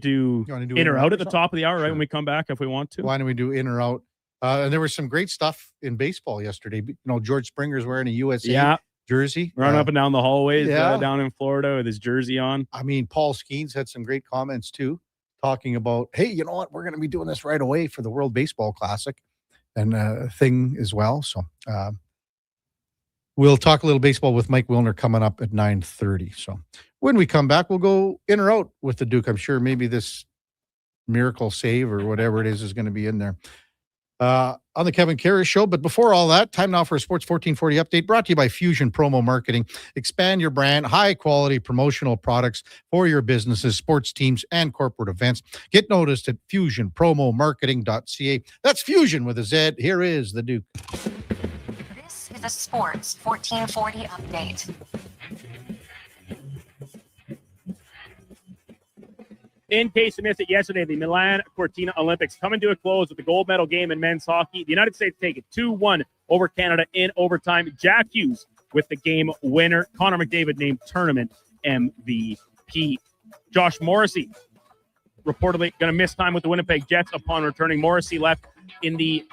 F: do in or out at the top of the hour, right, when we come back, if we want to.
E: Why don't we do in or out? And there was some great stuff in baseball yesterday. You know, George Springer's wearing a USA jersey.
F: Running up and down the hallways down in Florida with his jersey on.
E: I mean, Paul Skeens had some great comments too, talking about, hey, you know what? We're going to be doing this right away for the World Baseball Classic and thing as well. So we'll talk a little baseball with Mike Wilner coming up at 9:30. So when we come back, we'll go in or out with the Duke. I'm sure maybe this miracle save or whatever it is going to be in there. On the Kevin Karius Show. But before all that, time now for a Sports 1440 update brought to you by Fusion Promo Marketing. Expand your brand, high-quality promotional products for your businesses, sports teams, and corporate events. Get noticed at fusionpromomarketing.ca. That's Fusion with a Z. Here is the Duke.
B: This is a Sports 1440 update.
F: In case you missed it yesterday, the Milan Cortina Olympics coming to a close with the gold medal game in men's hockey. The United States take it 2-1 over Canada in overtime. Jack Hughes with the game winner. Connor McDavid named tournament MVP. Josh Morrissey reportedly going to miss time with the Winnipeg Jets upon returning. Morrissey left in the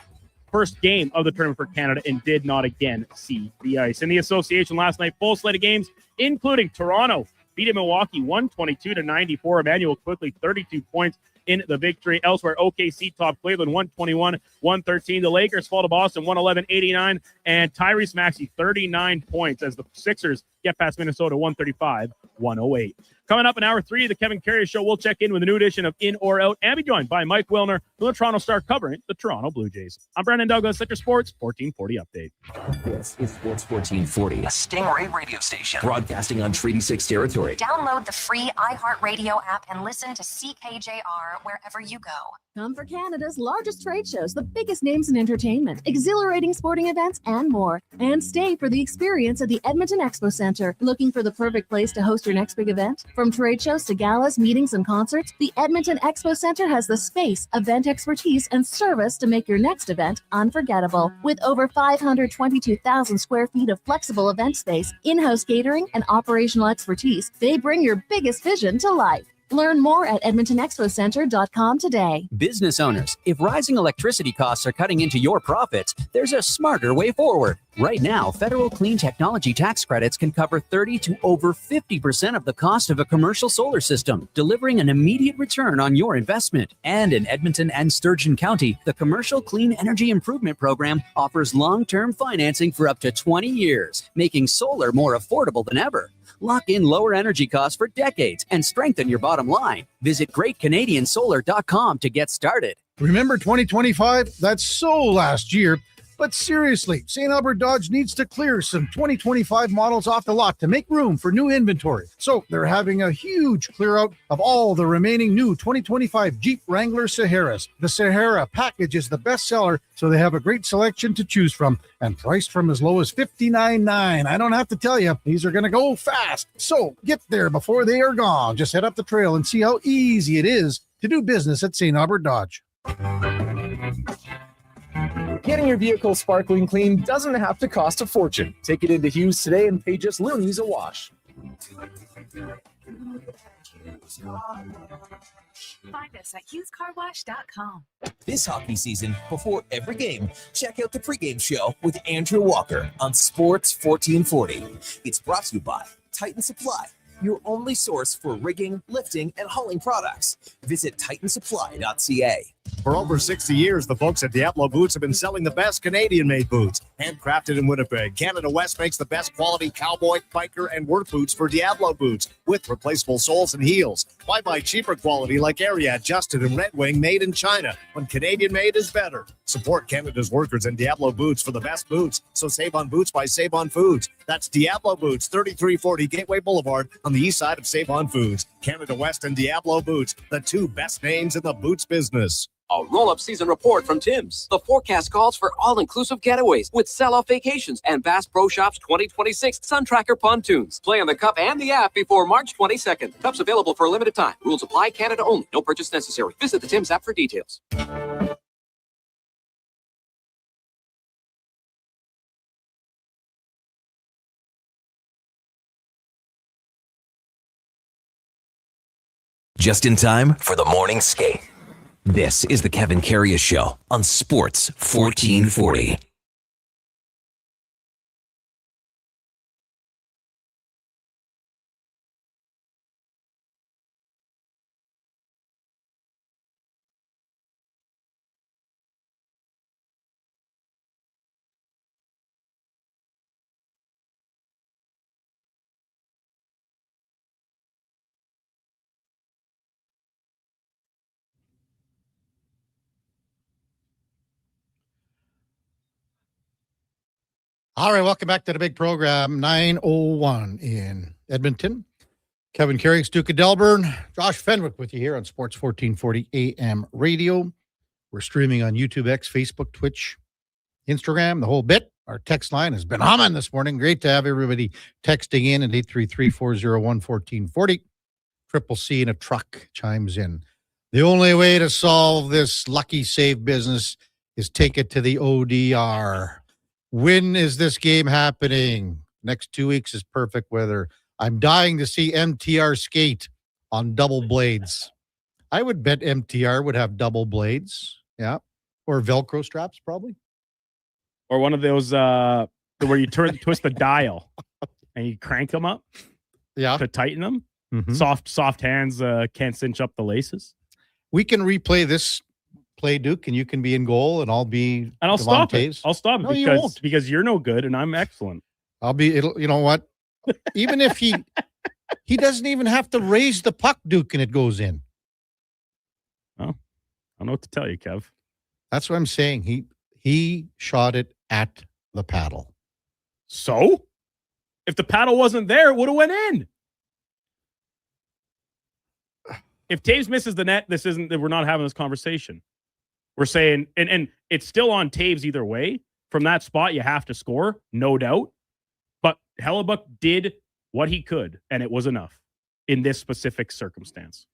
F: first game of the tournament for Canada and did not again see the ice. In the association last night, full slate of games, including Toronto beat Milwaukee 122-94. Emmanuel quickly 32 points in the victory. Elsewhere, OKC top Cleveland 121-113. The Lakers fall to Boston 111-89. And Tyrese Maxey 39 points as the Sixers get past Minnesota 135-108. Coming up in hour 3 of the Kevin Karius Show, we'll check in with a new edition of In or Out and be joined by Mike Wilner from the Toronto Star covering the Toronto Blue Jays. I'm Brandon Douglas at your Sports 1440 update.
A: This is Sports 1440, a Stingray radio station broadcasting on Treaty 6 territory.
B: Download the free iHeartRadio app and listen to CKJR wherever you go.
N: Come for Canada's largest trade shows, the biggest names in entertainment, exhilarating sporting events, and more. And stay for the experience at the Edmonton Expo Center. Looking for the perfect place to host your next big event? From trade shows to galas, meetings, and concerts, the Edmonton Expo Center has the space, event expertise, and service to make your next event unforgettable. With over 522,000 square feet of flexible event space, in-house catering, and operational expertise, they bring your biggest vision to life. Learn more at EdmontonExpoCenter.com today.
O: Business owners, if rising electricity costs are cutting into your profits, there's a smarter way forward. Right now, federal clean technology tax credits can cover 30 to over 50% of the cost of a commercial solar system, delivering an immediate return on your investment. And in Edmonton and Sturgeon County, the Commercial Clean Energy Improvement Program offers long-term financing for up to 20 years, making solar more affordable than ever. Lock in lower energy costs for decades and strengthen your bottom line. Visit GreatCanadianSolar.com to get started.
E: Remember 2025? That's so last year. But seriously, St. Albert Dodge needs to clear some 2025 models off the lot to make room for new inventory. So they're having a huge clear out of all the remaining new 2025 Jeep Wrangler Saharas. The Sahara package is the best seller, so they have a great selection to choose from and priced from as low as $59,900. I don't have to tell you, these are going to go fast. So get there before they are gone. Just head up the trail and see how easy it is to do business at St. Albert Dodge.
H: Getting your vehicle sparkling clean doesn't have to cost a fortune. Take it into Hughes today and pay just loonies a wash.
U: Find us at HughesCarWash.com.
A: This hockey season, before every game, check out the pregame show with Andrew Walker on Sports 1440. It's brought to you by Titan Supply, your only source for rigging, lifting, and hauling products. Visit titansupply.ca.
I: For over 60 years, the folks at Diablo Boots have been selling the best Canadian-made boots. Handcrafted in Winnipeg, Canada West makes the best quality cowboy, biker, and work boots for Diablo Boots with replaceable soles and heels. Why buy cheaper quality like Ariat, Justin, and Red Wing made in China when Canadian-made is better? Support Canada's workers and Diablo Boots for the best boots. So save on boots by Save On Foods. That's Diablo Boots, 3340 Gateway Boulevard on the east side of Save On Foods. Canada West and Diablo Boots, the two best names in the boots business.
J: A roll-up season report from Tim's. The forecast calls for all-inclusive getaways with sell-off vacations and Bass Pro Shops 2026 Sun Tracker pontoons. Play on the Cup and the app before March 22nd. Cups available for a limited time. Rules apply. Canada only. No purchase necessary. Visit the Tim's app for details.
A: Just in time for the morning skate. This is the Kevin Karius Show on Sports 1440.
E: All right, welcome back to the big program, 9:01 in Edmonton. Kevin Karius, Duke of Delburne, Josh Fenwick with you here on Sports 1440 AM radio. We're streaming on YouTube, X, Facebook, Twitch, Instagram, the whole bit. Our text line has been humming this morning. Great to have everybody texting in at 833-401-1440. Triple C in a truck chimes in. The only way to solve this lucky save business is take it to the ODR. When is this game happening? Next 2 weeks is perfect weather. I'm dying to see MTR skate on double blades. I would bet MTR would have double blades. Yeah. Or Velcro straps, probably.
F: Or one of those where you twist the dial and you crank them up.
E: Yeah.
F: To tighten them.
E: Mm-hmm.
F: Soft hands can't cinch up the laces.
E: We can replay this play, Duke, and you can be in goal, and I'll be.
F: And I'll stop it. I'll stop
E: No,
F: it because you're no good and I'm excellent.
E: I'll be. You know what? Even if he doesn't even have to raise the puck, Duke, and it goes in.
F: Oh, I don't know what to tell you, Kev.
E: That's what I'm saying. He shot it at the paddle.
F: So, if the paddle wasn't there, it would have went in. If Taves misses the net, we're not having this conversation. We're saying, and it's still on Taves either way. From that spot, you have to score, no doubt. But Hellebuck did what he could, and it was enough in this specific circumstance.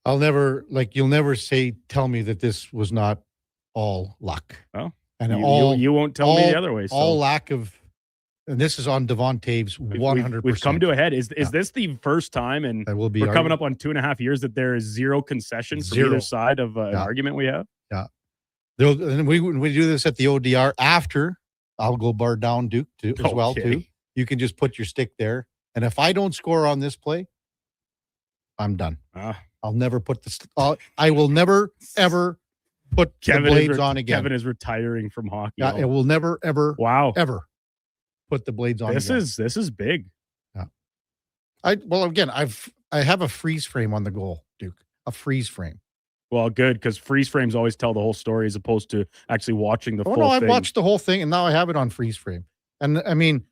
E: You'll never tell me that this was not all luck.
F: Well,
E: and
F: you won't tell me the other way. So.
E: All lack of, and this is on Devon Taves 100%.
F: We've come to a head. Is this the first time, and we're coming up on 2.5 years, that there is zero concession from either side of an argument we have?
E: Yeah. And we do this at the ODR after. I'll go bar down, Duke, as well, too. You can just put your stick there. And if I don't score on this play, I'm done. I'll never put I will never, ever put the blades on again.
F: Kevin is retiring from hockey.
E: Yeah, it will never, ever, ever put the blades on again.
F: This is big.
E: Yeah. I have a freeze frame on the goal, Duke. A freeze frame.
F: Well, good, because freeze frames always tell the whole story as opposed to actually watching the full thing.
E: I watched the whole thing, and now I have it on freeze frame. And, I mean,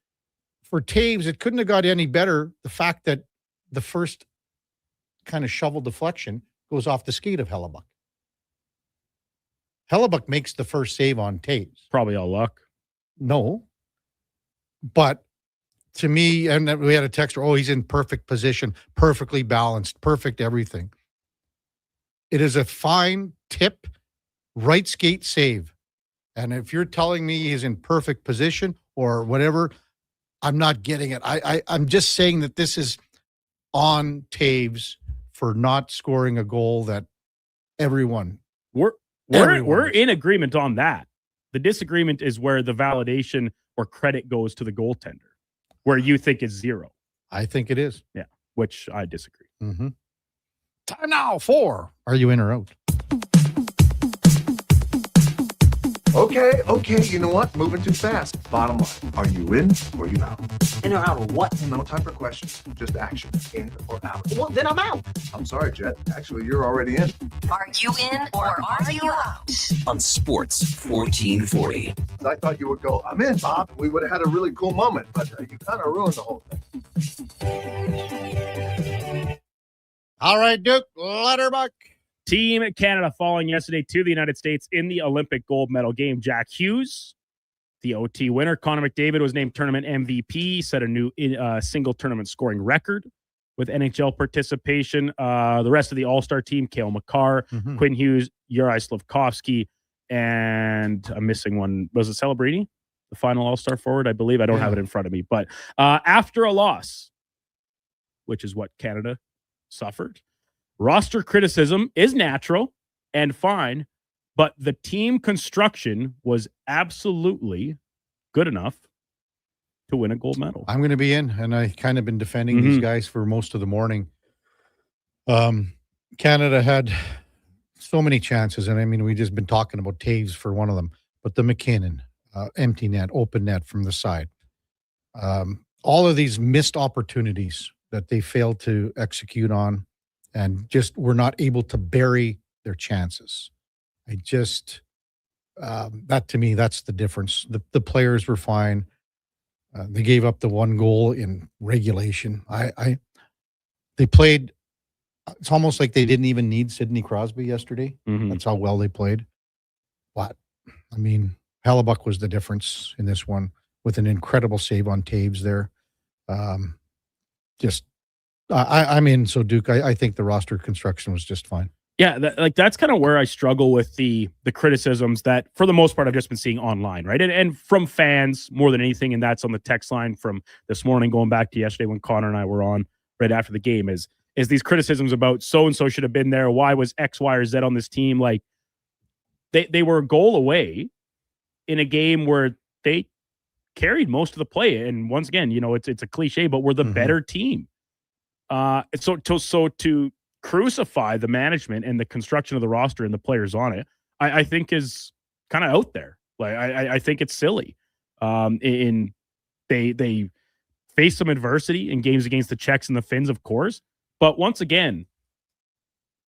E: for Taves, it couldn't have got any better. The fact that the first kind of shovel deflection goes off the skate of Hellebuck. Hellebuck makes the first save on Taves.
F: Probably all luck.
E: No. But to me, and we had a texter, he's in perfect position, perfectly balanced, perfect everything. It is a fine tip, right skate save. And if you're telling me he's in perfect position or whatever, I'm not getting it. I'm just saying that this is on Taves for not scoring a goal that
F: we're in agreement on that. The disagreement is where the validation or credit goes to the goaltender. where you think it's 0.
E: I think it is.
F: Yeah, which I disagree.
E: Mm-hmm. Time now for Are You In or Out?
L: Okay, you know what? Moving too fast. Bottom line, are you in or you out?
M: In or out of what?
L: No time for questions, just action. In or out?
M: Well, then I'm out.
L: I'm sorry, Jet. Actually, you're already in.
B: Are you in or are you out?
A: On Sports 1440.
L: I thought you would go, I'm in, Bob. We would have had a really cool moment, but you kind of ruined the whole thing.
E: All right, Duke, Letterbuck.
F: Team Canada falling yesterday to the United States in the Olympic gold medal game. Jack Hughes, the OT winner. Connor McDavid was named tournament MVP, set a new single tournament scoring record with NHL participation. The rest of the All-Star team, Cale Makar, Quinn Hughes, Juraj Slafkovsky, and I'm missing one. Was it Celebrini? The final All-Star forward, I believe. I don't have it in front of me. But after a loss, which is what Canada suffered, roster criticism is natural and fine, but the team construction was absolutely good enough to win a gold medal.
E: I'm going to be in, and I kind of been defending these guys for most of the morning. Canada had so many chances, and I mean, we just been talking about Taves for one of them, but the McKinnon, empty net, open net from the side. All of these missed opportunities that they failed to execute on, and just were not able to bury their chances. I just, that to me, that's the difference. The players were fine. They gave up the one goal in regulation. They played, it's almost like they didn't even need Sidney Crosby yesterday. That's how well they played. But, I mean, Hellebuck was the difference in this one with an incredible save on Taves there. I'm in. So Duke, I think the roster construction was just fine.
F: Yeah, that's kind of where I struggle with the criticisms that, for the most part, I've just been seeing online, right? And from fans more than anything, and that's on the text line from this morning, going back to yesterday when Connor and I were on right after the game, is these criticisms about so-and-so should have been there, why was X, Y, or Z on this team? Like, they were a goal away in a game where they carried most of the play. And once again, you know, it's a cliche, but we're the better team. So to crucify the management and the construction of the roster and the players on it, I think is kind of out there. Like, I think it's silly. They face some adversity in games against the Czechs and the Finns, of course. But once again,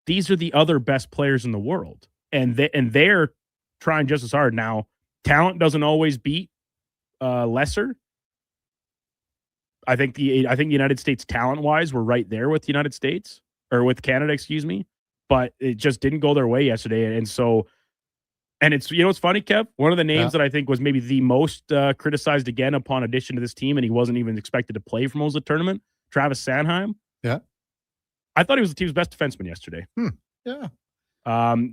F: these are the other best players in the world, and they're trying just as hard. Now, talent doesn't always beat lesser. I think the United States talent-wise were right there with the United States, or with Canada, excuse me, but it just didn't go their way yesterday. And so, and it's, you know, it's funny, Kev, one of the names that I think was maybe the most criticized again upon addition to this team, and he wasn't even expected to play for most of the tournament, Travis Sanheim.
E: Yeah.
F: I thought he was the team's best defenseman yesterday.
E: Yeah.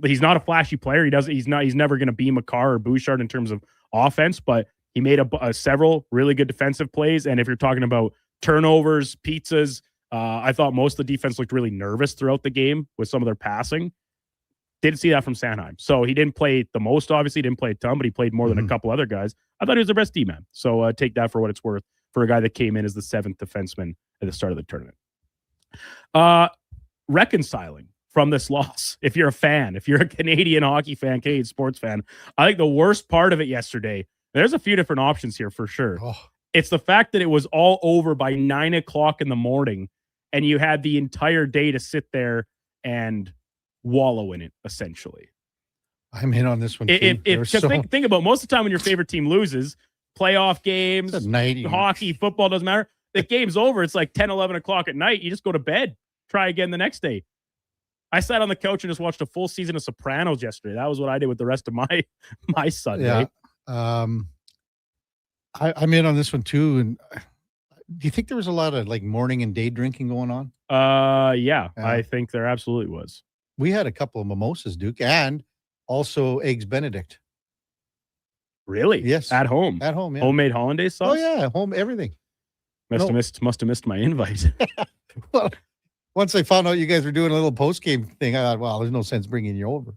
F: He's not a flashy player. He's never going to be Makar or Bouchard in terms of offense, but he made several really good defensive plays. And if you're talking about turnovers, pizzas, I thought most of the defense looked really nervous throughout the game with some of their passing. Didn't see that from Sanheim. So he didn't play the most, obviously. He didn't play a ton, but he played more than a couple other guys. I thought he was their best D-man. So take that for what it's worth for a guy that came in as the 7th defenseman at the start of the tournament. Reconciling from this loss, if you're a fan, if you're a Canadian hockey fan, Canadian sports fan, I think the worst part of it yesterday, there's a few different options here for sure. It's the fact that it was all over by 9 o'clock in the morning, and you had the entire day to sit there and wallow in it, essentially.
E: I'm in on this one.
F: Think about most of the time when your favorite team loses, playoff games, hockey, football, doesn't matter. The game's over. It's like 10, 11 o'clock at night. You just go to bed, try again the next day. I sat on the couch and just watched a full season of Sopranos yesterday. That was what I did with the rest of my Sunday.
E: Yeah. I'm in on this one too. And do you think there was a lot of like morning and day drinking going on?
F: Yeah. I think there absolutely was.
E: We had a couple of mimosas, Duke, and also Eggs Benedict.
F: Really?
E: Yes.
F: At home.
E: At home, yeah.
F: Homemade hollandaise sauce?
E: Oh yeah, home everything.
F: Must have missed my invite.
E: Well, once I found out you guys were doing a little post-game thing, I thought, well, there's no sense bringing you over.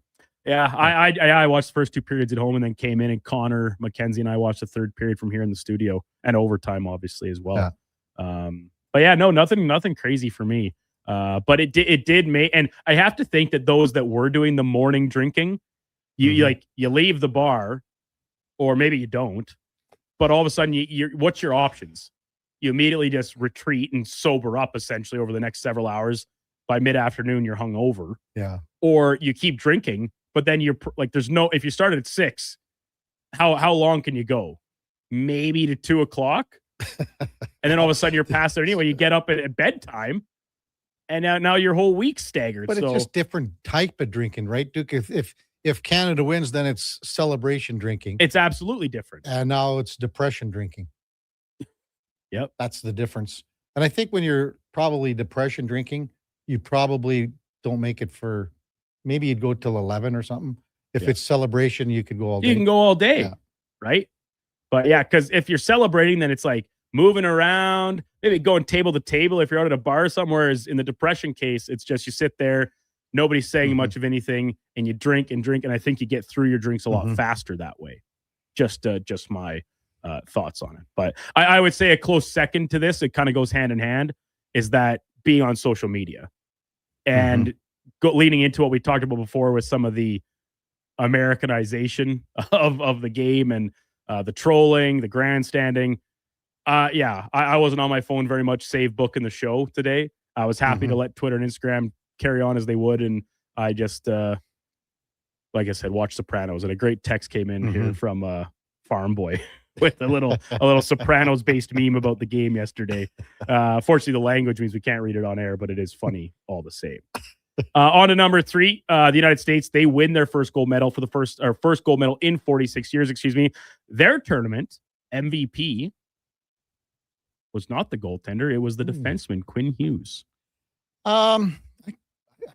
F: Yeah, I watched the first 2 periods at home and then came in, and Connor, Mackenzie, and I watched the third period from here in the studio, and overtime, obviously, as well. But yeah, no, nothing crazy for me. But it did make, and I have to think that those that were doing the morning drinking, you leave the bar, or maybe you don't, but all of a sudden what's your options? You immediately just retreat and sober up essentially over the next several hours. By mid-afternoon, you're hungover.
E: Yeah. Or
F: Or you keep drinking, but then you're like, if you started at 6, how long can you go? Maybe to 2:00. And then all of a sudden you're past it anyway. You get up at bedtime, and now your whole week's staggered.
E: But it's just different type of drinking, right, Duke? If Canada wins, then it's celebration drinking.
F: It's absolutely different.
E: And now it's depression drinking.
F: Yep.
E: That's the difference. And I think when you're probably depression drinking, you probably don't make it for, maybe you'd go till 11 or something. If it's celebration, you could go all day.
F: You can go all day, right? But yeah, because if you're celebrating, then it's like moving around, maybe going table to table if you're out at a bar somewhere. Whereas in the depression case, it's just you sit there, nobody's saying much of anything, and you drink and drink, and I think you get through your drinks a lot faster that way. Just my thoughts on it. But I would say a close second to this, it kind of goes hand in hand, is that being on social media and leaning into what we talked about before with some of the Americanization of the game and the trolling, the grandstanding. I wasn't on my phone very much, save booking the show today. I was happy to let Twitter and Instagram carry on as they would, and I just like I said, watch Sopranos. And a great text came in here from Farm Boy with a little Sopranos based meme about the game yesterday. Fortunately, the language means we can't read it on air, but it is funny all the same. On to number 3, the United States, they win their first gold medal first gold medal in 46 years, Their tournament MVP was not the goaltender. It was the defenseman, Quinn Hughes.
E: I'm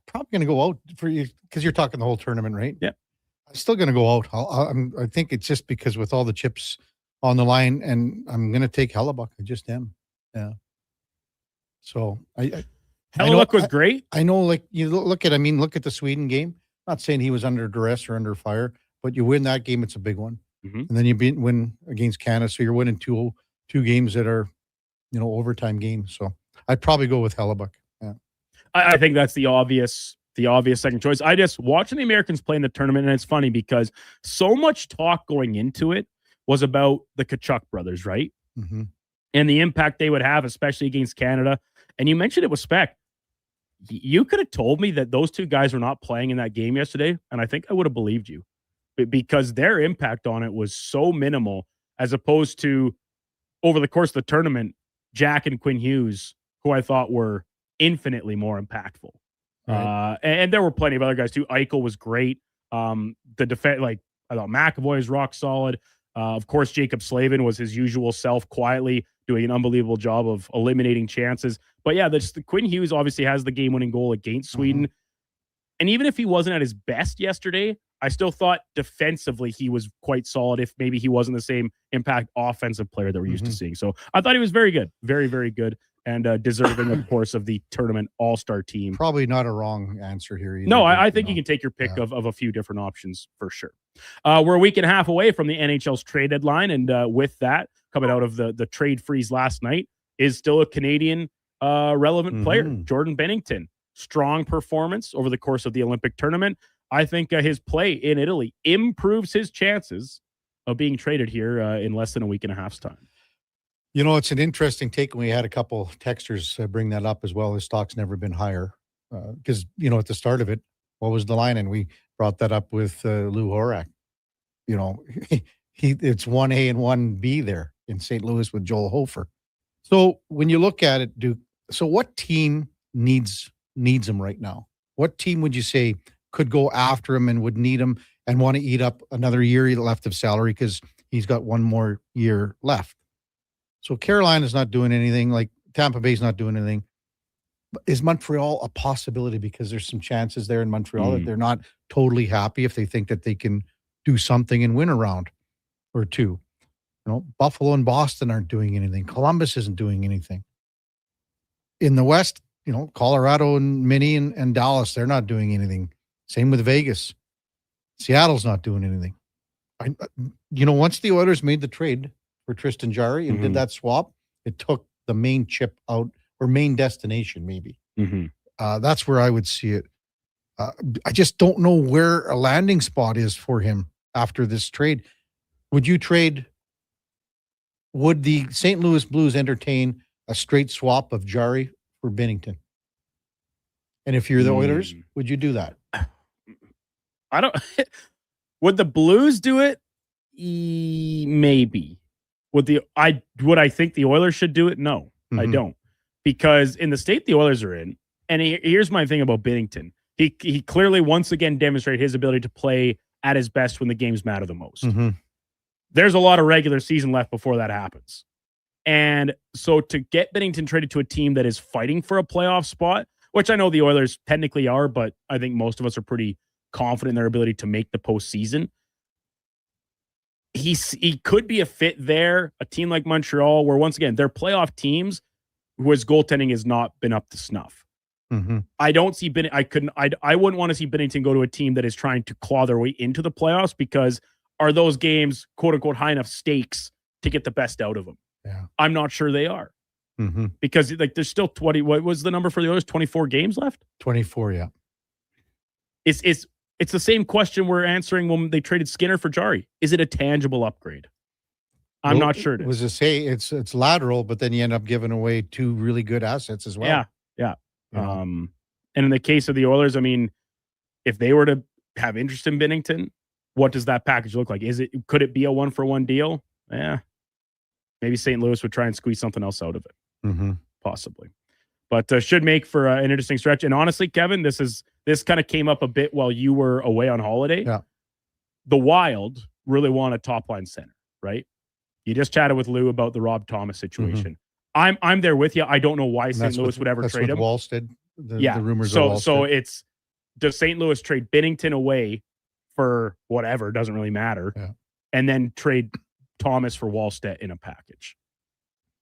E: probably going to go out for you because you're talking the whole tournament, right?
F: Yeah.
E: I'm still going to go out. I think it's just because with all the chips on the line, and I'm going to take Hellebuck. I just am. Yeah. So
F: Hellebuck was great.
E: I know, like you look at the Sweden game. Not saying he was under duress or under fire, but you win that game, it's a big one. And then you win against Canada, so you're winning two games that are, overtime games. So I'd probably go with Hellebuck. Yeah,
F: I think that's the obvious second choice. I just watching the Americans play in the tournament, and it's funny because so much talk going into it was about the Tkachuk brothers, right? And the impact they would have, especially against Canada. And you mentioned it with Spec. You could have told me that those two guys were not playing in that game yesterday, and I think I would have believed you because their impact on it was so minimal as opposed to over the course of the tournament, Jack and Quinn Hughes, who I thought were infinitely more impactful. Right. And there were plenty of other guys too. Eichel was great. The defense, I thought McAvoy is rock solid. Of course, Jacob Slavin was his usual self, quietly doing an unbelievable job of eliminating chances. But yeah, the Quinn Hughes obviously has the game-winning goal against Sweden. And even if he wasn't at his best yesterday, I still thought defensively he was quite solid if maybe he wasn't the same impact offensive player that we're used to seeing. So I thought he was very good, very, very good, and deserving, of course, of the tournament all-star team.
E: Probably not a wrong answer here either.
F: No, I think you can take your pick of a few different options for sure. We're a week and a half away from the NHL's trade deadline, and with that, coming out of the trade freeze last night, is still a Canadian relevant player, Jordan Bennington. Strong performance over the course of the Olympic tournament. I think his play in Italy improves his chances of being traded here in less than a week and a half's time.
E: It's an interesting take. We had a couple texters bring that up as well. His stock's never been higher because, at the start of it, what was the line? And we brought that up with Lou Korac. It's 1A and 1B there in St. Louis with Joel Hofer. So when you look at it, Duke, so what team needs him right now? What team would you say could go after him and would need him and want to eat up another year left of salary because he's got one more year left? So Carolina's not doing anything, like Tampa Bay's not doing anything. Is Montreal a possibility because there's some chances there in Montreal that they're not totally happy if they think that they can do something and win a round or two? Buffalo and Boston aren't doing anything. Columbus isn't doing anything. In the West, Colorado and Minnie and Dallas, they're not doing anything. Same with Vegas. Seattle's not doing anything. Once the Oilers made the trade for Tristan Jarry and did that swap, it took the main chip out or main destination, maybe. That's where I would see it. I just don't know where a landing spot is for him after this trade. Would the St. Louis Blues entertain a straight swap of Jari for Binnington? And if you're the Oilers, would you do that?
F: I don't. Would the Blues do it? Maybe. Would I think the Oilers should do it? No, I don't. Because in the state the Oilers are in, and here's my thing about Binnington. He clearly once again demonstrated his ability to play at his best when the games matter the most. There's a lot of regular season left before that happens. And so to get Binnington traded to a team that is fighting for a playoff spot, which I know the Oilers technically are, but I think most of us are pretty confident in their ability to make the postseason. He could be a fit there. A team like Montreal, where once again, they're playoff teams whose goaltending has not been up to snuff. I don't see I wouldn't want to see Binnington go to a team that is trying to claw their way into the playoffs, because are those games, quote unquote, high enough stakes to get the best out of them?
E: Yeah.
F: I'm not sure they are. Because like there's still 20, what was the number for the Oilers? 24 games left?
E: 24, yeah.
F: It's the same question we're answering when they traded Skinner for Jari. Is it a tangible upgrade? I'm not sure it is.
E: Was to say it's lateral, but then you end up giving away two really good assets as well.
F: Yeah. And in the case of the Oilers, I mean, if they were to have interest in Binnington, what does that package look like? Could it be a 1-for-1 deal? Yeah. Maybe St. Louis would try and squeeze something else out of it. Possibly. But should make for an interesting stretch. And honestly, Kevin, this kind of came up a bit while you were away on holiday.
E: Yeah.
F: The Wild really want a top line center, right? You just chatted with Lou about the Rob Thomas situation. I'm there with you. I don't know why St. Louis would ever trade him.
E: Wallstead. The rumors of Wallstead.
F: So does St. Louis trade Binnington away for whatever? Doesn't really matter.
E: Yeah.
F: And then trade Thomas for Wallstedt in a package.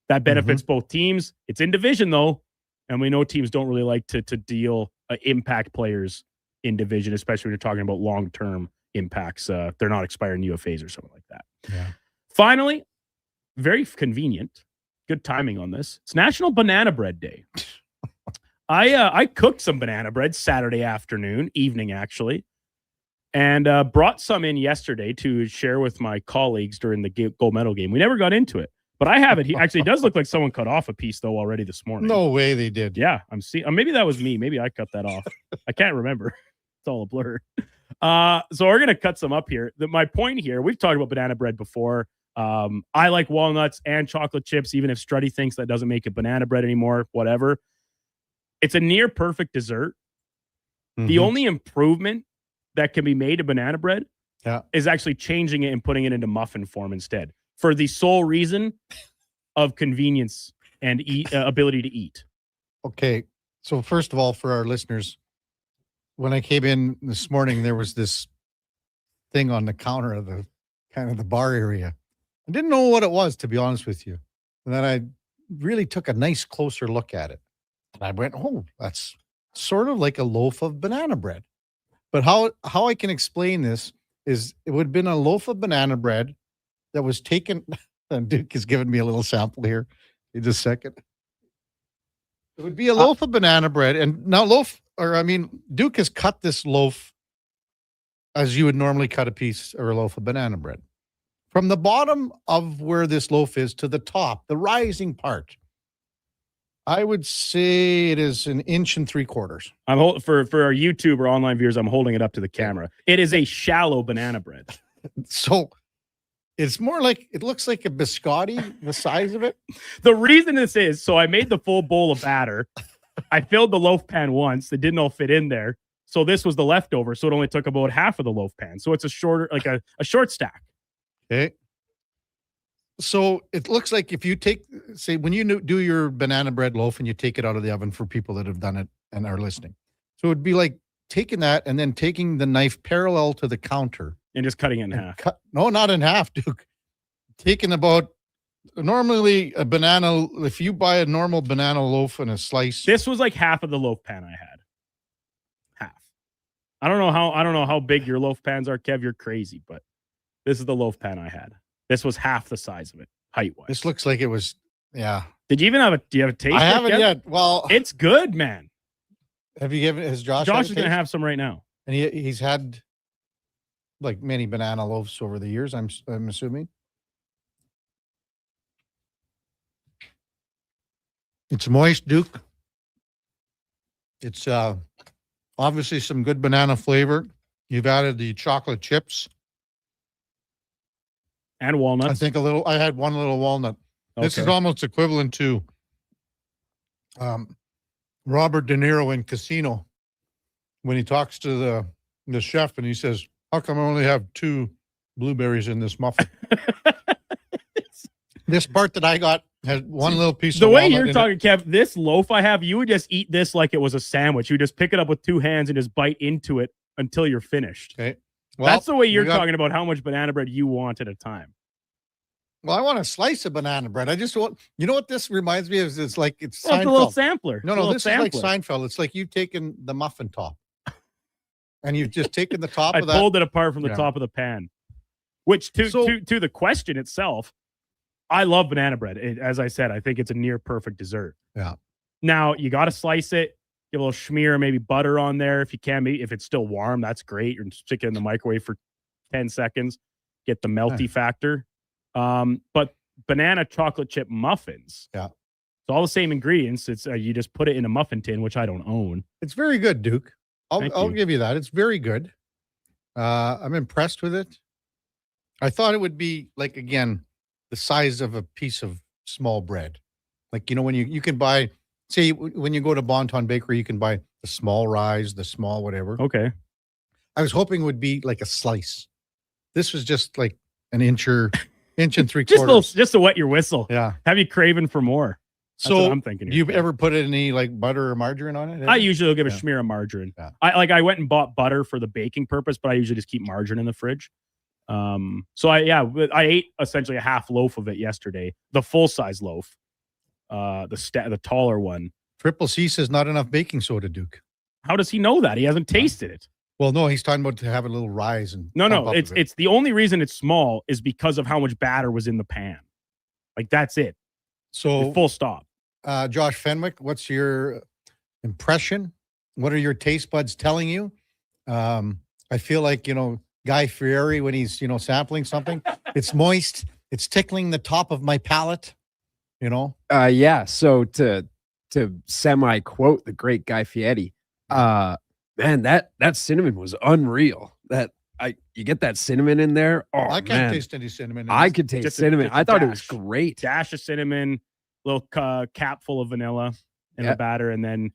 F: That benefits both teams. It's in division though, and we know teams don't really like to deal impact players in division, especially when you're talking about long-term impacts. They're not expiring UFAs or something like that.
E: Yeah.
F: Finally, very convenient. Good timing on this. It's National Banana Bread Day. I cooked some banana bread Saturday evening actually, and brought some in yesterday to share with my colleagues during the gold medal game. We never got into it, but I have it. Actually, it does look like someone cut off a piece though already this morning.
E: No way they did.
F: Yeah, I'm seeing. Maybe that was me. Maybe I cut that off. I can't remember. It's all a blur. So we're gonna cut some up here. My point here, we've talked about banana bread before. I like walnuts and chocolate chips, even if Struddy thinks that doesn't make it banana bread anymore. Whatever. It's a near perfect dessert. The only improvement that can be made to banana bread is actually changing it and putting it into muffin form instead, for the sole reason of convenience and ability to eat.
E: Okay. So first of all, for our listeners, when I came in this morning, there was this thing on the counter of the kind of the bar area. I didn't know what it was, to be honest with you. And then I really took a nice closer look at it. And I went, oh, that's sort of like a loaf of banana bread. But how I can explain this is it would have been a loaf of banana bread that was taken. And Duke has given me a little sample here in just a second. It would be a loaf of banana bread. And now Duke has cut this loaf as you would normally cut a piece or a loaf of banana bread. From the bottom of where this loaf is to the top, the rising part, I would say it is 1 3/4 inches.
F: I'm for our YouTube or online viewers, I'm holding it up to the camera. It is a shallow banana bread.
E: So it's more like, it looks like a biscotti, the size of it.
F: The reason this is, so I made the full bowl of batter. I filled the loaf pan once. It didn't all fit in there. So this was the leftover. So it only took about half of the loaf pan. So it's a shorter, like a short stack.
E: Okay. So it looks like if you take, say, when you do your banana bread loaf and you take it out of the oven, for people that have done it and are listening. So it'd be like taking that and then taking the knife parallel to the counter.
F: And just cutting it in half.
E: No, not in half, Duke. Taking about, normally a banana, if you buy a normal banana loaf and a slice.
F: This was like half of the loaf pan I had. Half. I don't know how big your loaf pans are, Kev. You're crazy, but this is the loaf pan I had. This was half the size of it, height-wise.
E: This looks like it was, yeah.
F: Did you even have a? Do you have a taste?
E: I haven't yet. Well,
F: it's good, man.
E: I haven't yet. Well,
F: it's good, man.
E: Have you given? Has Josh?
F: Josh is going to have some right now,
E: and he's had like many banana loaves over the years. I'm assuming. It's moist, Duke. It's obviously some good banana flavor. You've added the chocolate chips
F: and walnuts.
E: I think a little. I had one little walnut. Okay. This is almost equivalent to Robert De Niro in Casino when he talks to the chef and he says, "How come I only have 2 blueberries in this muffin?" This part that I got has one little piece of
F: the way
E: walnut
F: you're talking, Kev, this loaf I have, you would just eat this like it was a sandwich. You just pick it up with 2 hands and just bite into it until you're finished.
E: Okay. Well,
F: that's the way you're talking about how much banana bread you want at a time.
E: Well, I want a slice of banana bread. I just want, you know what this reminds me of? It's like it's
F: Seinfeld. It's a little sampler.
E: No, this sampler. Is like Seinfeld. It's like you've taken the muffin top and you've just taken the top of that.
F: I pulled it apart from the top of the pan, which to the question itself, I love banana bread. As I said, I think it's a near perfect dessert.
E: Yeah.
F: Now you got to slice it, get a little schmear, maybe butter on there if you can. If it's still warm, that's great. You're stick it in the microwave for 10 seconds, get the melty factor. But banana chocolate chip muffins.
E: Yeah.
F: It's all the same ingredients. It's you just put it in a muffin tin, which I don't own.
E: It's very good, Duke. I'll give you that. It's very good. I'm impressed with it. I thought it would be like, again, the size of a piece of small bread. Like, when you can buy, say, when you go to Bonton Bakery, you can buy the small rise, the small whatever.
F: Okay.
E: I was hoping it would be like a slice. This was just like an inch and 3/4.
F: Just to wet your whistle.
E: Yeah.
F: Have you craving for more? That's what I'm thinking.
E: Do you ever put any like butter or margarine on it?
F: I usually will give a smear of margarine.
E: Yeah.
F: I went and bought butter for the baking purpose, but I usually just keep margarine in the fridge. So I ate essentially a half loaf of it yesterday, the full size loaf, the taller one.
E: Triple C says not enough baking soda, Duke.
F: How does he know that? He hasn't tasted it.
E: Well, no, he's talking about to have a little rise and
F: no. It's the only reason it's small is because of how much batter was in the pan. Like that's it.
E: So
F: full stop.
E: Josh Fenwick, what's your impression? What are your taste buds telling you? I feel like Guy Fieri when he's sampling something. It's moist. It's tickling the top of my palate.
G: Yeah. So to semi quote the great Guy Fieri, man, that cinnamon was unreal. You get that cinnamon in there. Oh,
E: I can't taste any cinnamon.
G: I could taste cinnamon. I thought it was great.
F: Dash of cinnamon, little cap full of vanilla in the batter, and then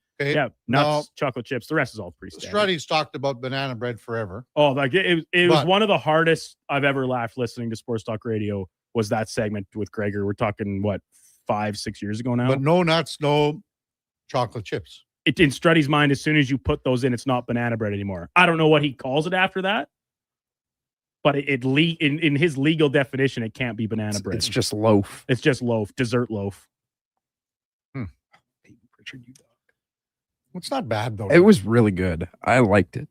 F: nuts, chocolate chips. The rest is all pretty standard.
E: Strutty's talked about banana bread forever.
F: Oh, like it was one of the hardest I've ever laughed listening to Sports Talk Radio. Was that segment with Gregor? We're talking 5-6 years ago now.
E: But no nuts, no chocolate chips.
F: In Strutty's mind, as soon as you put those in, it's not banana bread anymore. I don't know what he calls it after that, but in his legal definition, it can't be banana bread.
G: It's just loaf.
F: It's just loaf, dessert loaf.
E: Richard, it's not bad though.
G: It was really good. I liked it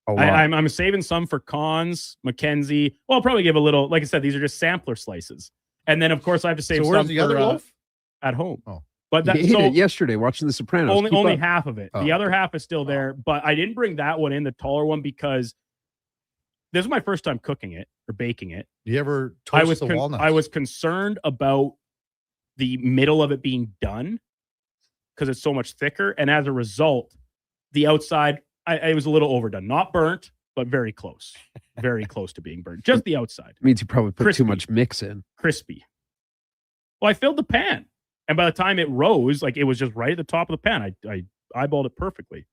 G: a lot.
F: I'm saving some for Cons, Mackenzie. Well, I'll probably give a little. Like I said, these are just sampler slices, and then of course I have to save some
E: where's the other loaf?
F: At home.
E: Oh.
F: But
G: you ate it yesterday watching The Sopranos.
F: Only half of it. The other half is still there, but I didn't bring that one in, the taller one, because this is my first time cooking it or baking it.
E: Do you ever toast the walnuts?
F: I was concerned about the middle of it being done because it's so much thicker, and as a result, the outside it was a little overdone. Not burnt, but very close. Very close to being burnt. Just the outside.
G: It means you probably put too much mix in.
F: Crispy. Well, I filled the pan. And by the time it rose, it was just right at the top of the pan. I eyeballed it perfectly.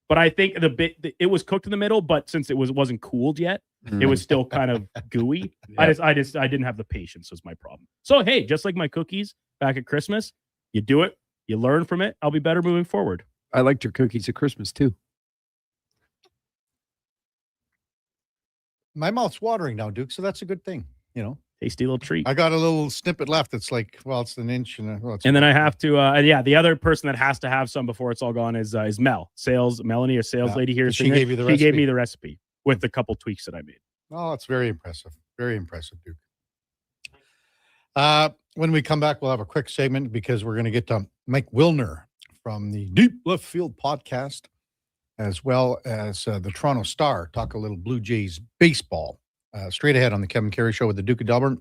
F: But I think it was cooked in the middle, but since it wasn't cooled yet, it was still kind of gooey. Yep. I didn't have the patience was my problem. So hey, just like my cookies back at Christmas, you do it, you learn from it. I'll be better moving forward.
G: I liked your cookies at Christmas too.
E: My mouth's watering now, Duke, so that's a good thing,
F: Tasty little treat.
E: I got a little snippet left. It's it's an inch and
F: then I have to the other person that has to have some before it's all gone is Melanie, a sales lady here.
E: She gave you the recipe.
F: She gave me the recipe with a couple tweaks that I made.
E: Oh, it's very impressive. Very impressive, Duke. When we come back, we'll have a quick segment because we're going to get to Mike Wilner from the Deep Left Field podcast, as well as the Toronto Star. Talk a little Blue Jays baseball. Straight ahead on the Kevin Carey Show with the Duke of Delburne.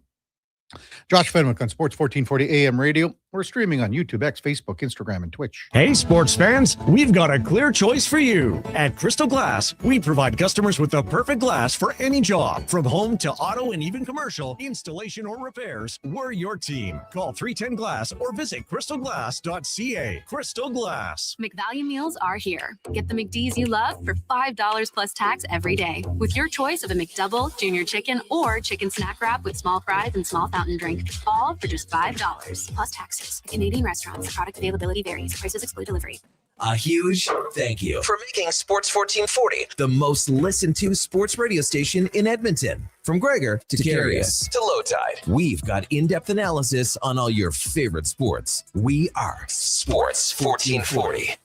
E: Josh Fenwick on Sports 1440 AM radio. We're streaming on YouTube, X, Facebook, Instagram, and Twitch.
S: Hey, sports fans, we've got a clear choice for you. At Crystal Glass, we provide customers with the perfect glass for any job. From home to auto and even commercial, installation or repairs, we're your team. Call 310-GLASS or visit crystalglass.ca. Crystal Glass.
K: McValue meals are here. Get the McD's you love for $5 plus tax every day with your choice of a McDouble, junior chicken, or chicken snack wrap with small fries and small fountain drink. All for just $5 plus taxes. Canadian restaurants. Product availability varies. Prices exclude delivery.
A: A huge thank you for making Sports 1440 the most listened to sports radio station in Edmonton. From Gregor to Karius to Low Tide, we've got in-depth analysis on all your favorite sports. We are Sports 1440.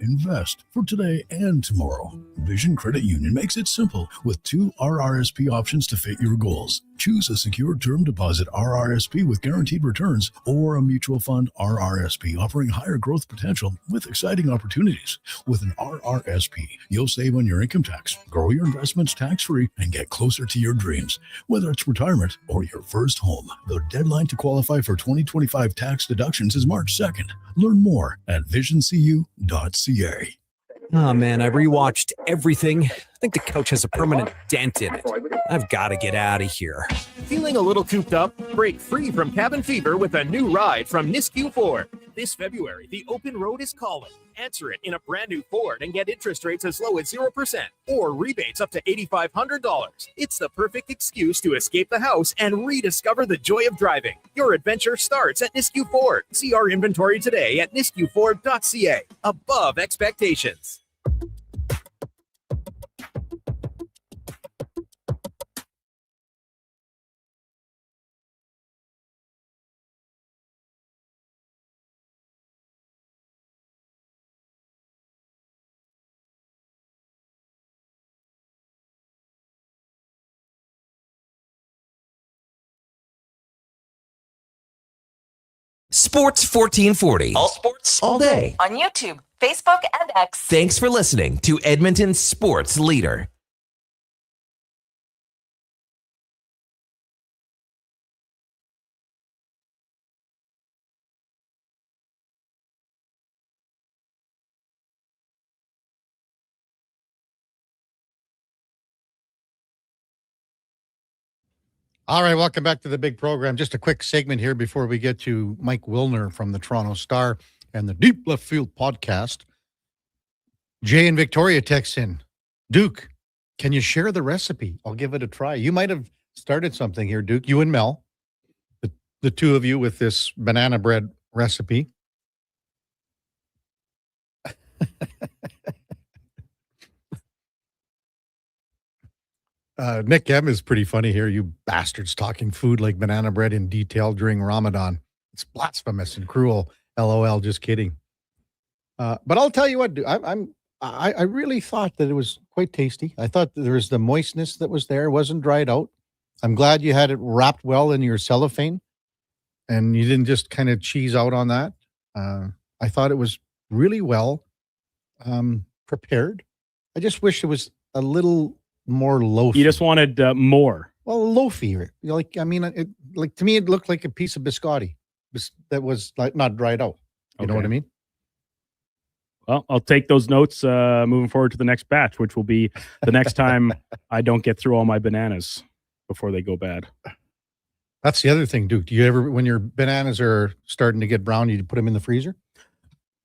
V: Invest for today and tomorrow. Vision Credit Union makes it simple with 2 RRSP options to fit your goals. Choose a secure term deposit RRSP with guaranteed returns or a mutual fund RRSP offering higher growth potential with exciting opportunities. With an RRSP, you'll save on your income tax, grow your investments tax-free, and get closer to your dreams, whether it's retirement or your first home. The deadline to qualify for 2025 tax deductions is March 2nd. Learn more at visioncu.ca.
W: Oh man, I rewatched everything. I think the couch has a permanent dent in it. I've got to get out of here.
H: Feeling a little cooped up? Break free from cabin fever with a new ride from Nisku Ford. This February, the open road is calling. Answer it in a brand new Ford and get interest rates as low as 0% or rebates up to $8,500. It's the perfect excuse to escape the house and rediscover the joy of driving. Your adventure starts at Nisku Ford. See our inventory today at niskuford.ca. Above expectations.
A: Sports 1440. All sports, all day.
B: On YouTube, Facebook, and X.
A: Thanks for listening to Edmonton's sports leader.
E: All right, welcome back to the big program. Just a quick segment here before we get to Mike Wilner from the Toronto Star and the Deep Left Field podcast. Jay and Victoria texts in, Duke, can you share the recipe? I'll give it a try. You might have started something here, Duke, you and Mel, the two of you with this banana bread recipe. Nick M is pretty funny here. You bastards talking food like banana bread in detail during Ramadan. It's blasphemous and cruel. LOL, just kidding. But I'll tell you what, I really thought that it was quite tasty. I thought that there was the moistness that was there. It wasn't dried out. I'm glad you had it wrapped well in your cellophane and you didn't just kind of cheese out on that. I thought it was really well prepared. I just wish it was a little more loafy.
F: You just wanted more.
E: Well, loafy. Like, I mean, to me, it looked like a piece of biscotti that was like not dried out. You know what I mean?
F: Well, I'll take those notes moving forward to the next batch, which will be the next time I don't get through all my bananas before they go bad.
E: That's the other thing, Duke. Do you ever, when your bananas are starting to get brown, you put them in the freezer?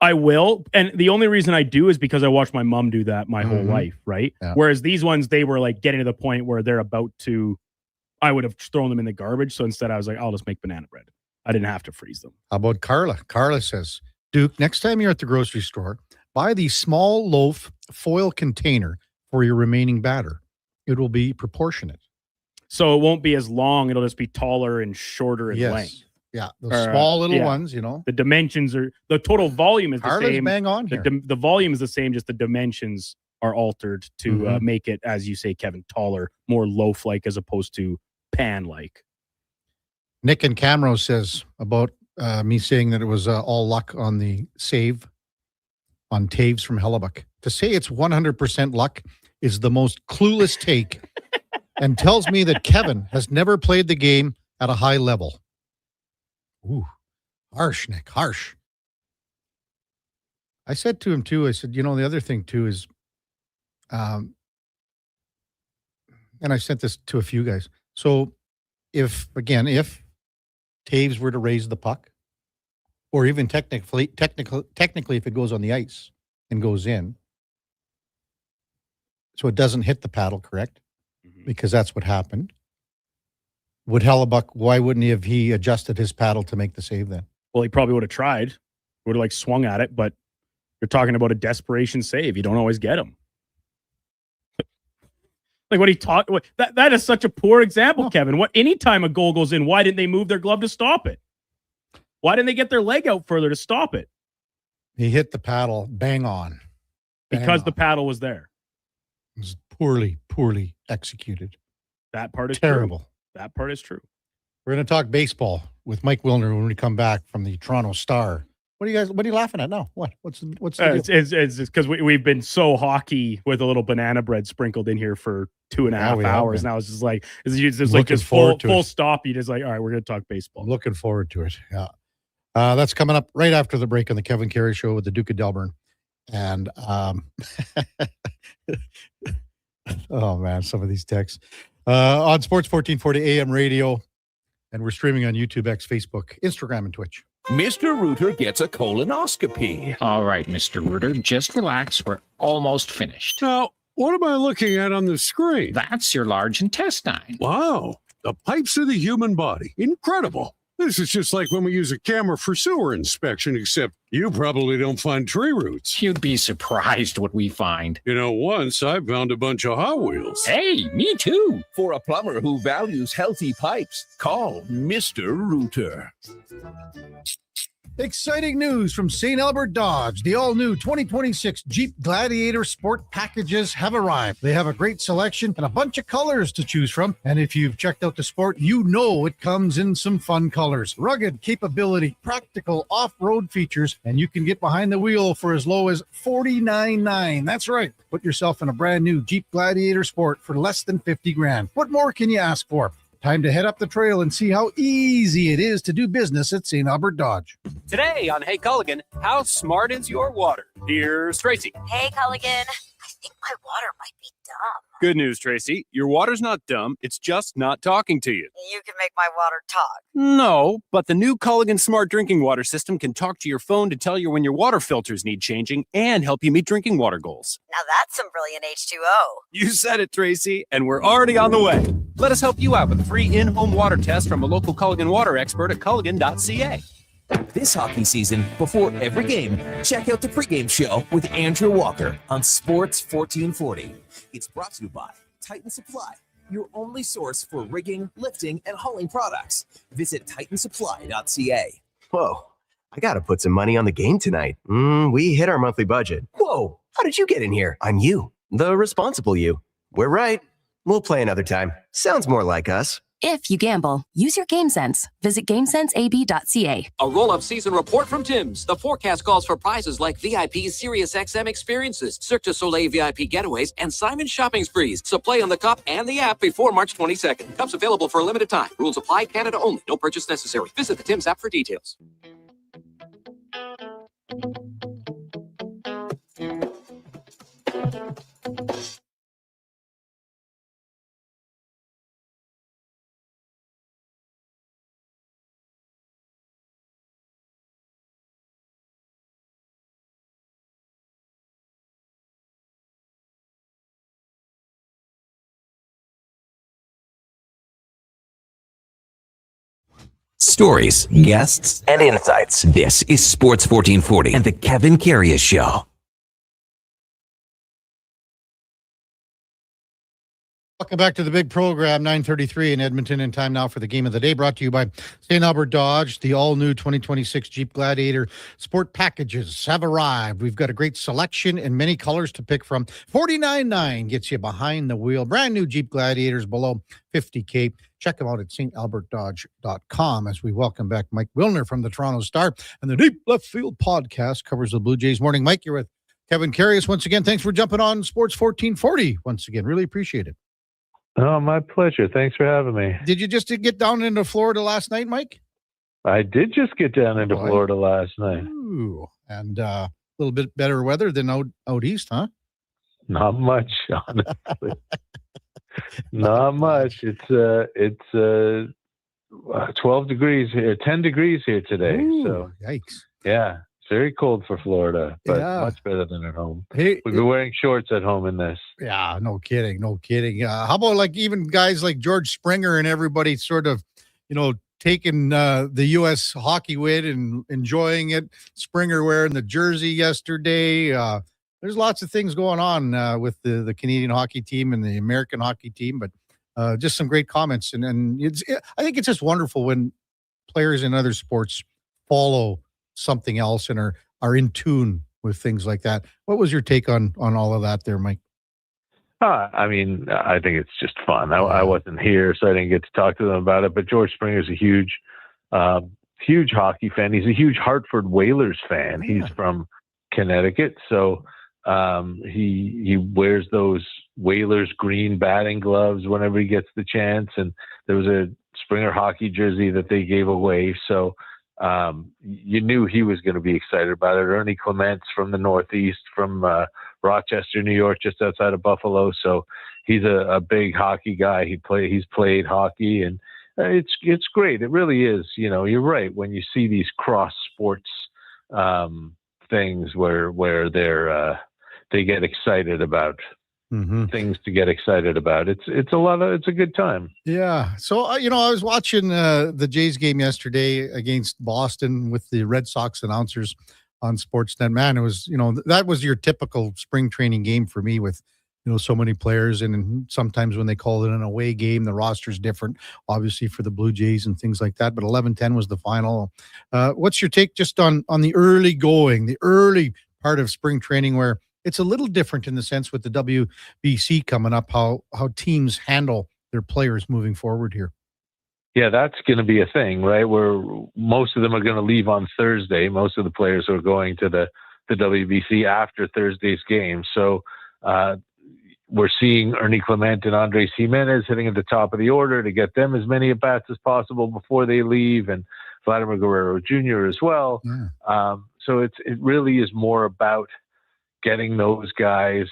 F: I will. And the only reason I do is because I watched my mom do that my whole life, right?
E: Yeah.
F: Whereas these ones, they were like getting to the point where they're about to, I would have thrown them in the garbage. So instead I was like, I'll just make banana bread. I didn't have to freeze them.
E: How about Carla? Carla says, Duke, next time you're at the grocery store, buy the small loaf foil container for your remaining batter. It will be proportionate.
F: So it won't be as long. It'll just be taller and shorter in length.
E: Yeah, those small little ones, you know.
F: The dimensions are, the total volume is
E: Carla's
F: the same.
E: Bang on here.
F: The volume is the same, just the dimensions are altered to make it, as you say, Kevin, taller, more loaf-like as opposed to pan-like.
E: Nick and Camrose says about me saying that it was all luck on the save on Taves from Hellebuck. To say it's 100% luck is the most clueless take and tells me that Kevin has never played the game at a high level. Ooh, harsh, Nick, harsh. I said to him, too, I said, the other thing, too, is, and I sent this to a few guys. So if Taves were to raise the puck, or even technically, if it goes on the ice and goes in, so it doesn't hit the paddle, correct? Because that's what happened. Would Hellebuck, why wouldn't he adjusted his paddle to make the save then?
F: Well, he probably would have tried. Would have swung at it, but you're talking about a desperation save. You don't always get them. What he taught, that is such a poor example, Kevin. Anytime a goal goes in, why didn't they move their glove to stop it? Why didn't they get their leg out further to stop it?
E: He hit the paddle bang on.
F: Because the paddle was there.
E: It was poorly executed.
F: That part is
E: terrible.
F: True. That part is true.
E: We're going to talk baseball with Mike Wilner when we come back from the Toronto Star. What are you laughing at now? What's the deal?
F: It's because we've been so hockey with a little banana bread sprinkled in here for 2.5 hours. Now it's just full stop. You just all right, we're going to talk baseball.
E: I'm looking forward to it. Yeah. That's coming up right after the break on the Kevin Karius Show with the Duke of Delburne. And, oh man, some of these texts on Sports 1440 AM radio. And we're streaming on YouTube, X, Facebook, Instagram, and Twitch.
C: Mr. Rooter gets a colonoscopy. All right, Mr. Rooter, just relax. We're almost finished.
P: Now, what am I looking at on the screen?
C: That's your large intestine.
P: Wow, the pipes of the human body. Incredible. This is just like when we use a camera for sewer inspection, except you probably don't find tree roots.
C: You'd be surprised what we find.
P: Once I found a bunch of Hot Wheels.
C: Hey, me too. For a plumber who values healthy pipes, call Mr. Rooter.
E: Exciting news from St. Albert Dodge. The all-new 2026 Jeep Gladiator Sport packages have arrived. They have a great selection and a bunch of colors to choose from. And if you've checked out the Sport, you know it comes in some fun colors. Rugged capability, practical off-road features, and you can get behind the wheel for as low as $49,900. That's right. Put yourself in a brand new Jeep Gladiator Sport for less than $50,000. What more can you ask for? Time to head up the trail and see how easy it is to do business at St. Albert Dodge.
R: Today on Hey Culligan, how smart is your water? Here's Tracy.
X: Hey Culligan, I think my water might be dumb.
R: Good news, Tracy. Your water's not dumb. It's just not talking to you.
X: You can make my water talk.
R: No, but the new Culligan Smart Drinking Water System can talk to your phone to tell you when your water filters need changing and help you meet drinking water goals.
X: Now that's some brilliant H2O.
R: You said it, Tracy, and we're already on the way. Let us help you out with a free in-home water test from a local Culligan water expert at culligan.ca.
A: This hockey season, before every game, check out the pregame show with Andrew Walker on Sports 1440. It's brought to you by Titan Supply, your only source for rigging, lifting, and hauling products. Visit titansupply.ca.
T: Whoa, I gotta put some money on the game tonight. We hit our monthly budget. Whoa, how did you get in here? I'm you, the responsible you. We're right. We'll play another time. Sounds more like us.
B: If you gamble, use your game sense. Visit GameSenseAB.ca.
J: A roll-up season report from Tim's. The forecast calls for prizes like VIP SiriusXM experiences, Cirque du Soleil VIP getaways, and Simon shopping sprees. So play on the cup and the app before March 22nd. Cups available for a limited time. Rules apply. Canada only. No purchase necessary. Visit the Tim's app for details.
A: Stories, guests, and insights. This is Sports 1440 and the Kevin Karius Show.
E: Welcome back to the big program, 9:33 in Edmonton, and time now for the game of the day, brought to you by St. Albert Dodge. The all-new 2026 Jeep Gladiator Sport packages have arrived. We've got a great selection and many colors to pick from. $49.9 gets you behind the wheel. Brand new Jeep Gladiators below $50K. Check them out at stalbertdodge.com as we welcome back Mike Wilner from the Toronto Star. And the Deep Left Field podcast covers the Blue Jays. Morning, Mike. You're with Kevin Karius once again. Thanks for jumping on Sports 1440 once again. Really appreciate it.
D: Oh, my pleasure. Thanks for having me.
E: Did you just get down into Florida last night, Mike?
D: I did just get down into Florida last night.
E: Ooh, and a little bit better weather than out east, huh?
D: Not much, honestly. Not much. It's 12 degrees here, 10 degrees here today.
E: Ooh,
D: so
E: yikes.
D: Yeah. It's very cold for Florida, but much better than at home. We've been wearing shorts at home in this.
E: Yeah, no kidding. How about like even guys like George Springer and everybody sort of, taking the U.S. hockey win and enjoying it? Springer wearing the jersey yesterday. There's lots of things going on with the Canadian hockey team and the American hockey team, but just some great comments. And I think it's just wonderful when players in other sports follow something else and are in tune with things like that. What was your take on all of that there, Mike?
D: I mean, I think it's just fun. I wasn't here, so I didn't get to talk to them about it, but George Springer's a huge hockey fan. He's a huge Hartford Whalers fan. Yeah. He's from Connecticut, so he wears those Whalers green batting gloves whenever he gets the chance, and there was a Springer hockey jersey that they gave away, so you knew he was going to be excited about it. Ernie Clement's from the Northeast, from Rochester, New York, just outside of Buffalo. So he's a big hockey guy. He's played hockey, and it's great. It really is. You're right. When you see these cross sports things where they get excited about things to get excited about. It's a good time.
E: Yeah. So, I was watching the Jays game yesterday against Boston with the Red Sox announcers on Sportsnet. Man, it was, that was your typical spring training game for me with, so many players. And sometimes when they call it an away game, the roster's different, obviously for the Blue Jays and things like that. But 11-10 was the final. What's your take just on the early part of spring training where it's a little different in the sense with the WBC coming up, how teams handle their players moving forward here?
D: Yeah, that's going to be a thing, right? Where most of them are going to leave on Thursday. Most of the players are going to the WBC after Thursday's game. So we're seeing Ernie Clement and Andres Jimenez hitting at the top of the order to get them as many at-bats as possible before they leave, and Vladimir Guerrero Jr. as well. Yeah. So it really is more about getting those guys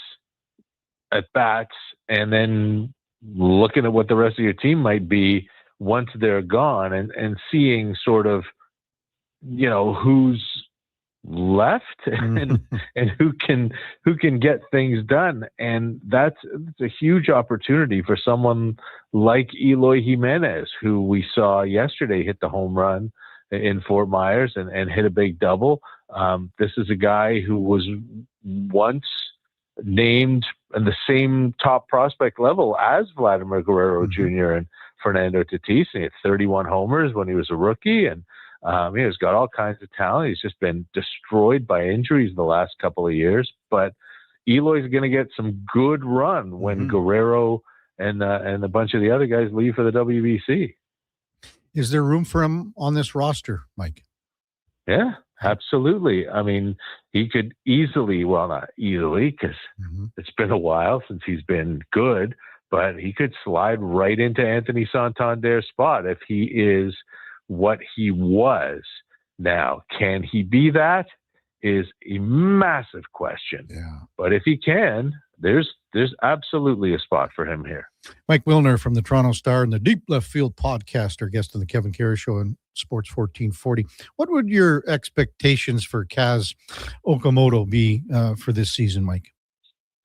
D: at bats and then looking at what the rest of your team might be once they're gone and seeing sort of, who's left and who can get things done. And it's a huge opportunity for someone like Eloy Jimenez, who we saw yesterday hit the home run in Fort Myers and hit a big double. This is a guy who was once named in the same top prospect level as Vladimir Guerrero Jr. and Fernando Tatis. And he had 31 homers when he was a rookie, and he's got all kinds of talent. He's just been destroyed by injuries the last couple of years. But Eloy's going to get some good run when Guerrero and a bunch of the other guys leave for the WBC.
E: Is there room for him on this roster, Mike?
D: Yeah, absolutely. I mean, he could easily, well, not easily, because it's been a while since he's been good, but he could slide right into Anthony Santander's spot if he is what he was. Now, can he be that? Is a massive question.
E: Yeah.
D: But if he can, there's absolutely a spot for him here.
E: Mike Wilner from the Toronto Star and the Deep Left Field podcast, our guest on the Kevin Karius Show on Sports 1440. What would your expectations for Kaz Okamoto be for this season, Mike?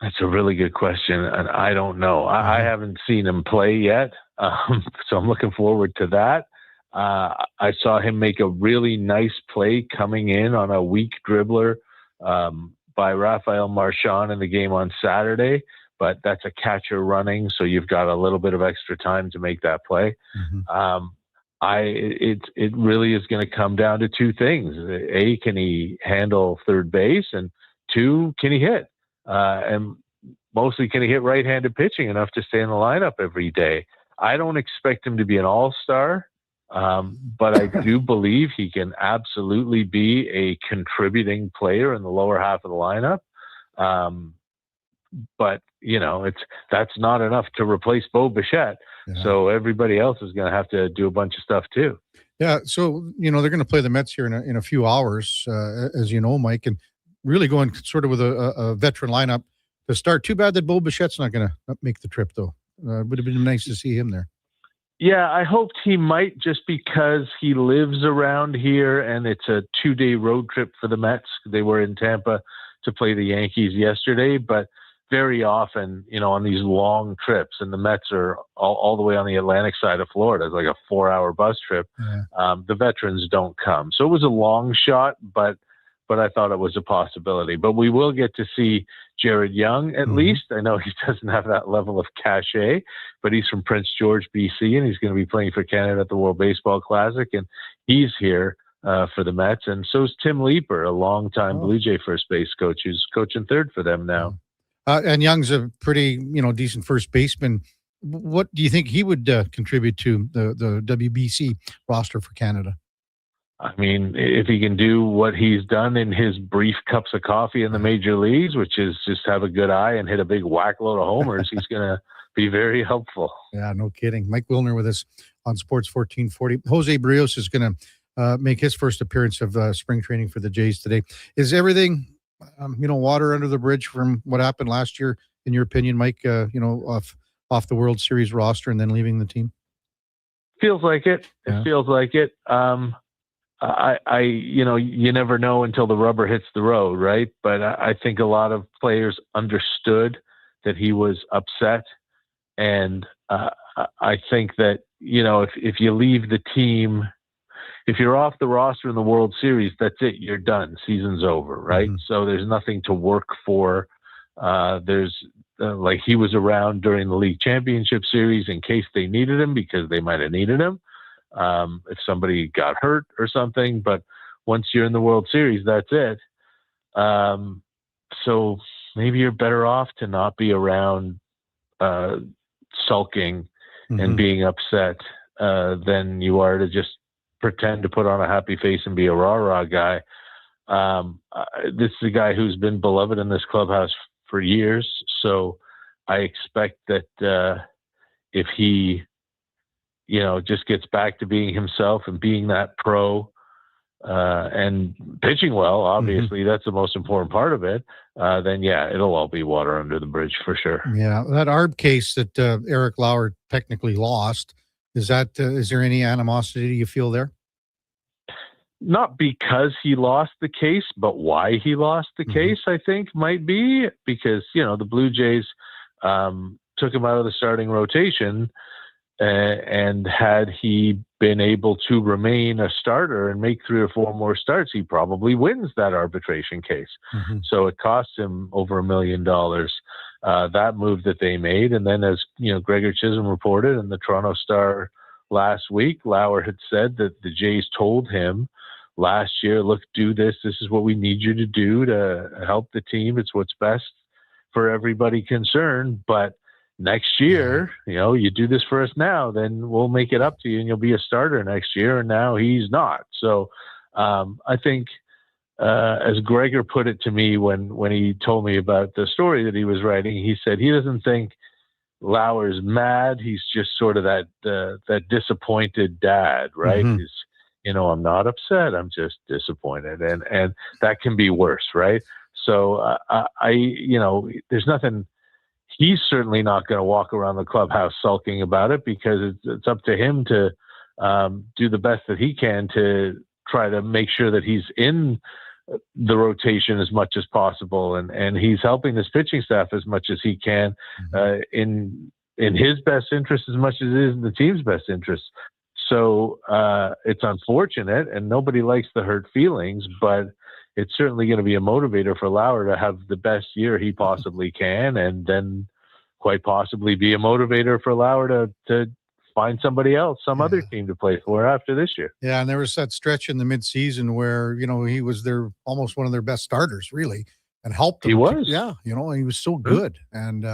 D: That's a really good question, and I don't know. I haven't seen him play yet, so I'm looking forward to that. I saw him make a really nice play coming in on a weak dribbler by Raphael Marchand in the game on Saturday, but that's a catcher running, so you've got a little bit of extra time to make that play. It really is going to come down to two things. A, can he handle third base? And two, can he hit? And mostly, can he hit right-handed pitching enough to stay in the lineup every day? I don't expect him to be an all-star, but I do believe he can absolutely be a contributing player in the lower half of the lineup. But, that's not enough to replace Bo Bichette. Yeah. So everybody else is going to have to do a bunch of stuff too.
E: Yeah. So, they're going to play the Mets here in a few hours, as you know, Mike, and really going sort of with a veteran lineup to start. Too bad that Bo Bichette's not going to make the trip, though. Would have been nice to see him there.
D: Yeah, I hoped he might, just because he lives around here and it's a 2-day road trip for the Mets. They were in Tampa to play the Yankees yesterday, but very often, on these long trips, and the Mets are all the way on the Atlantic side of Florida. It's like a 4-hour bus trip. Yeah. The veterans don't come. So it was a long shot, but I thought it was a possibility. But we will get to see Jared Young at least. I know he doesn't have that level of cachet, but he's from Prince George, BC, and he's going to be playing for Canada at the World Baseball Classic, and he's here for the Mets. And so is Tim Leeper, a longtime Blue Jay first base coach who's coaching third for them now.
E: And Young's a pretty, decent first baseman. What do you think he would contribute to the WBC roster for Canada?
D: I mean, if he can do what he's done in his brief cups of coffee in the major leagues, which is just have a good eye and hit a big whack load of homers, he's going to be very helpful.
E: Yeah, no kidding. Mike Wilner with us on Sports 1440. Jose Barrios is going to make his first appearance of spring training for the Jays today. Is everything, water under the bridge from what happened last year, in your opinion, Mike, off the World Series roster and then leaving the team?
D: Feels like it. Yeah. It feels like it. You never know until the rubber hits the road, right? But I think a lot of players understood that he was upset. And I think that, if you leave the team, if you're off the roster in the World Series, that's it. You're done. Season's over, right? So there's nothing to work for. There's like he was around during the League Championship Series in case they needed him, because they might have needed him. If somebody got hurt or something, but once you're in the World Series, that's it. So maybe you're better off to not be around sulking and being upset than you are to just pretend to put on a happy face and be a rah-rah guy. This is a guy who's been beloved in this clubhouse for years, so I expect that if he just gets back to being himself and being that pro and pitching well, obviously that's the most important part of it, then it'll all be water under the bridge for sure.
E: Yeah, that ARB case that Eric Lauer technically lost, is there any animosity you feel there?
D: Not because he lost the case, but why he lost the case, I think might be because, the Blue Jays took him out of the starting rotation. And had he been able to remain a starter and make 3 or 4 more starts, he probably wins that arbitration case. So it cost him over $1 million, that move that they made. And then, as Gregor Chisholm reported in the Toronto Star last week, Lauer had said that the Jays told him last year, look, do this. This is what we need you to do to help the team. It's what's best for everybody concerned. But next year, you do this for us now, then we'll make it up to you and you'll be a starter next year. And now he's not. So I think, as Gregor put it to me when he told me about the story that he was writing, he said he doesn't think Lauer's mad. He's just sort of that disappointed dad, right? He's, I'm not upset. I'm just disappointed. And that can be worse, right? So there's nothing. He's certainly not going to walk around the clubhouse sulking about it, because it's up to him to do the best that he can to try to make sure that he's in the rotation as much as possible, and he's helping this pitching staff as much as he can in his best interest as much as it is in the team's best interest. So it's unfortunate, and nobody likes the hurt feelings, but it's certainly going to be a motivator for Lauer to have the best year he possibly can, and then quite possibly be a motivator for Lauer to find somebody else, some other team to play for after this year.
E: Yeah, and there was that stretch in the midseason where, he was almost one of their best starters, really, and helped them.
D: He was.
E: Yeah, he was so good. And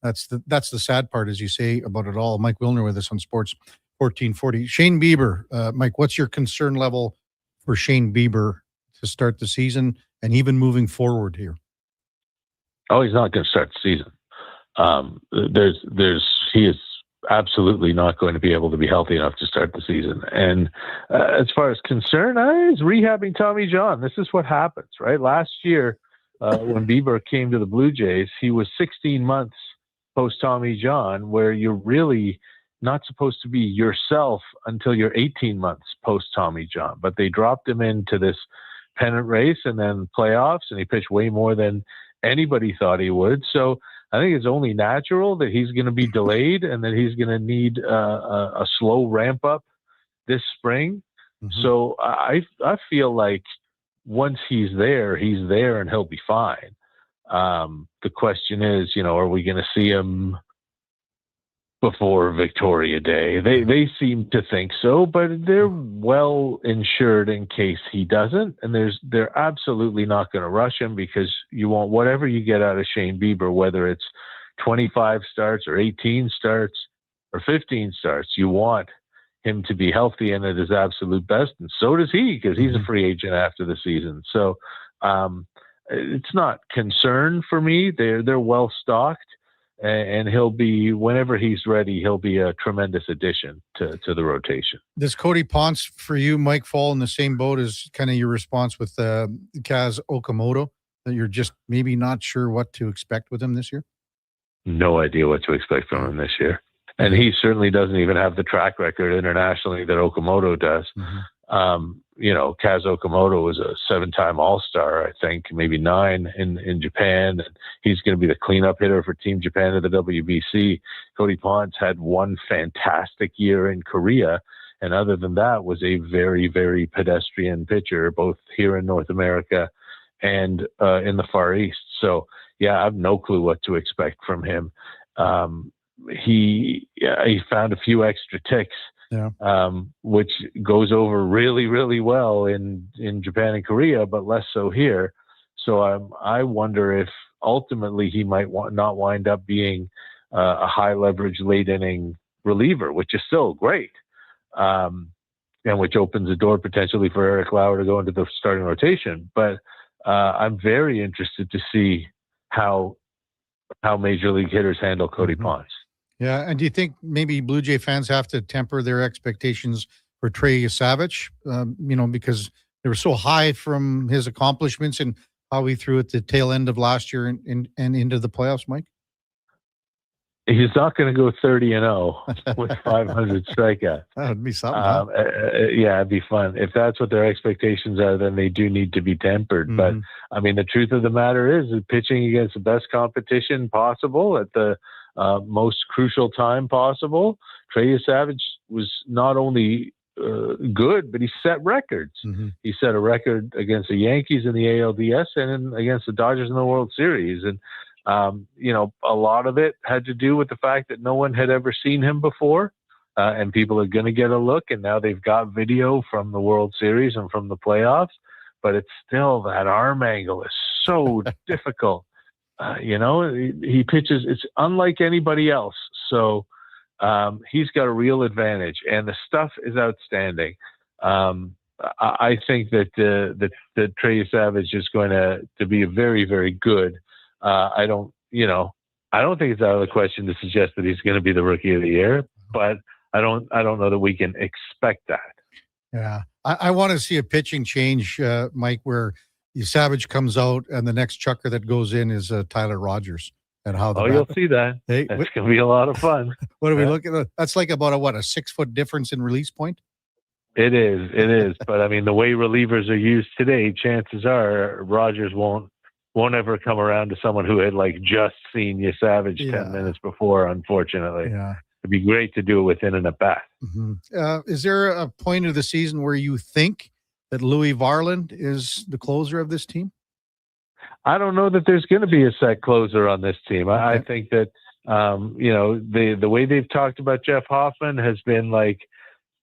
E: that's the sad part, as you say, about it all. Mike Wilner with us on Sports 1440. Shane Bieber, Mike, what's your concern level for Shane Bieber to start the season and even moving forward here?
D: Oh, he's not going to start the season. He is absolutely not going to be able to be healthy enough to start the season. And as far as concern, he's rehabbing Tommy John. This is what happens, right? Last year, when Bieber came to the Blue Jays, he was 16 months post Tommy John, where you're really not supposed to be yourself until you're 18 months post Tommy John. But they dropped him into this pennant race and then playoffs, and he pitched way more than anybody thought he would. So I think it's only natural that he's going to be delayed and that he's going to need a slow ramp up this spring. Mm-hmm. So I feel like once he's there and he'll be fine. The question is, are we going to see him before Victoria Day? They seem to think so, but they're well insured in case he doesn't, and they're absolutely not going to rush him, because you want whatever you get out of Shane Bieber, whether it's 25 starts or 18 starts or 15 starts, you want him to be healthy and at his absolute best, and so does he, because he's a free agent after the season. So it's not concern for me. They're well stocked. And he'll be, whenever he's ready, he'll be a tremendous addition to the rotation.
E: Does Cody Ponce, for you, Mike, fall in the same boat as kind of your response with Kaz Okamoto, that you're just maybe not sure what to expect with him this year?
D: No idea what to expect from him this year. And he certainly doesn't even have the track record internationally that Okamoto does. Mm-hmm. Kaz Okamoto was a 7-time All-Star, I think, maybe 9 in Japan. And he's going to be the cleanup hitter for Team Japan at the WBC. Cody Ponce had one fantastic year in Korea. And other than that, was a very, very pedestrian pitcher, both here in North America and in the Far East. So, yeah, I have no clue what to expect from him. He found a few extra ticks. Yeah. Which goes over really, really well in Japan and Korea, but less so here. So I wonder if ultimately he might not wind up being a high leverage late inning reliever, which is still great, and which opens the door potentially for Eric Lauer to go into the starting rotation. But I'm very interested to see how major league hitters handle Cody Ponce.
E: Yeah, and do you think maybe Blue Jay fans have to temper their expectations for Trey Savage, because they were so high from his accomplishments and how he threw at the tail end of last year and into the playoffs, Mike?
D: He's not going to go 30-0 with 500 strikeouts.
E: That would be something.
D: Yeah, it'd be fun. If that's what their expectations are, then they do need to be tempered. Mm-hmm. But, I mean, the truth of the matter is that pitching against the best competition possible at the most crucial time possible, Trey Savage was not only good, but he set records. Mm-hmm. He set a record against the Yankees in the ALDS and against the Dodgers in the World Series. And, a lot of it had to do with the fact that no one had ever seen him before, and people are going to get a look. And now they've got video from the World Series and from the playoffs, but it's still that arm angle is so difficult. He pitches, it's unlike anybody else. So he's got a real advantage, and the stuff is outstanding. I think that Trey Savage is going to be very, very good. I don't think it's out of the question to suggest that he's going to be the rookie of the year, but I don't know that we can expect that.
E: Yeah. I want to see a pitching change, Mike, where Savage comes out and the next chucker that goes in is Tyler Rogers. And how
D: you'll see that. Hey, it's going to be a lot of fun.
E: What are we looking at? That's like about a 6-foot difference in release point?
D: It is. But I mean, the way relievers are used today, chances are Rogers won't ever come around to someone who had just seen Savage 10 minutes before, unfortunately.
E: Yeah.
D: It'd be great to do it within an at-bat.
E: Mm-hmm. Is there a point of the season where you think that Louis Varland is the closer of this team?
D: I don't know that there's going to be a set closer on this team. Okay. I think that The way they've talked about Jeff Hoffman has been like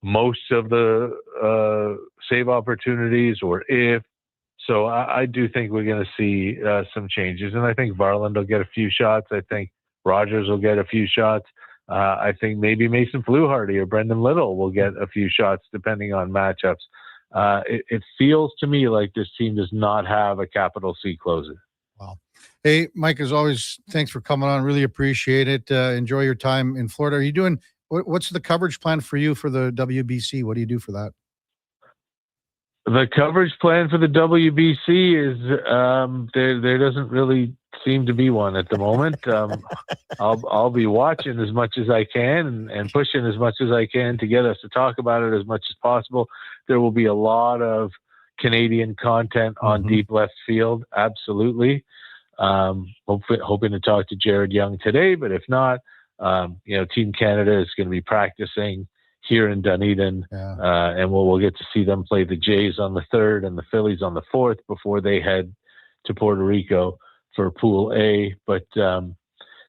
D: most of the save opportunities, or if. So I do think we're going to see some changes, and I think Varland will get a few shots. I think Rogers will get a few shots. I think maybe Mason Fluharty or Brendan Little will get a few shots depending on matchups. It feels to me like this team does not have a capital C closer.
E: Wow. Hey, Mike, as always, thanks for coming on. Really appreciate it. Enjoy your time in Florida. Are you doing, what's the coverage plan for you for the WBC? What do you do for that?
D: The coverage plan for the WBC is there doesn't really seem to be one at the moment. I'll be watching as much as I can and pushing as much as I can to get us to talk about it as much as possible. There will be a lot of Canadian content on deep left field. Absolutely. Hoping to talk to Jared Young today, but if not, Team Canada is going to be practicing here in Dunedin, and we'll get to see them play the Jays on the 3rd and the Phillies on the 4th before they head to Puerto Rico for Pool A. But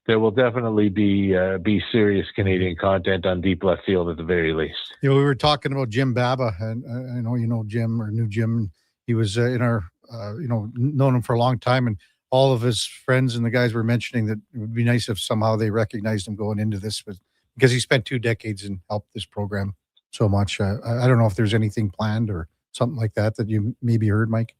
D: there will definitely be serious Canadian content on deep left field at the very least.
E: We were talking about Jim Baba, and I know you know Jim or knew Jim. He was in our, known him for a long time, and all of his friends and the guys were mentioning that it would be nice if somehow they recognized him going into this, but because he spent 2 decades and helped this program so much. I don't know if there's anything planned or something like that you maybe heard, Mike.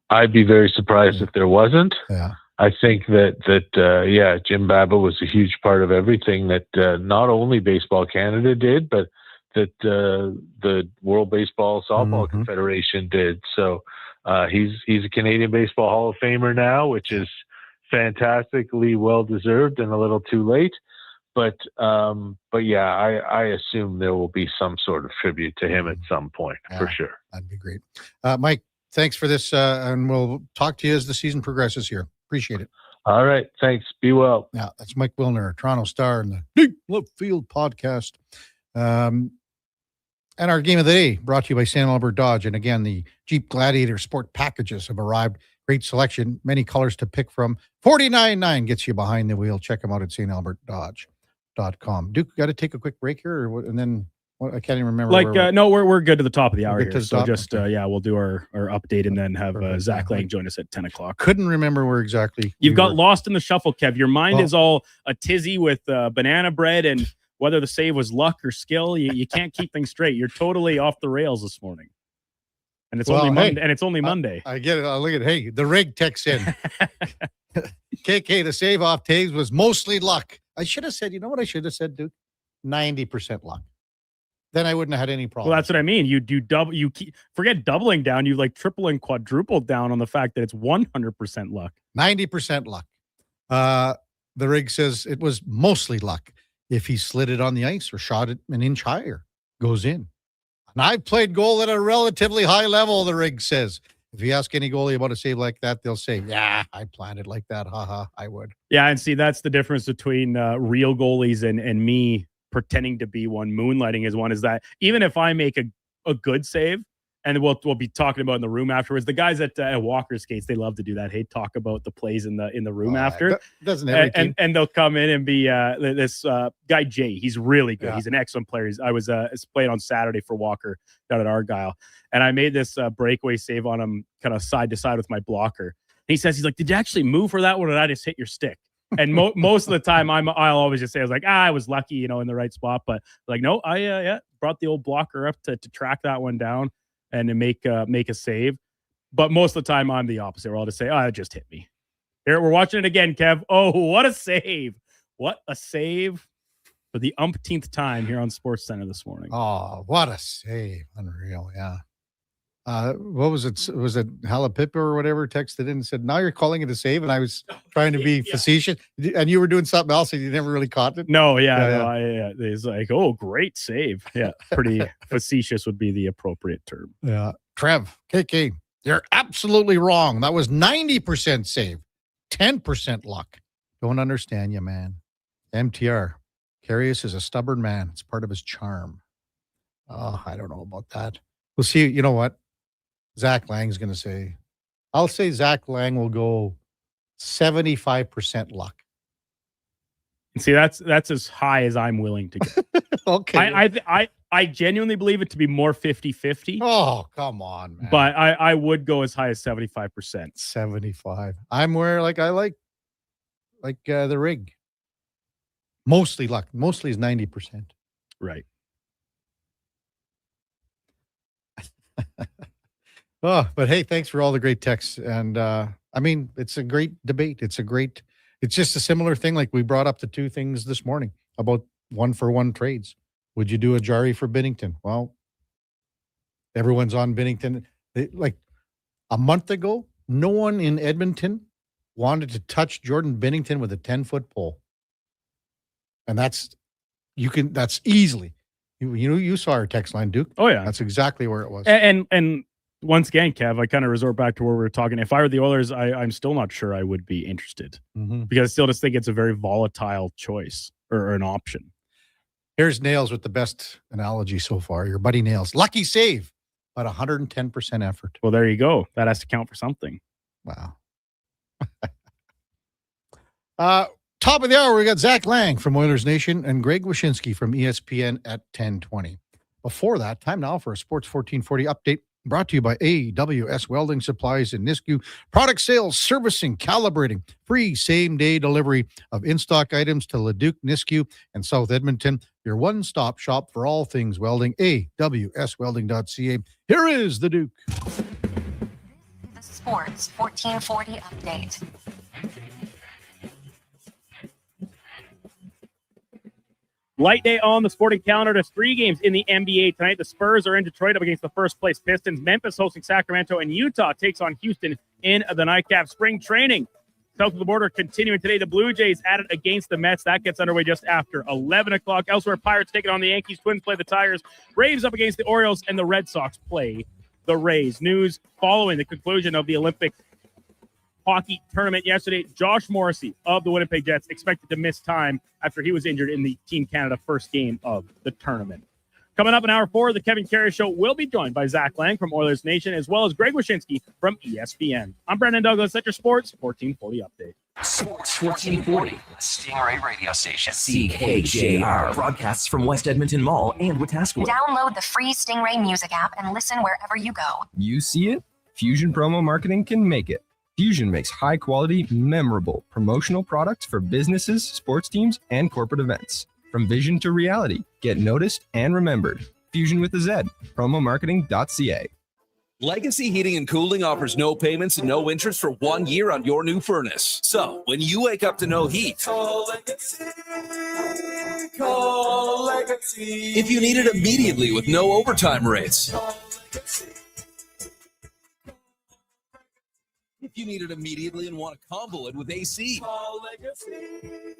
D: I'd be very surprised if there wasn't.
E: Yeah.
D: I think that Jim Baba was a huge part of everything that not only Baseball Canada did, but that the World Baseball Softball Confederation did. So he's a Canadian Baseball Hall of Famer now, which is fantastically well deserved and a little too late. But yeah, I assume there will be some sort of tribute to him at some point for sure.
E: That'd be great. Mike, thanks for this, and we'll talk to you as the season progresses here. Appreciate it.
D: All right. Thanks. Be well.
E: Yeah, that's Mike Wilner, Toronto Star, and the Deep Left Field podcast. And our game of the day brought to you by St. Albert Dodge. And again, the Jeep Gladiator Sport packages have arrived. Great selection, many colors to pick from. $49.9 gets you behind the wheel. Check them out at stalbertdodge.com. Duke, got to take a quick break here, and then I can't even remember.
F: No, we're good to the top of the hour
E: We're good
F: here.
E: to the
F: So
E: top?
F: just we'll do our update and then have Zach Lang join us at 10 o'clock.
E: Couldn't remember where exactly.
F: You've got lost in the shuffle, Kev. Your mind
E: Oh.
F: is all a tizzy with banana bread and whether the save was luck or skill. You can't keep things straight. You're totally off the rails this morning. And it's only Monday. And it's only Monday.
E: I get it. I look at the rig texts in. KK, the save off Taves was mostly luck. I should have said, you know what I should have said, Duke? 90% luck. Then I wouldn't have had any problem.
F: Well, that's what I mean. You do double. Forget doubling down. You like triple and quadrupled down on the fact that it's 100% luck.
E: 90% luck. The rig says it was mostly luck. If he slid it on the ice or shot it an inch higher, goes in. And I've played goal at a relatively high level, the rig says. If you ask any goalie about a save like that, they'll say, yeah, I planned it like that. Haha, I would.
F: Yeah, and see, that's the difference between real goalies and me pretending to be one. Moonlighting is one, is that even if I make a good save, and we'll be talking about in the room afterwards. The guys at Walker Skates, they love to do that. Hey, talk about the plays in the room after.
E: Doesn't every team.
F: And they'll come in and be this guy Jay. He's really good. Yeah. He's an excellent player. I was playing on Saturday for Walker down at Argyle, and I made this breakaway save on him, kind of side to side with my blocker. And he's like, "Did you actually move for that one, or did I just hit your stick?" And most of the time, I'll always just say, I was like, I was lucky, in the right spot. But like, no, I brought the old blocker up to track that one down and to make a save. But most of the time, I'm the opposite. Where I'll just say, it just hit me. Here, we're watching it again, Kev. Oh, what a save. What a save for the umpteenth time here on SportsCenter this morning.
E: Oh, what a save. Unreal, yeah. What was it? Was it Halapippa or whatever texted in and said, now you're calling it a save? And I was trying to be facetious. And you were doing something else and you never really caught it?
F: No, yeah. It's like, oh, great save. Yeah, pretty facetious would be the appropriate term.
E: Yeah. Trev, KK, you're absolutely wrong. That was 90% save, 10% luck. Don't understand you, man. MTR, Karius is a stubborn man. It's part of his charm. Oh, I don't know about that. We'll see. You know what? Zach Lang's going to say, I'll say Zach Lang will go 75% luck.
F: And see, that's as high as I'm willing to go.
E: Okay.
F: I genuinely believe it to be more 50-50.
E: Oh, come on, man.
F: But I would go as high as 75%.
E: 75. I'm where I like the rig. Mostly luck. Mostly is 90%.
F: Right.
E: Oh, but hey, thanks for all the great texts. And it's a great debate. It's just a similar thing. Like we brought up the two things this morning about 1-for-1 trades. Would you do a Jari for Binnington? Well, everyone's on Binnington. Like a month ago, no one in Edmonton wanted to touch Jordan Binnington with a 10-foot pole. And that's easily. You saw our text line, Duke.
F: Oh yeah.
E: That's exactly where it was.
F: And once again, Kev, I kind of resort back to where we were talking. If I were the Oilers, I'm still not sure I would be interested because I still just think it's a very volatile choice or an option.
E: Here's Nails with the best analogy so far. Your buddy Nails. Lucky save, but 110% effort.
F: Well, there you go. That has to count for something.
E: Wow. Top of the hour, we got Zach Lang from Oilers Nation and Greg Wyshynski from ESPN at 10:20. Before that, time now for a Sports 1440 update brought to you by AWS Welding Supplies in Nisku. Product sales, servicing, calibrating, free same-day delivery of in-stock items to Leduc, Nisku, and South Edmonton. Your one-stop shop for all things welding, awswelding.ca. Here is the Duke.
B: The Sports 1440 update.
F: Light day on the sporting calendar. There's 3 games in the NBA tonight. The Spurs are in Detroit up against the first-place Pistons. Memphis hosting Sacramento, and Utah takes on Houston in the nightcap. Spring training south of the border continuing today. The Blue Jays at it against the Mets. That gets underway just after 11 o'clock. Elsewhere, Pirates taking on the Yankees. Twins play the Tigers. Braves up against the Orioles, and the Red Sox play the Rays. News following the conclusion of the Olympic hockey tournament yesterday. Josh Morrissey of the Winnipeg Jets expected to miss time after he was injured in the Team Canada first game of the tournament. Coming up in hour 4, the Kevin Karius Show will be joined by Zach Lang from Oilers Nation, as well as Greg Wyshynski from ESPN. I'm Brendan Douglas at your Sports 1440 update.
A: Sports 1440, Stingray radio station. CKJR broadcasts from West Edmonton Mall and Wetaskiwin.
B: Download the free Stingray music app and listen wherever you go.
N: You see it? Fusion Promo Marketing can make it. Fusion makes high-quality, memorable promotional products for businesses, sports teams, and corporate events. From vision to reality, get noticed and remembered. Fusion with a Z. Promomarketing.ca.
O: Legacy Heating and Cooling offers no payments and no interest for 1 year on your new furnace. So, when you wake up to no heat, call Legacy. Call Legacy. If you need it immediately with no overtime rates. Call Legacy. If you need it immediately and want to combo it with AC. Call Legacy.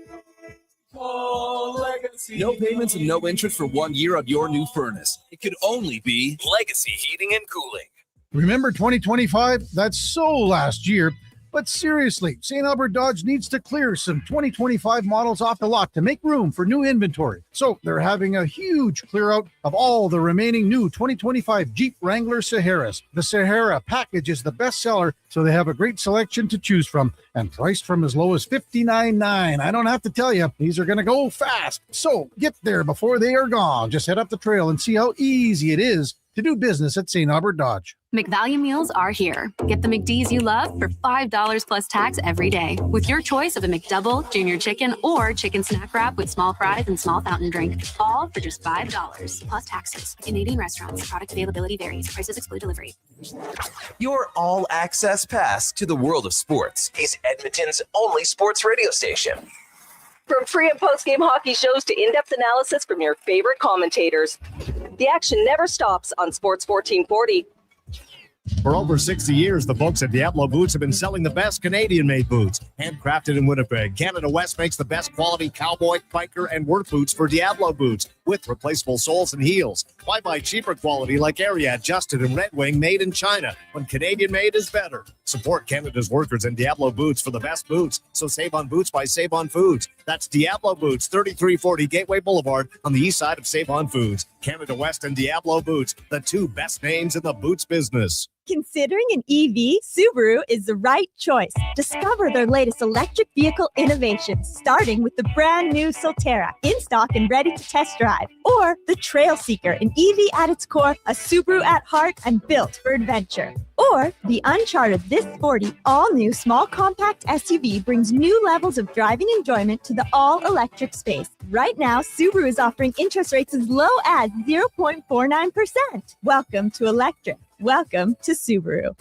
O: Call Legacy. No payments and no interest for 1 year on your new furnace. It could only be Legacy Heating and Cooling.
E: Remember 2025? That's so last year. But seriously, St. Albert Dodge needs to clear some 2025 models off the lot to make room for new inventory. So they're having a huge clear out of all the remaining new 2025 Jeep Wrangler Saharas. The Sahara package is the best seller, so they have a great selection to choose from and priced from as low as $59.9. I don't have to tell you, these are going to go fast. So get there before they are gone. Just head up the trail and see how easy it is to do business at St. Albert Dodge.
K: McValue meals are here. Get the McD's you love for $5 plus tax every day with your choice of a McDouble, Junior Chicken, or Chicken Snack Wrap with small fries and small fountain drink. All for just $5 plus taxes. Canadian restaurants. Product availability varies. Prices exclude delivery.
A: Your all-access pass to the world of sports is Edmonton's only sports radio station.
Q: From pre- and post-game hockey shows to in-depth analysis from your favorite commentators. The action never stops on Sports 1440.
I: For over 60 years, the folks at Diablo Boots have been selling the best Canadian-made boots. Handcrafted in Winnipeg, Canada West makes the best quality cowboy, biker, and work boots for Diablo Boots with replaceable soles and heels. Why buy cheaper quality like Ariat, Justin, and Red Wing made in China when Canadian-made is better? Support Canada's workers and Diablo Boots for the best boots. So save on boots by Save on Foods. That's Diablo Boots, 3340 Gateway Boulevard on the east side of Save on Foods. Canada West and Diablo Boots, the two best names in the boots business.
G: Considering an EV, Subaru is the right choice. Discover their latest electric vehicle innovations, starting with the brand new Solterra, in stock and ready to test drive. Or the Trail Seeker, an EV at its core, a Subaru at heart, and built for adventure. Or the Uncharted This Sporty, all-new small compact SUV brings new levels of driving enjoyment to the all-electric space. Right now, Subaru is offering interest rates as low as 0.49%. Welcome to electric. Welcome to Subaru.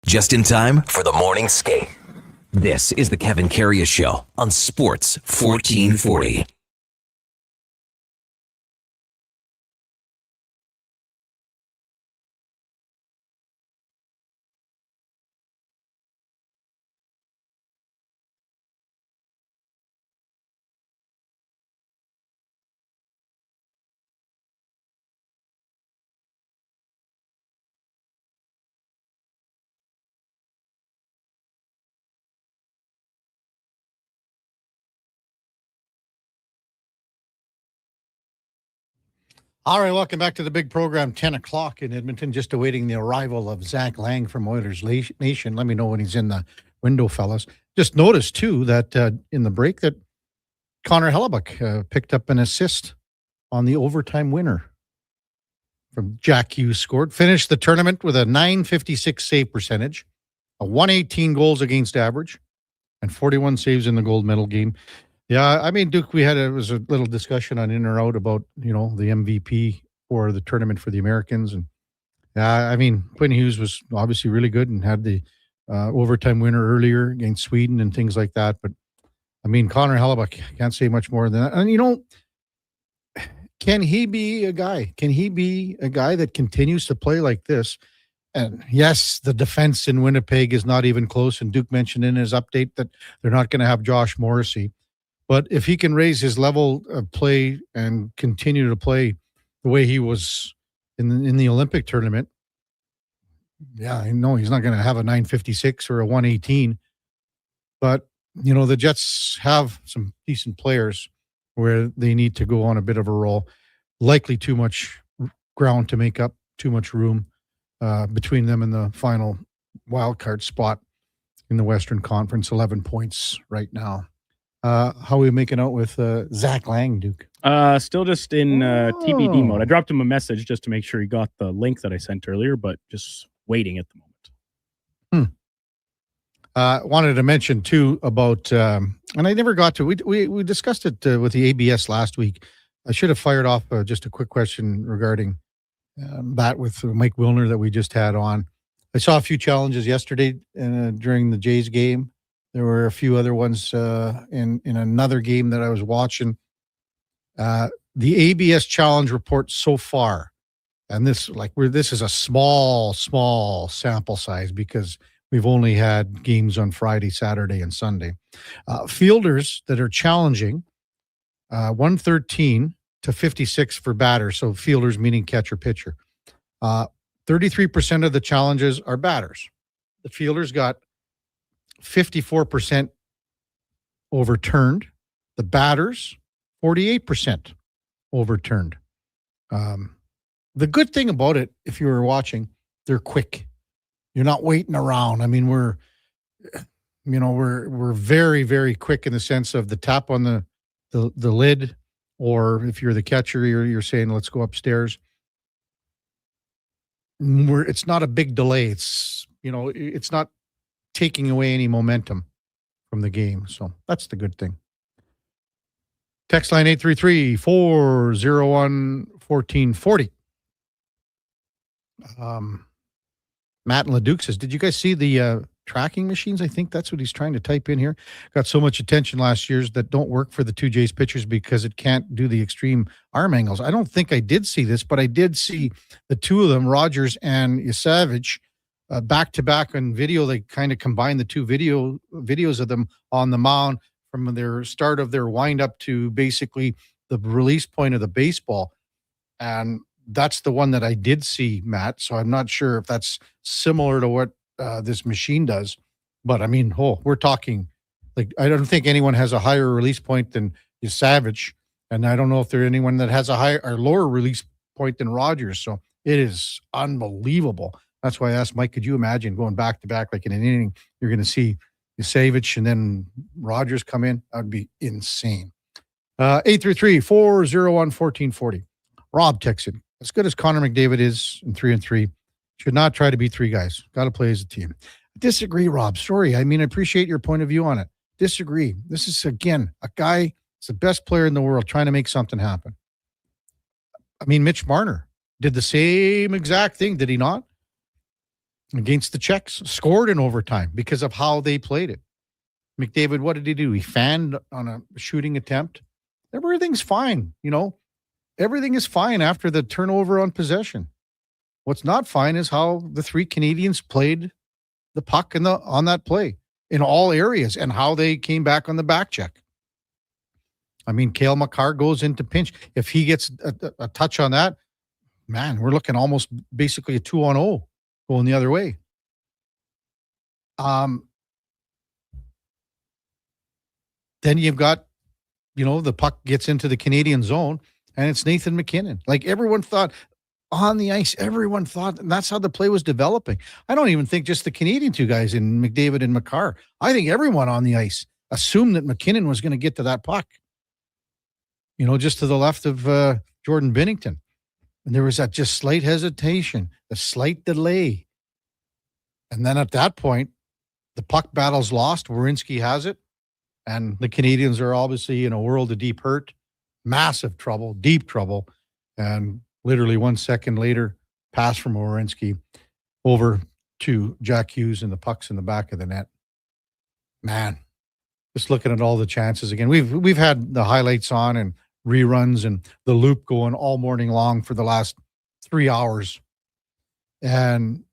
A: Just in time for the morning skate. This is the Kevin Karius Show on Sports 1440.
E: All right, welcome back to the big program, 10 o'clock in Edmonton, just awaiting the arrival of Zach Lang from Oilers Nation. Let me know when he's in the window, fellas. Just noticed, too, that in the break that Connor Hellebuck picked up an assist on the overtime winner from Jack Hughes scored. Finished the tournament with a .956 save percentage, a 118 goals against average, and 41 saves in the gold medal game. Yeah, I mean, Duke, it was a little discussion on In or Out about, the MVP for the tournament for the Americans. And I mean, Quinn Hughes was obviously really good and had the overtime winner earlier against Sweden and things like that. But I mean, Connor Hellebuck, can't say much more than that. And, can he be a guy? Can he be a guy that continues to play like this? And yes, the defense in Winnipeg is not even close. And Duke mentioned in his update that they're not going to have Josh Morrissey. But if he can raise his level of play and continue to play the way he was in the Olympic tournament, yeah, I know he's not going to have a .956 or a 118. But, the Jets have some decent players where they need to go on a bit of a roll. Likely too much ground to make up, too much room between them and the final wild card spot in the Western Conference, 11 points right now. How are we making out with Zach Lang, Duke?
F: Still just in TBD mode. I dropped him a message just to make sure he got the link that I sent earlier, but just waiting at the moment.
E: Wanted to mention, too, about, and I never got to, we discussed it with the ABS last week. I should have fired off just a quick question regarding that with Mike Wilner that we just had on. I saw a few challenges yesterday during the Jays game. There were a few other ones in another game that I was watching. The ABS challenge report so far, and this is a small sample size because we've only had games on Friday, Saturday, and Sunday. Fielders that are challenging, 113 to 56 for batters. So fielders meaning catcher, pitcher. 33% of the challenges are batters. The fielders got 54% overturned. The batters, 48% overturned. The good thing about it, if you were watching, they're quick. You're not waiting around. I mean, we're very, very quick in the sense of the tap on the lid, or if you're the catcher, you're saying, let's go upstairs. It's not a big delay. It's not taking away any momentum from the game. So that's the good thing. Text line 833-401-1440. Matt and Leduc says, did you guys see the tracking machines? I think that's what he's trying to type in here. Got so much attention last year's that don't work for the two Jays pitchers because it can't do the extreme arm angles. I don't think I did see this, but I did see the two of them, Rogers and Yasavage, back to back on video. They kind of combined the two videos of them on the mound from their start of their wind up to basically the release point of the baseball. And that's the one that I did see, Matt. So I'm not sure if that's similar to what this machine does. But I mean, we're talking like, I don't think anyone has a higher release point than Savage. And I don't know if there's anyone that has a higher or lower release point than Rogers. So it is unbelievable. That's why I asked Mike, could you imagine going back to back like in an inning, you're going to see Savage and then Rogers come in? That would be insane. 833-401-1440. Rob texted, as good as Connor McDavid is in 3-3, should not try to beat three guys. Got to play as a team. Disagree, Rob. Sorry. I mean, I appreciate your point of view on it. Disagree. This is, again, a guy, he's the best player in the world trying to make something happen. I mean, Mitch Marner did the same exact thing, did he not? Against the Czechs, scored in overtime because of how they played it. McDavid, what did he do? He fanned on a shooting attempt. Everything's fine, Everything is fine after the turnover on possession. What's not fine is how the three Canadians played the puck on that play in all areas and how they came back on the back check. I mean, Cale Makar goes into pinch. If he gets a touch on that, man, we're looking almost basically a 2-on-0 going the other way. Then you've got, the puck gets into the Canadian zone and it's Nathan McKinnon. Like everyone thought on the ice, and that's how the play was developing. I don't even think just the Canadian two guys in McDavid and Makar. I think everyone on the ice assumed that McKinnon was going to get to that puck, just to the left of Jordan Binnington. And there was that just slight hesitation, a slight delay. And then at that point, the puck battle's lost. Werenski has it. And the Canadians are obviously in a world of deep hurt, massive trouble, deep trouble. And literally 1 second later, pass from Werenski over to Jack Hughes, and the puck's in the back of the net. Man, just looking at all the chances again. We've had the highlights on and reruns and the loop going all morning long for the last 3 hours. And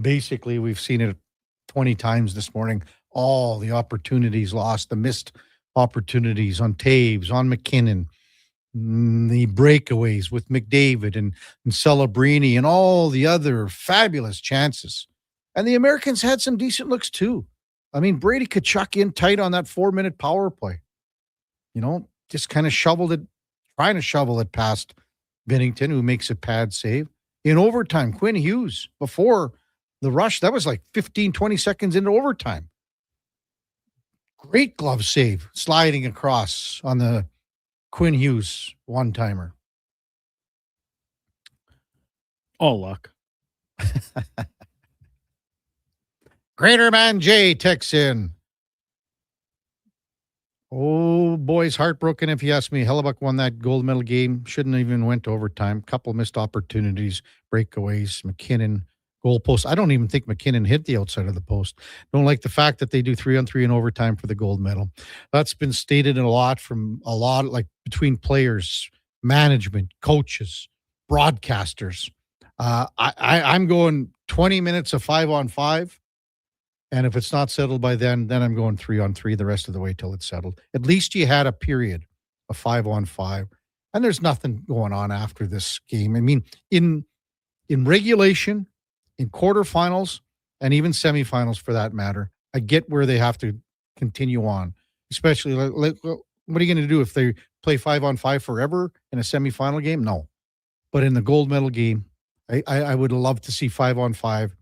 E: basically we've seen it 20 times this morning. All the opportunities lost, the missed opportunities on Taves, on McKinnon, the breakaways with McDavid and Celebrini and all the other fabulous chances. And the Americans had some decent looks too. I mean, Brady could chuck in tight on that 4-minute power play. Just kind of trying to shovel it past Binnington, who makes a pad save. In overtime, Quinn Hughes, before the rush, that was like 15, 20 seconds into overtime. Great glove save, sliding across on the Quinn Hughes one-timer.
F: All luck.
E: Greater Man Jay texts in. Oh, boys, heartbroken if you ask me. Hellebuck won that gold medal game. Shouldn't have even went to overtime. Couple missed opportunities, breakaways, McKinnon, goal post. I don't even think McKinnon hit the outside of the post. Don't like the fact that they do 3-on-3 in overtime for the gold medal. That's been stated in a lot like between players, management, coaches, broadcasters. I'm going 20 minutes of 5-on-5. And if it's not settled by then I'm going 3-on-3 the rest of the way till it's settled. At least you had a period of 5-on-5. And there's nothing going on after this game. I mean, in regulation, in quarterfinals, and even semifinals for that matter, I get where they have to continue on. Especially, what are you going to do if they play 5-on-5 forever in a semifinal game? No. But in the gold medal game, I would love to see 5-on-5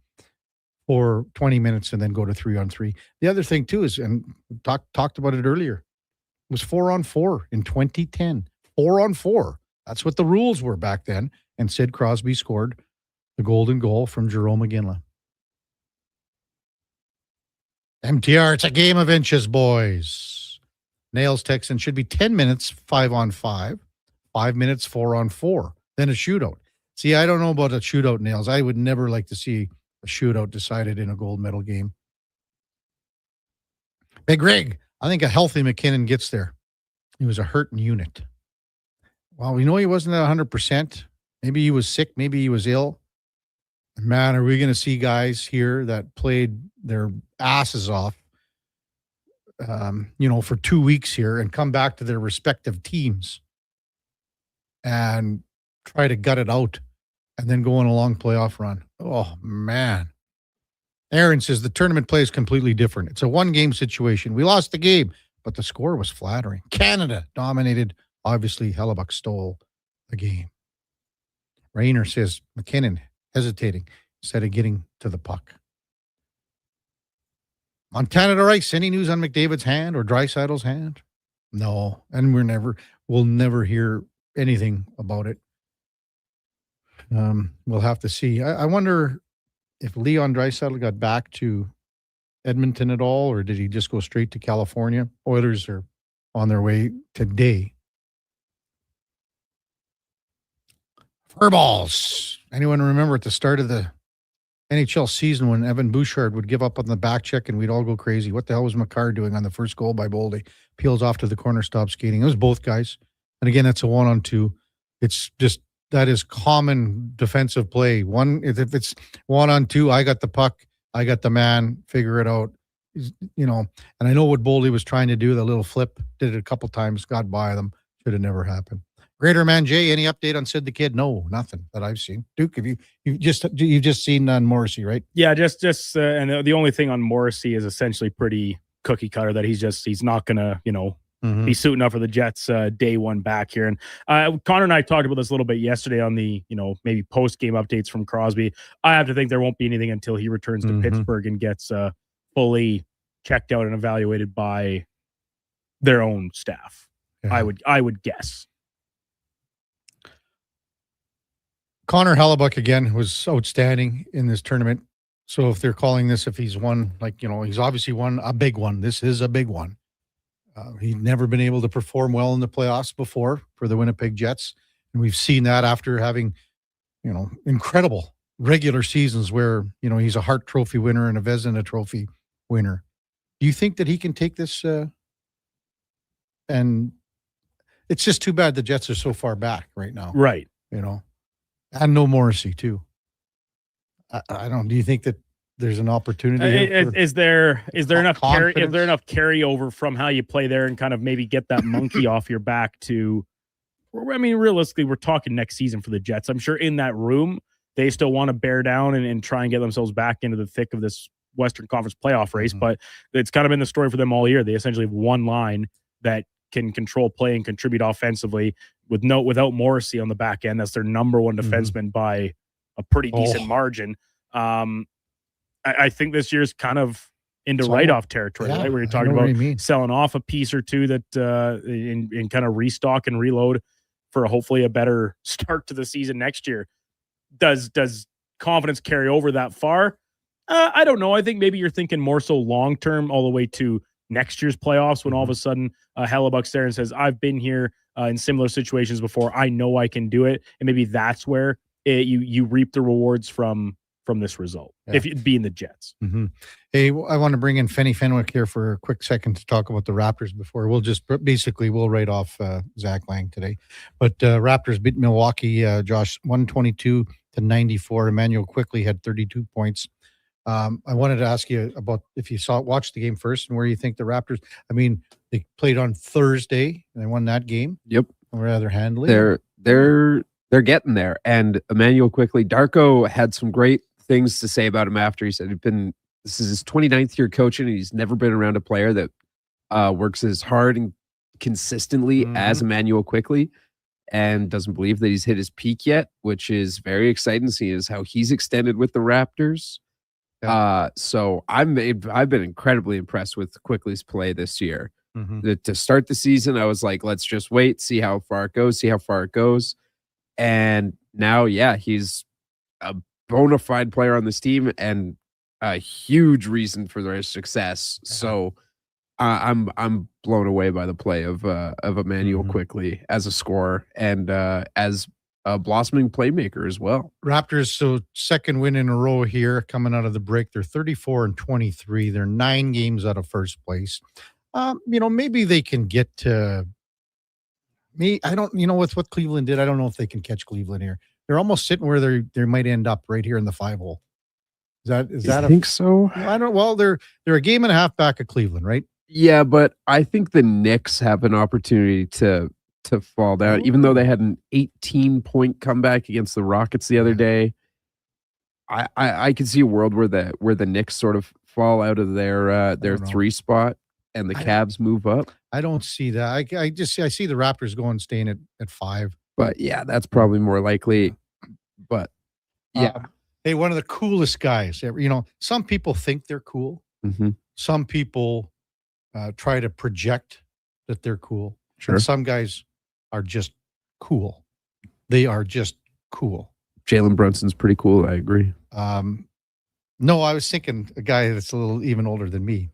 E: for 20 minutes and then go to 3-on-3. The other thing too is, and talked about it earlier, was 4-on-4 in 2010. 4-on-4. That's what the rules were back then. And Sid Crosby scored the golden goal from Jerome McGinley. MTR, it's a game of inches, boys. Nails Texan should be 10 minutes 5-on-5, 5 minutes 4-on-4, then a shootout. See, I don't know about a shootout, Nails. I would never like to see a shootout decided in a gold medal game. Big Rig, I think a healthy McKinnon gets there. He was a hurting unit. Well, we know he wasn't at 100%. Maybe he was sick. Maybe he was ill. Man, are we going to see guys here that played their asses off, for 2 weeks here and come back to their respective teams and try to gut it out and then go on a long playoff run? Oh, man. Aaron says the tournament play is completely different. It's a one-game situation. We lost the game, but the score was flattering. Canada dominated. Obviously, Hellebuck stole the game. Rayner says McKinnon hesitating instead of getting to the puck. On Canada Rice, any news on McDavid's hand or Draisaitl's hand? No, and we'll never hear anything about it. We'll have to see. I wonder if Leon Draisaitl got back to Edmonton at all, or did he just go straight to California? Oilers are on their way today. Furballs. Anyone remember at the start of the NHL season when Evan Bouchard would give up on the back check and we'd all go crazy? What the hell was McCarr doing on the first goal by Boldy? Peels off to the corner, stops skating. It was both guys. And again, that's a 1-on-2. It's just, that is common defensive play. If it's 1-on-2, I got the puck, I got the man, figure it out. And I know what Boldy was trying to do, the little flip, did it a couple times, got by them. Should have never happened. Greater Man Jay, any update on Sid the Kid? No, nothing that I've seen. Duke, have you've just seen on Morrissey, right?
F: Yeah, just and the only thing on Morrissey is essentially pretty cookie cutter, that he's not gonna be suiting up for the Jets day one back here. And Connor and I talked about this a little bit yesterday on the maybe post game updates from Crosby. I have to think there won't be anything until he returns to Pittsburgh and gets fully checked out and evaluated by their own staff. Yeah. I would guess.
E: Connor Hellebuck, again, was outstanding in this tournament. So if they're calling this, if he's won, he's obviously won a big one. This is a big one. He'd never been able to perform well in the playoffs before for the Winnipeg Jets. And we've seen that after having, incredible regular seasons where, he's a Hart Trophy winner and a Vezina Trophy winner. Do you think that he can take this? And it's just too bad the Jets are so far back right now.
F: Right.
E: And no Morrissey too. I don't. Do you think that there's an opportunity?
F: Is there enough carryover from how you play there and kind of maybe get that monkey off your back to? I mean, realistically, we're talking next season for the Jets. I'm sure in that room they still want to bear down and try and get themselves back into the thick of this Western Conference playoff race. But it's kind of been the story for them all year. They essentially have one line that can control play and contribute offensively without Morrissey on the back end. That's their number one defenseman by a pretty decent margin. I think this year's kind of into write-off territory, right? Where you're talking about selling off a piece or two that in kind of restock and reload for hopefully a better start to the season next year. Does confidence carry over that far? I don't know. I think maybe you're thinking more so long-term all the way to next year's playoffs when all of a sudden Hellebuck's there and says, I've been here in similar situations before. I know I can do it. And maybe that's where you reap the rewards from this result, if you'd be in the Jets.
E: Hey, I want to bring in Fenny Fenwick here for a quick second to talk about the Raptors before we'll write off Zach Lang today. But Raptors beat Milwaukee, Josh, 122-94. Emmanuel Quickly had 32 points. I wanted to ask you about if you watched the game first and where you think the Raptors, they played on Thursday and they won that game.
L: Yep.
E: Rather handily.
L: They're getting there. And Emmanuel Quickly, Darko had some great things to say about him after. He said this is his 29th year coaching and he's never been around a player that works as hard and consistently as Emmanuel Quickly and doesn't believe that he's hit his peak yet, which is very exciting to see is how he's extended with the Raptors. So I've been incredibly impressed with Quickly's play this year. To start the season, I was like, let's just wait, see how far it goes. And now, he's a bona fide player on this team and a huge reason for their success. So I'm blown away by the play of Emmanuel Quickly as a scorer and as a blossoming playmaker as well.
E: Raptors, so second win in a row here coming out of the break. They're 34-23. They're 9 games out of first place. Maybe they can get to me. I don't, with what Cleveland did, I don't know if they can catch Cleveland here. they're almost sitting where they might end up right here in the 5-hole. Is that?
L: I think so.
E: I don't. Well, they're a game and a half back of Cleveland, right?
L: Yeah, but I think the Knicks have an opportunity to fall down, even though they had an 18-point comeback against the Rockets the other day. I can see a world where the Knicks sort of fall out of their 3 spot and the Cavs move up.
E: I don't see that. I see the Raptors staying at 5.
L: But yeah, that's probably more likely. But yeah.
E: Hey, one of the coolest guys ever. Some people think they're cool.
L: Mm-hmm.
E: Some people try to project that they're cool.
L: Sure.
E: And some guys are just cool. They are just cool.
L: Jalen Brunson's pretty cool. I agree.
E: No, I was thinking a guy that's a little even older than me,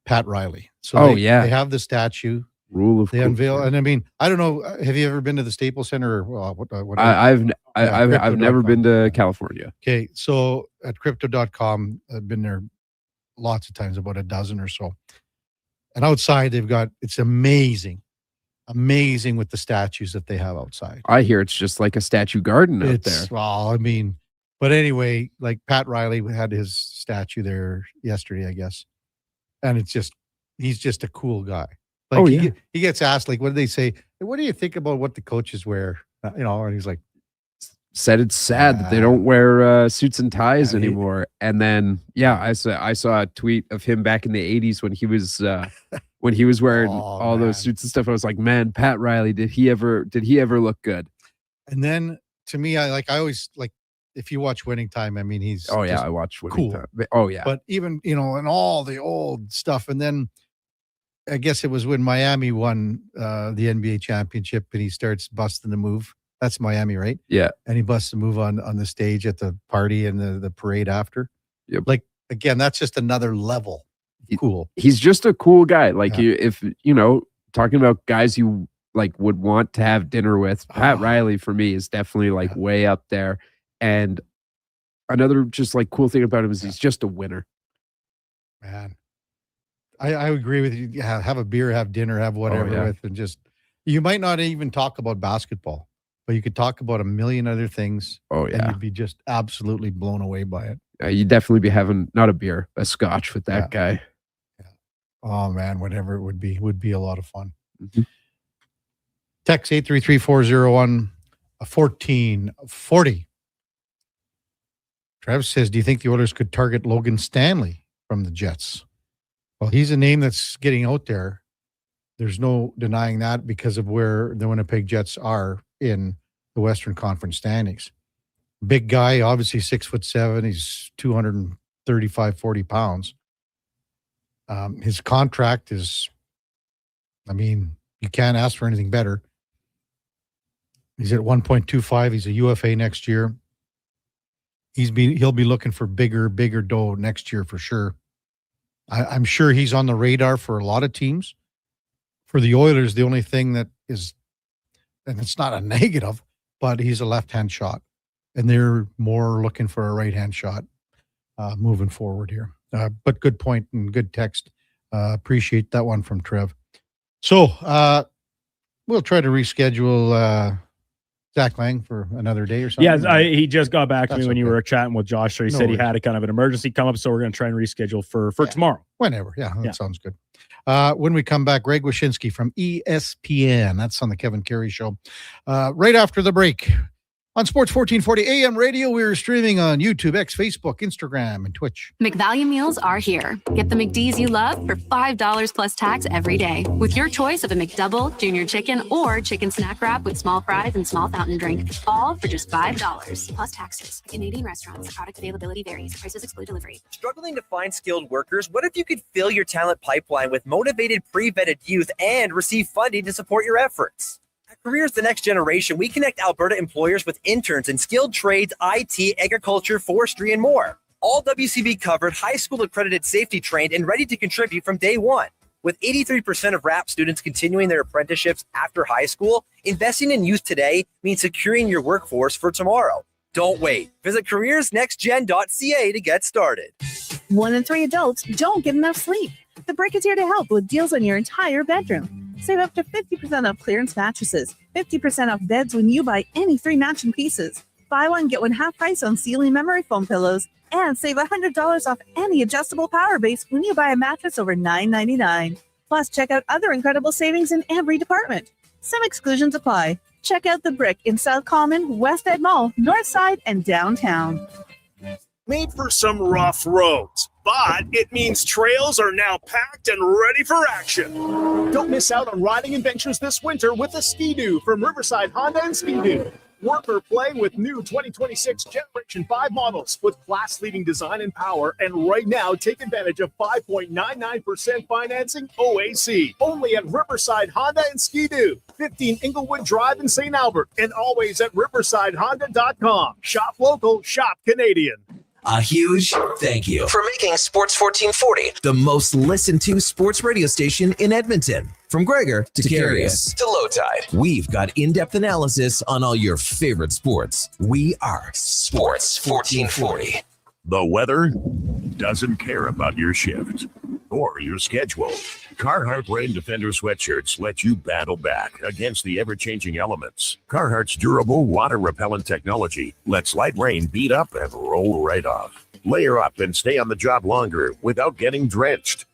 E: Pat Riley. So they have the statue.
L: Rule of
E: they
L: cool.
E: unveil, and I mean, I don't know. Have you ever been to the Staples Center? Or what
L: I've never been to California.
E: Okay, so at crypto.com, I've been there lots of times, about a dozen or so. And outside, it's amazing with the statues that they have outside.
L: I hear it's just like a statue garden out there.
E: Well, I mean, but anyway, like Pat Riley had his statue there yesterday, I guess. And he's just a cool guy. Like he gets asked, like, what do they say? What do you think about what the coaches wear? And he's like,
L: said it's sad that they don't wear suits and ties anymore. And then, I saw a tweet of him back in the 80s when he was wearing all those suits and stuff. I was like, man, Pat Riley, did he ever look good?
E: And then to me, I always like, if you watch Winning Time, I mean, he's
L: I watch Winning Time.
E: But even, and all the old stuff. And then I guess it was when Miami won the NBA championship and he starts busting the move. That's Miami, right?
L: Yeah.
E: And he busts a move on the stage at the party and the parade after.
L: Yep.
E: Like, again, that's just another level. Cool.
L: He's just a cool guy. Like if talking about guys you like would want to have dinner with, Pat Riley for me is definitely like way up there. And another just like cool thing about him is he's just a winner.
E: Man. I agree with you. Have a beer, have dinner, have whatever with, and just, you might not even talk about basketball, but you could talk about a million other things. And you'd be just absolutely blown away by it.
L: You'd definitely be having not a beer, a scotch with that guy.
E: Yeah. Oh man, whatever it would be a lot of fun.
L: Mm-hmm.
E: Text 833-401-1440. Travis says, do you think the Oilers could target Logan Stanley from the Jets? Well, he's a name that's getting out there. There's no denying that because of where the Winnipeg Jets are in the Western Conference standings. Big guy, obviously 6'7". He's 235, 40 pounds. His contract is, I mean, you can't ask for anything better. He's at 1.25. He's a UFA next year. He'll be looking for bigger dough next year for sure. I'm sure he's on the radar for a lot of teams. For the Oilers, the only thing that is, and it's not a negative, but he's a left-hand shot. And they're more looking for a right-hand shot moving forward here. But good point and good text. Appreciate that one from Trev. So we'll try to reschedule Zach Lang for another day or something.
F: Yeah, he just got back to me when you were chatting with Josh. So he said he had a kind of an emergency come up, so we're going to try and reschedule for tomorrow.
E: Whenever. Yeah, that sounds good. When we come back, Greg Wyshynski from ESPN. That's on the Kevin Carey Show. Right after the break. On Sports 1440 AM radio, we're streaming on YouTube, X, Facebook, Instagram, and Twitch.
K: McValue meals are here. Get the McD's you love for $5 plus tax every day with your choice of a McDouble, Junior Chicken, or Chicken Snack Wrap with small fries and small fountain drink. All for just $5 plus taxes. Canadian restaurants. Product availability varies. Prices exclude delivery.
M: Struggling to find skilled workers? What if you could fill your talent pipeline with motivated, pre-vetted youth and receive funding to support your efforts? Careers the Next Generation, we connect Alberta employers with interns in skilled trades, IT, agriculture, forestry, and more. All WCB covered, high school accredited, safety trained, and ready to contribute from day one. With 83% of RAP students continuing their apprenticeships after high school, investing in youth today means securing your workforce for tomorrow. Don't wait. Visit careersnextgen.ca to get started.
S: 1 in 3 adults don't get enough sleep. The Break is here to help with deals on your entire bedroom. Save up to 50% off clearance mattresses, 50% off beds when you buy any 3 matching pieces, Buy one, get one half price on ceiling memory foam pillows, and save $100 off any adjustable power base when you buy a mattress over $9.99. Plus, check out other incredible savings in every department. Some exclusions apply. Check out The Brick in South Common, West Ed Mall, North Side, and downtown.
H: Made for some rough roads, but it means trails are now packed and ready for action. Don't miss out on riding adventures this winter with a Ski-Doo from Riverside Honda and Ski-Doo. Work or play with new 2026 Generation 5 models with class-leading design and power. And right now, take advantage of 5.99% financing OAC. Only at Riverside Honda and Ski-Doo. 15 Inglewood Drive in St. Albert. And always at riversidehonda.com. Shop local, shop Canadian.
A: A huge thank you for making Sports 1440 the most listened to sports radio station in Edmonton. From Gregor to Karius to Low Tide, we've got in-depth analysis on all your favorite sports. We are Sports 1440.
U: The weather doesn't care about your shift or your schedule. Carhartt Rain Defender sweatshirts let you battle back against the ever-changing elements. Carhartt's durable water-repellent technology lets light rain beat up and roll right off. Layer up and stay on the job longer without getting drenched.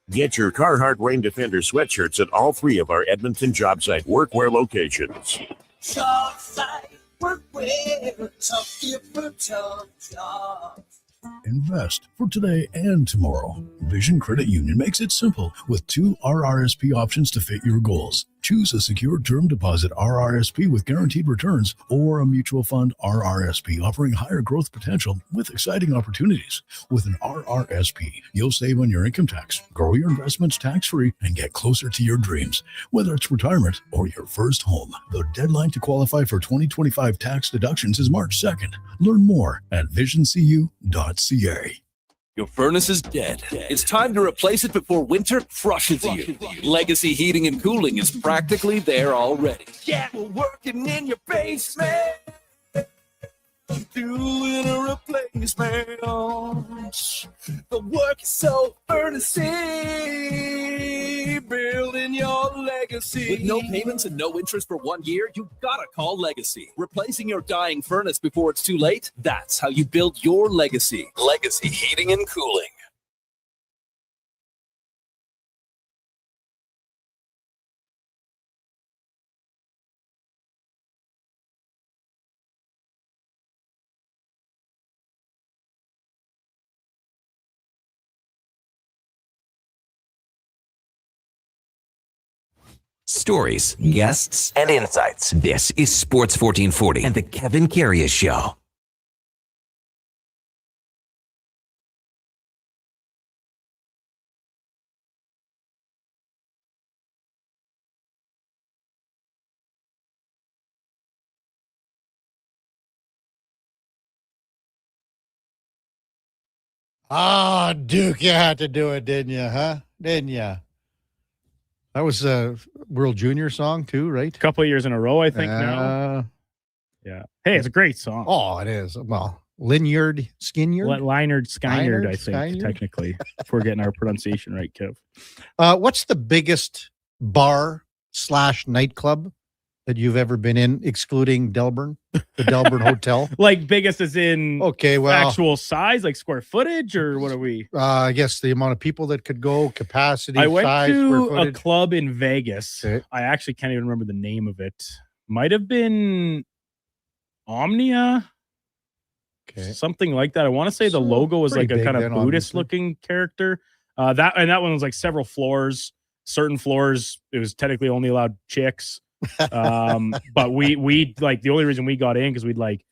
U: Get your Carhartt Rain Defender sweatshirts at all 3 of our Edmonton job site workwear locations.
V: Job site workwear, tough different jobs.
W: Invest for today and tomorrow. Vision Credit Union makes it simple with 2 RRSP options to fit your goals. Choose a secure term deposit RRSP with guaranteed returns or a mutual fund RRSP offering higher growth potential with exciting opportunities. With an RRSP, you'll save on your income tax, grow your investments tax-free, and get closer to your dreams, whether it's retirement or your first home. The deadline to qualify for 2025 tax deductions is March 2nd. Learn more at visioncu.ca.
O: Your furnace is dead. It's time to replace it before winter crushes you. Legacy Heating and Cooling is practically there already. Yeah, we're working in your basement, doing a replacement. The work is so earnestly building your legacy. With no payments and no interest for 1 year, you gotta call Legacy. Replacing your dying furnace before it's too late, that's how you build your legacy. Legacy Heating and Cooling.
A: Stories, guests, and insights. This is Sports 1440 and the Kevin Karius Show.
E: Ah, Duke, you had to do it, didn't you, huh? Didn't you? That was a World Junior song too, right?
F: A couple of years in a row, I think now. Yeah. Hey, it's a great song.
E: Oh, it is. Well, Lynyrd Skynyrd?
F: Lynyrd Skynyrd, I think, technically, if we're getting our pronunciation right, Kev.
E: What's the biggest bar/nightclub that you've ever been in, excluding Delburne, the Delburne Hotel?
F: Like biggest as in
E: well,
F: actual size, like square footage, or what are we?
E: I guess the amount of people that could go, capacity,
F: I went
E: size,
F: to
E: square
F: a
E: footage.
F: club in Vegas.
E: Okay.
F: I actually can't even remember the name of it. Might have been Omnia.
E: Okay.
F: Something like that. I want to say the logo was like
E: pretty
F: a
E: big
F: kind of
E: then,
F: Buddhist looking character. That one was like several floors. Certain floors, it was technically only allowed chicks. But we like, the only reason we got in because we'd like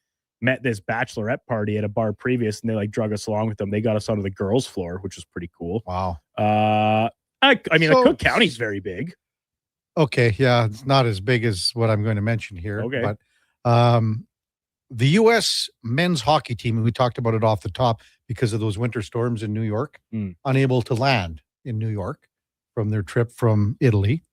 F: met this bachelorette party at a bar previous, and they like drug us along with them. They got us onto the girls' floor, which was pretty cool.
E: Wow.
F: I mean,
E: So-
F: Cook County's very big.
E: Okay, yeah, it's not as big as what I'm going to mention here.
F: Okay.
E: But the U.S. men's hockey team, and we talked about it off the top because of those winter storms in New York, unable to land in New York from their trip from Italy.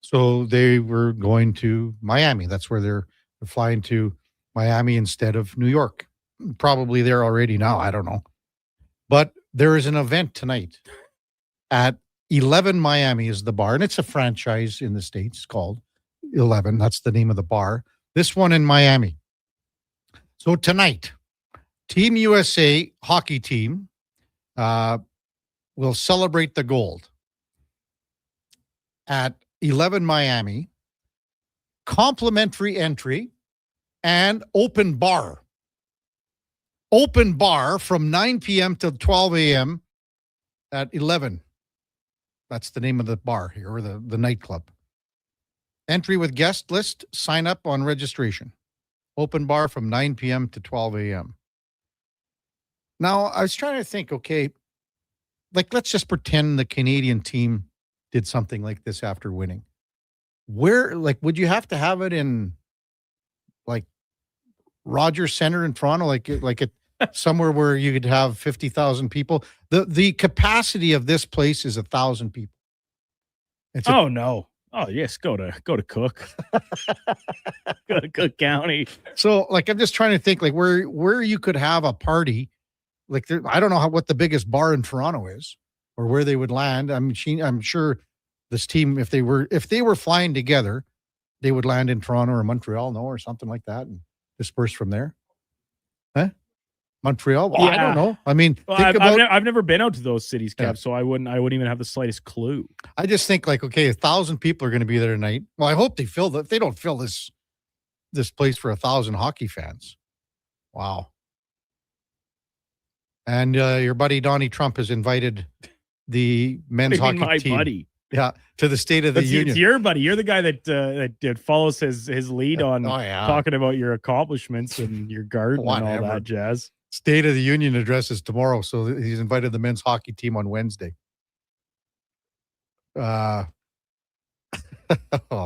E: So they were going to Miami. That's where they're flying to Miami instead of New York. Probably there already now. I don't know. But there is an event tonight at 11 Miami is the bar, and it's a franchise in the States called 11. That's the name of the bar. This one in Miami. So tonight, Team USA hockey team will celebrate the gold at 11 Miami, complimentary entry, and open bar. Open bar from 9 p.m. till 12 a.m. at 11. That's the name of the bar here, or the nightclub. Entry with guest list, sign up on registration. Open bar from 9 p.m. to 12 a.m. Now, I was trying to think, okay, like let's just pretend the Canadian team did something like this after winning. Where, like, would you have to have it in, like, Rogers Center in Toronto, like it somewhere where you could have 50,000 people? The capacity of this place is 1,000 people.
F: No. Oh yes, go to Cook. Go to Cook County.
E: So, like, I'm just trying to think, like, where you could have a party. Like, I don't know what the biggest bar in Toronto is, or where they would land. I'm sure this team, if they were flying together, they would land in Toronto or Montreal, or something like that, and disperse from there. Huh? Montreal? Well, I don't know. I mean,
F: I've never been out to those cities, Kev, so I wouldn't even have the slightest clue.
E: I just think, like, okay, 1,000 people are going to be there tonight. Well, I hope they fill if they don't fill this place for 1,000 hockey fans. Wow. And your buddy Donnie Trump has invited the men's hockey team.
F: Buddy?
E: Yeah, to the State of the Union.
F: It's your buddy. You're the guy that follows his lead on talking about your accomplishments and your garden and all that jazz.
E: State of the Union address is tomorrow, so he's invited the men's hockey team on Wednesday. Oh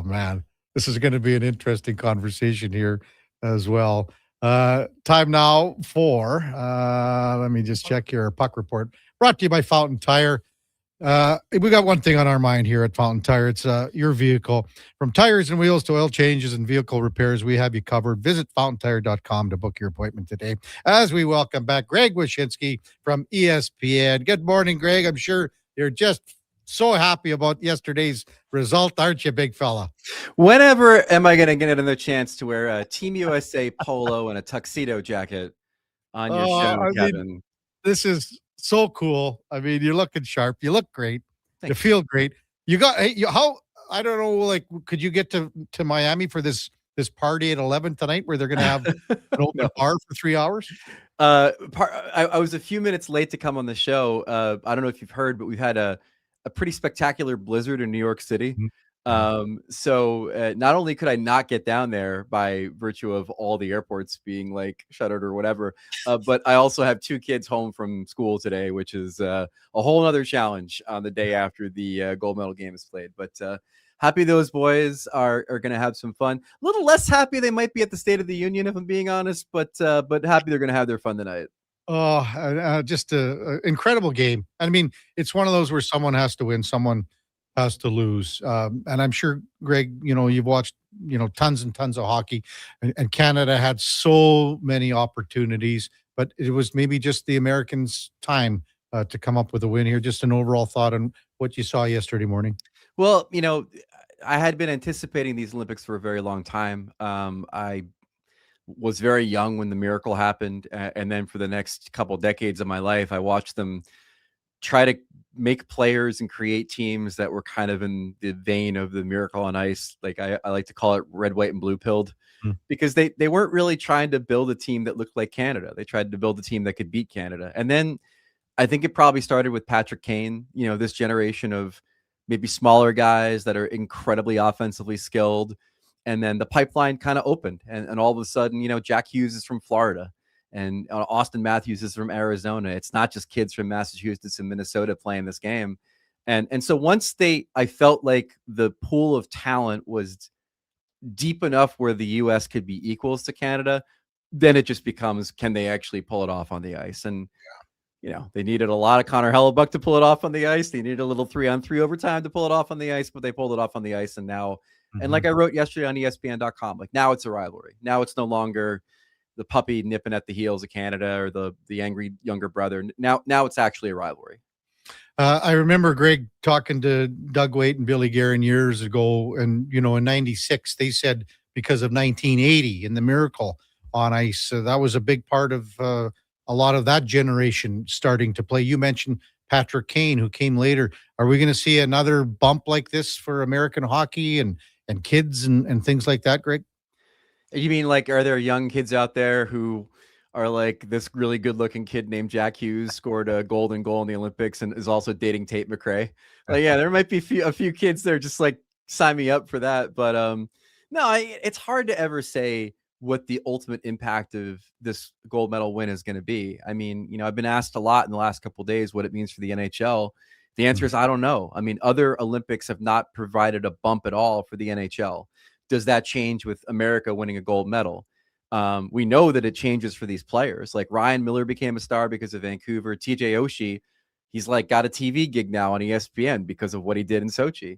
E: man, this is going to be an interesting conversation here as well. Time now for let me just check your puck report. Brought to you by Fountain Tire. We got one thing on our mind here at Fountain Tire. It's your vehicle. From tires and wheels to oil changes and vehicle repairs, we have you covered. Visit fountaintire.com to book your appointment today. As we welcome back Greg Wyshynski from ESPN. Good morning, Greg. I'm sure you're just so happy about yesterday's result, aren't you, big fella?
C: Whenever am I going to get another chance to wear a Team USA polo and a tuxedo jacket on your show, Kevin?
E: This is so cool. I mean, you're looking sharp. You look great. You feel great. You got how? I don't know. Like, could you get to Miami for this party at 11 tonight, where they're going to have an open bar for 3 hours?
C: I was a few minutes late to come on the show. I don't know if you've heard, but we've had a pretty spectacular blizzard in New York City. So not only could I not get down there by virtue of all the airports being like shuttered or whatever, but I also have 2 kids home from school today, which is a whole other challenge on the day after the gold medal game is played. But happy those boys are going to have some fun. A little less happy they might be at the State of the Union, if I'm being honest, but happy they're going to have their fun tonight.
E: Oh, just an incredible game. I mean, it's one of those where someone has to win, someone has to lose. And I'm sure, Greg, you've watched, tons and tons of hockey, and Canada had so many opportunities, but it was maybe just the Americans' time to come up with a win here. Just an overall thought on what you saw yesterday morning.
C: Well, I had been anticipating these Olympics for a very long time. I was very young when the miracle happened. And then for the next couple decades of my life, I watched them try to make players and create teams that were kind of in the vein of the Miracle on Ice. Like I like to call it red, white, and blue pilled, because they weren't really trying to build a team that looked like Canada. They tried to build a team that could beat Canada. And then I think it probably started with Patrick Kane, this generation of maybe smaller guys that are incredibly offensively skilled. And then the pipeline kind of opened, and all of a sudden, Jack Hughes is from Florida, and Austin Matthews is from Arizona. It's not just kids from Massachusetts and Minnesota playing this game. And so once I felt like the pool of talent was deep enough where the U.S. could be equals to Canada, then it just becomes, can they actually pull it off on the ice? And, they needed a lot of Connor Hellebuck to pull it off on the ice. They needed a little 3-on-3 overtime to pull it off on the ice, but they pulled it off on the ice. And now, and like I wrote yesterday on ESPN.com, like now it's a rivalry. Now it's no longer the puppy nipping at the heels of Canada or the angry younger brother. Now it's actually a rivalry.
E: I remember, Greg, talking to Doug Waite and Billy Guerin years ago. And, in 96, they said because of 1980 and the miracle on ice. That was a big part of a lot of that generation starting to play. You mentioned Patrick Kane, who came later. Are we going to see another bump like this for American hockey and kids and things like that, Greg?
C: You mean like, are there young kids out there who are like this really good looking kid named Jack Hughes scored a golden goal in the Olympics and is also dating Tate McRae? Like, yeah, there might be a few kids there just like sign me up for that. But no, it's hard to ever say what the ultimate impact of this gold medal win is going to be. I mean, I've been asked a lot in the last couple of days what it means for the NHL. The answer is I don't know. I mean, other Olympics have not provided a bump at all for the NHL. Does that change with America winning a gold medal? We know that it changes for these players. Like Ryan Miller became a star because of Vancouver. TJ Oshie, he's like got a TV gig now on ESPN because of what he did in Sochi.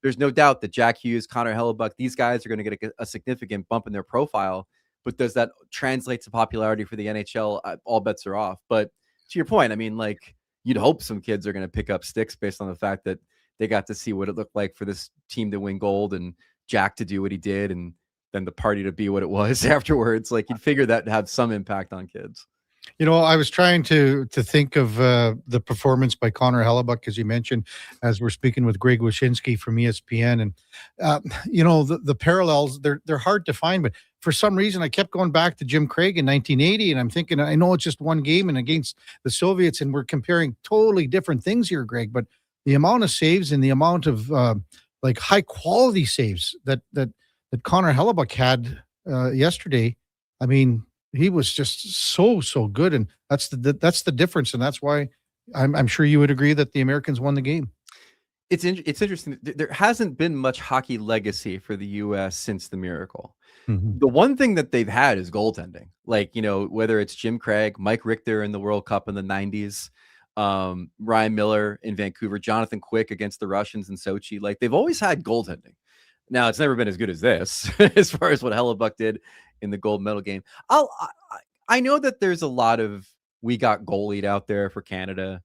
C: There's no doubt that Jack Hughes, Connor Hellebuck, these guys are going to get a significant bump in their profile. But does that translate to popularity for the NHL? All bets are off. But to your point, I mean, like, you'd hope some kids are going to pick up sticks based on the fact that they got to see what it looked like for this team to win gold and Jack to do what he did and then the party to be what it was afterwards. Like, you'd figure that would have some impact on kids.
E: I was trying to think of the performance by Connor Hellebuck, as you mentioned, as we're speaking with Greg Wyshynski from ESPN. And, the parallels, they're hard to find. But for some reason, I kept going back to Jim Craig in 1980. And I'm thinking, I know it's just one game and against the Soviets, and we're comparing totally different things here, Greg. But the amount of saves and the amount of high quality saves that Connor Hellebuck had yesterday, I mean, he was just so good, and that's the difference, and that's why I'm sure you would agree that the Americans won the game.
C: It's interesting. There hasn't been much hockey legacy for the U.S. since the Miracle. The one thing that they've had is goaltending. Like, whether it's Jim Craig, Mike Richter in the World Cup in the 90s, Ryan Miller in Vancouver, Jonathan Quick against the Russians in Sochi. Like, they've always had goaltending. Now, it's never been as good as this, as far as what Hellebuck did in the gold medal game. I know that there's a lot of we got goalied out there for Canada,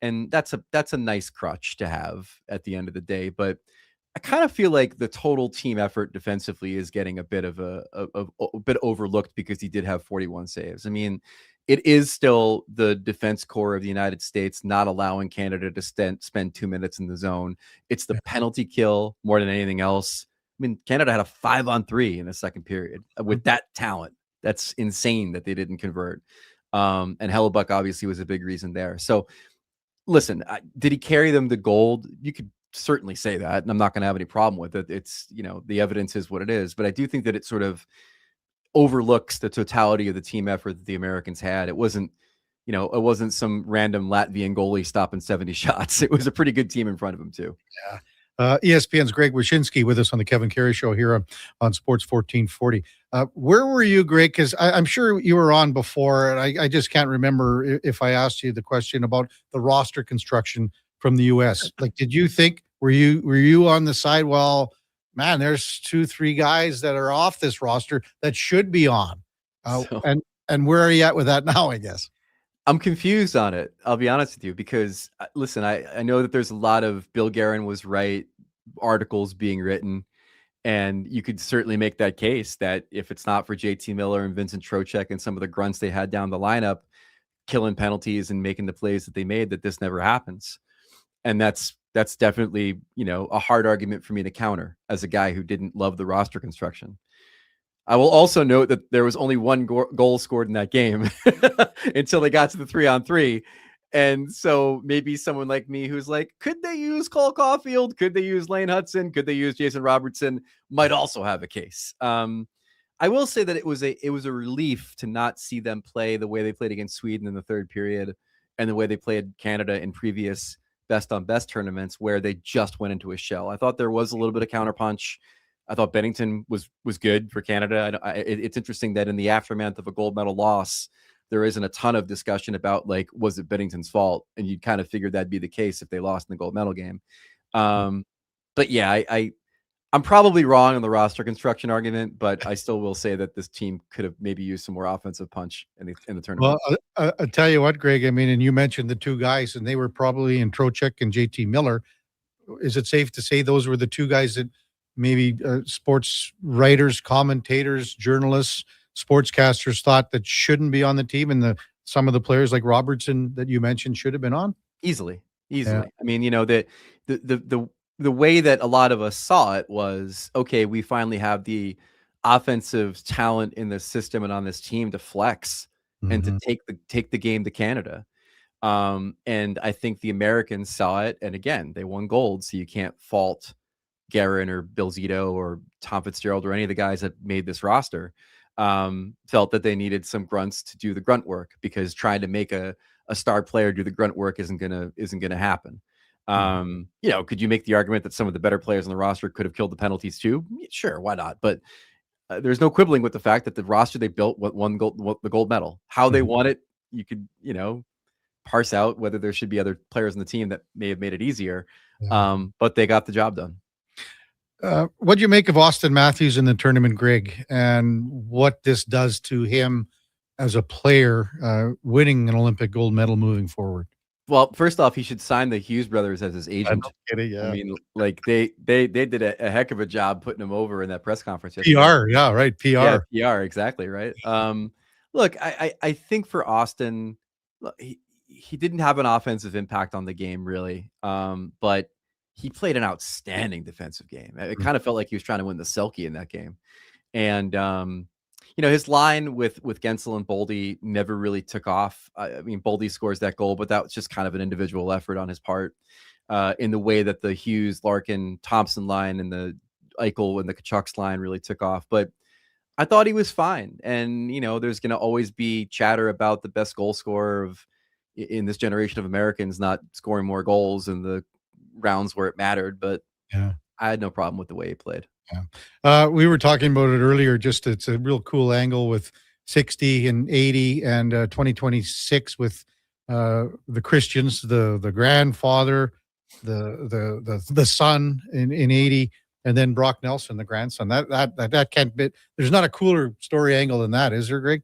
C: and that's a nice crutch to have at the end of the day. But I kind of feel like the total team effort defensively is getting a bit of a bit overlooked because he did have 41 saves. I mean, it is still the defense core of the United States not allowing Canada to spend 2 minutes in the zone. It's the penalty kill more than anything else. I mean, Canada had a 5-on-3 in the second period with that talent. That's insane that they didn't convert. And Hellebuck obviously was a big reason there. So listen, did he carry them to gold? You could certainly say that, and I'm not going to have any problem with it. It's, the evidence is what it is, but I do think that it sort of overlooks the totality of the team effort that the Americans had. It wasn't some random Latvian goalie stopping 70 shots. It was a pretty good team in front of him too.
E: Yeah. ESPN's Greg Wyshynski with us on the Kevin Carey Show here on Sports 1440. Where were you, Greg? Because I'm sure you were on before, and I just can't remember if I asked you the question about the roster construction from the U.S. Like, did you think, were you on the side, well, man, there's 2-3 guys that are off this roster that should be on? And where are you at with that now, I guess?
C: I'm confused on it. I'll be honest with you, because listen, I know that there's a lot of Bill Guerin was right articles being written, and you could certainly make that case that if it's not for JT Miller and Vincent Trocheck and some of the grunts they had down the lineup, killing penalties and making the plays that they made, that this never happens. And that's definitely, a hard argument for me to counter as a guy who didn't love the roster construction. I will also note that there was only one goal scored in that game until they got to the 3-on-3. And so maybe someone like me who's like, could they use Cole Caulfield? Could they use Lane Hudson? Could they use Jason Robertson? Might also have a case. I will say that it was a relief to not see them play the way they played against Sweden in the third period and the way they played Canada in previous best on best tournaments where they just went into a shell. I thought there was a little bit of counterpunch. I thought Bennington was good for Canada. It's interesting that in the aftermath of a gold medal loss, there isn't a ton of discussion about, like, was it Bennington's fault? And you'd kind of figured that'd be the case if they lost in the gold medal game. But yeah, I'm probably wrong on the roster construction argument, but I still will say that this team could have maybe used some more offensive punch in the tournament.
E: Well, I'll tell you what, Greg, I mean, and you mentioned the two guys, and they were probably in Trocheck and JT Miller. Is it safe to say those were the two guys that maybe sports writers, commentators, journalists sportscasters thought that shouldn't be on the team, and some of the players like Robertson that you mentioned should have been on?
C: Easily.
E: Yeah.
C: I mean, the way that a lot of us saw it was, okay, we finally have the offensive talent in the system and on this team to flex and to take the game to Canada. And I think the Americans saw it, and again, they won gold, so you can't fault Guerin or Bill Zito or Tom Fitzgerald or any of the guys that made this roster. Felt that they needed some grunts to do the grunt work, because trying to make a star player do the grunt work isn't gonna happen. Could you make the argument that some of the better players on the roster could have killed the penalties too? Sure, why not? But there's no quibbling with the fact that the roster they built won the gold medal. How they won it, you could parse out whether there should be other players on the team that may have made it easier. But they got the job done.
E: What do you make of Austin Matthews in the tournament, Greg, and what this does to him as a player, winning an Olympic gold medal moving forward?
C: Well, first off, he should sign the Hughes brothers as his agent.
E: Yeah.
C: I mean, like they did a heck of a job putting him over in that press conference yesterday.
E: PR, yeah, right. PR.
C: Yeah, PR, exactly, right. Look, I think for Austin, he didn't have an offensive impact on the game, really. But he played an outstanding defensive game. It kind of felt like he was trying to win the Selke in that game. And his line with Gensel and Boldy never really took off. I mean, Boldy scores that goal, but that was just kind of an individual effort on his part, in the way that the Hughes, Larkin, Thompson line and the Eichel and the Kachuk's line really took off. But I thought he was fine. And, there's going to always be chatter about the best goal scorer in this generation of Americans not scoring more goals in the rounds where it mattered. But
E: yeah,
C: I had no problem with the way he played.
E: Yeah. We were talking about it earlier. Just it's a real cool angle with 60 and 80 and 2026 with the Christians, the grandfather, the son in 80, and then Brock Nelson, the grandson. That can't be. There's not a cooler story angle than that, is there, Greg?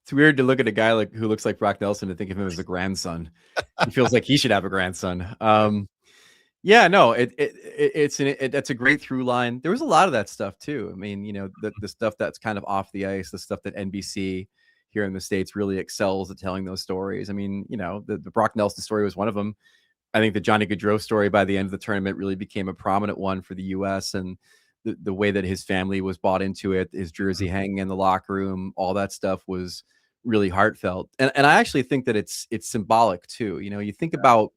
C: It's weird to look at a guy who looks like Brock Nelson and think of him as a grandson. He feels like he should have a grandson. Yeah, no, that's a great through line. There was a lot of that stuff too. I mean, the stuff that's kind of off the ice, the stuff that NBC here in the States really excels at telling those stories. I mean, the Brock Nelson story was one of them. I think the Johnny Gaudreau story by the end of the tournament really became a prominent one for the U.S. and the way that his family was bought into it, his jersey hanging in the locker room, all that stuff was really heartfelt. And I actually think that it's symbolic too. You think about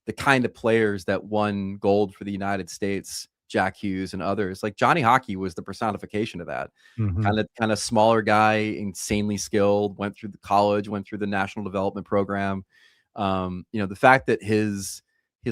C: the kind of players that won gold for the United States, Jack Hughes and others. Like Johnny Hockey was the personification of that. Kind of smaller guy, insanely skilled, went through the college, went through the national development program. The fact that his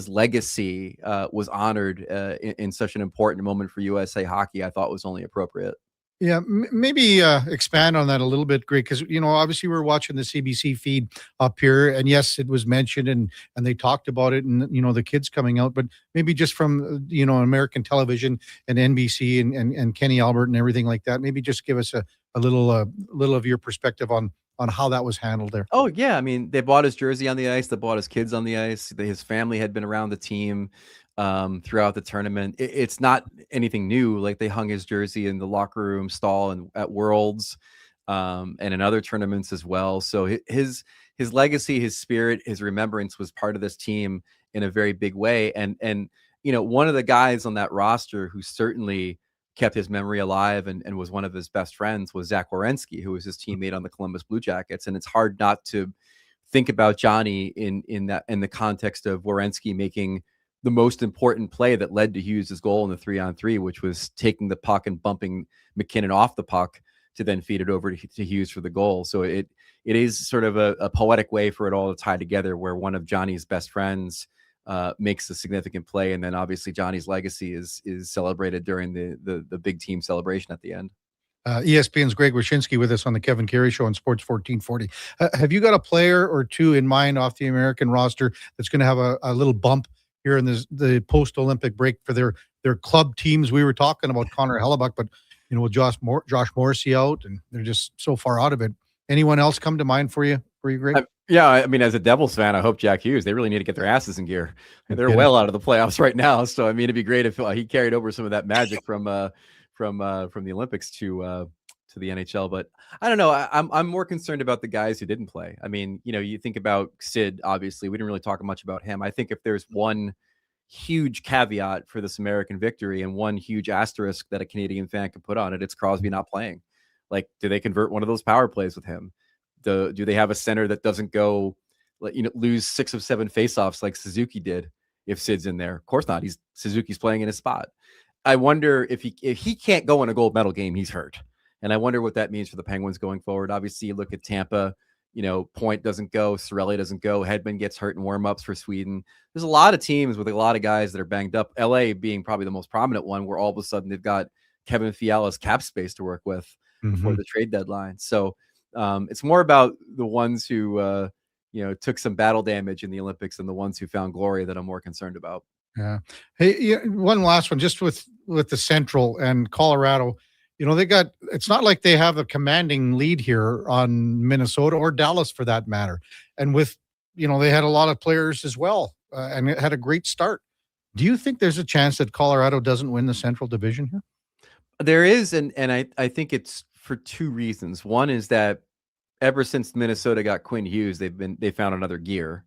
C: legacy was honored in such an important moment for USA Hockey, I thought was only appropriate.
E: Yeah, maybe expand on that a little bit, Greg, because, obviously we're watching the CBC feed up here, and yes, it was mentioned and they talked about it and, the kids coming out, but maybe just from, American television and NBC and Kenny Albert and everything like that, maybe just give us a little of your perspective on how that was handled there.
C: Oh, yeah. I mean, they bought his jersey on the ice. They bought his kids on the ice. His family had been around the team throughout the tournament. It's not anything new. Like they hung his jersey in the locker room stall and at Worlds and in other tournaments as well. So his legacy, his spirit, his remembrance was part of this team in a very big way. And one of the guys on that roster who certainly kept his memory alive and was one of his best friends was Zach Werenski, who was his teammate on the Columbus Blue Jackets. And it's hard not to think about Johnny in the context of Werenski making the most important play that led to Hughes' goal in the 3-on-3, which was taking the puck and bumping McKinnon off the puck to then feed it over to Hughes for the goal. So it is sort of a poetic way for it all to tie together, where one of Johnny's best friends makes a significant play, and then obviously Johnny's legacy is celebrated during the big team celebration at the end.
E: ESPN's Greg Wyshynski with us on the Kevin Carey Show on Sports 1440. Have you got a player or two in mind off the American roster that's going to have a little bump here in the post-Olympic break for their club teams? We were talking about Connor Hellebuck, but with Josh Morrissey out, and they're just so far out of it. Anyone else come to mind for you, Greg?
C: Yeah, I mean, as a Devils fan, I hope Jack Hughes. They really need to get their asses in gear. They're well out of the playoffs right now. So I mean, it'd be great if he carried over some of that magic from the Olympics to to the NHL. But I don't know. I'm more concerned about the guys who didn't play. I mean, you think about Sid. Obviously, we didn't really talk much about him. I think if there's one huge caveat for this American victory and one huge asterisk that a Canadian fan could put on it, it's Crosby not playing. Like, do they convert one of those power plays with him? Do they have a center that doesn't go, lose 6 of 7 faceoffs like Suzuki did if Sid's in there? Of course not. Suzuki's playing in his spot. I wonder if he can't go in a gold medal game, he's hurt. And I wonder what that means for the Penguins going forward. Obviously, you look at Tampa, Point doesn't go, Cirelli doesn't go, Hedman gets hurt in warm-ups for Sweden. There's a lot of teams with a lot of guys that are banged up. LA being probably the most prominent one, where all of a sudden they've got Kevin Fiala's cap space to work with before the trade deadline. So it's more about the ones who took some battle damage in the Olympics and the ones who found glory that I'm more concerned about.
E: Yeah. Hey, one last one, just with the Central and Colorado. It's not like they have a commanding lead here on Minnesota or Dallas for that matter. And they had a lot of players as well, and it had a great start. Do you think there's a chance that Colorado doesn't win the Central Division here?
C: There is, and I think it's for 2 reasons. One is that ever since Minnesota got Quinn Hughes, they found another gear,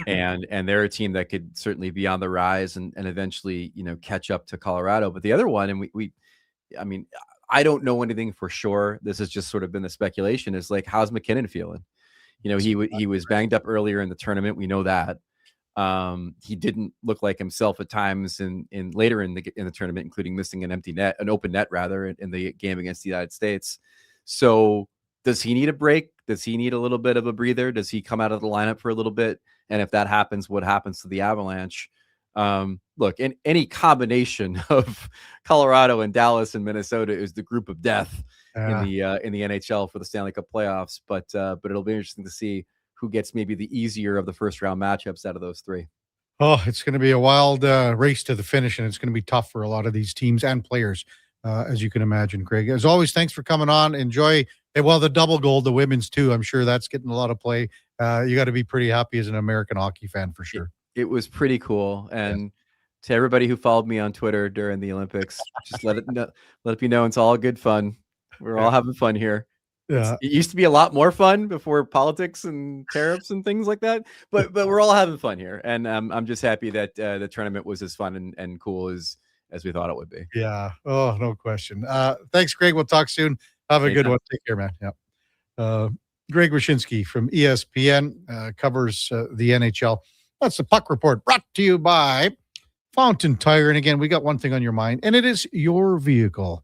C: and they're a team that could certainly be on the rise and eventually catch up to Colorado. But the other one, and I don't know anything for sure. This has just sort of been the speculation, is like, how's McKinnon feeling? He was banged up earlier in the tournament. We know that. He didn't look like himself at times in later in the tournament, including missing an open net rather in the game against the United States. So does he need a break? Does he need a little bit of a breather? Does he come out of the lineup for a little bit? And if that happens, what happens to the Avalanche? Look, in any combination of Colorado and Dallas and Minnesota is the group of death in the NHL for the Stanley Cup playoffs. But it'll be interesting to see who gets maybe the easier of the first round matchups out of those 3.
E: Oh, it's going to be a wild race to the finish, and it's going to be tough for a lot of these teams and players, as you can imagine, Craig. As always, thanks for coming on. Enjoy the double gold, the women's too. I'm sure that's getting a lot of play. You got to be pretty happy as an American hockey fan for sure.
C: It was pretty cool. And to everybody who followed me on Twitter during the Olympics, just let it be known it's all good fun. We're all having fun here.
E: Yeah.
C: It used to be a lot more fun before politics and tariffs and things like that, but we're all having fun here. And I'm just happy that the tournament was as fun and cool as we thought it would be.
E: Yeah. Oh, no question. Thanks, Greg. We'll talk soon. Have a good one. Take care, man. Yeah. Greg Wyshynski from ESPN covers the NHL. That's the Puck Report, brought to you by Fountain Tire. And again, we got one thing on your mind, and it is your vehicle.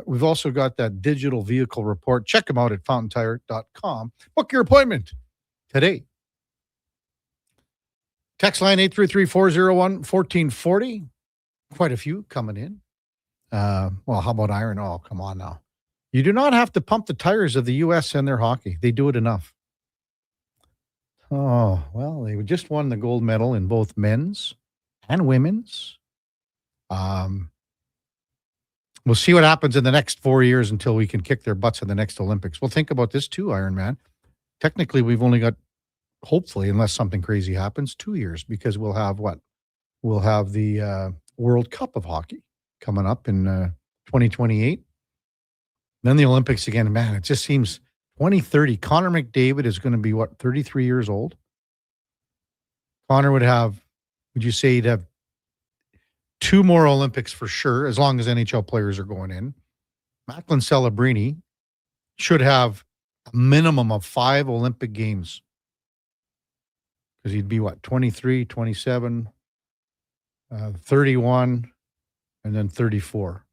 E: We've also got that digital vehicle report. Check them out at fountaintire.com. Book your appointment today. Text line 833-401-1440. Quite a few coming in. Well, how about iron? Oh, come on now. You do not have to pump the tires of the U.S. and their hockey. They do it enough. Oh, well, they just won the gold medal in both men's and women's. We'll see what happens in the next 4 years until we can kick their butts in the next Olympics. We'll think about this too, Iron Man. Technically, we've only got, hopefully, unless something crazy happens, 2 years, because we'll have what? We'll have the World Cup of hockey coming up in 2028. Then the Olympics again. Man, it just seems 2030. Connor McDavid is going to be, 33 years old? Connor would you say he'd have 2 more Olympics for sure, as long as NHL players are going in. Macklin Celebrini should have a minimum of 5 Olympic games. Because he'd be 23, 27, 31, and then 34.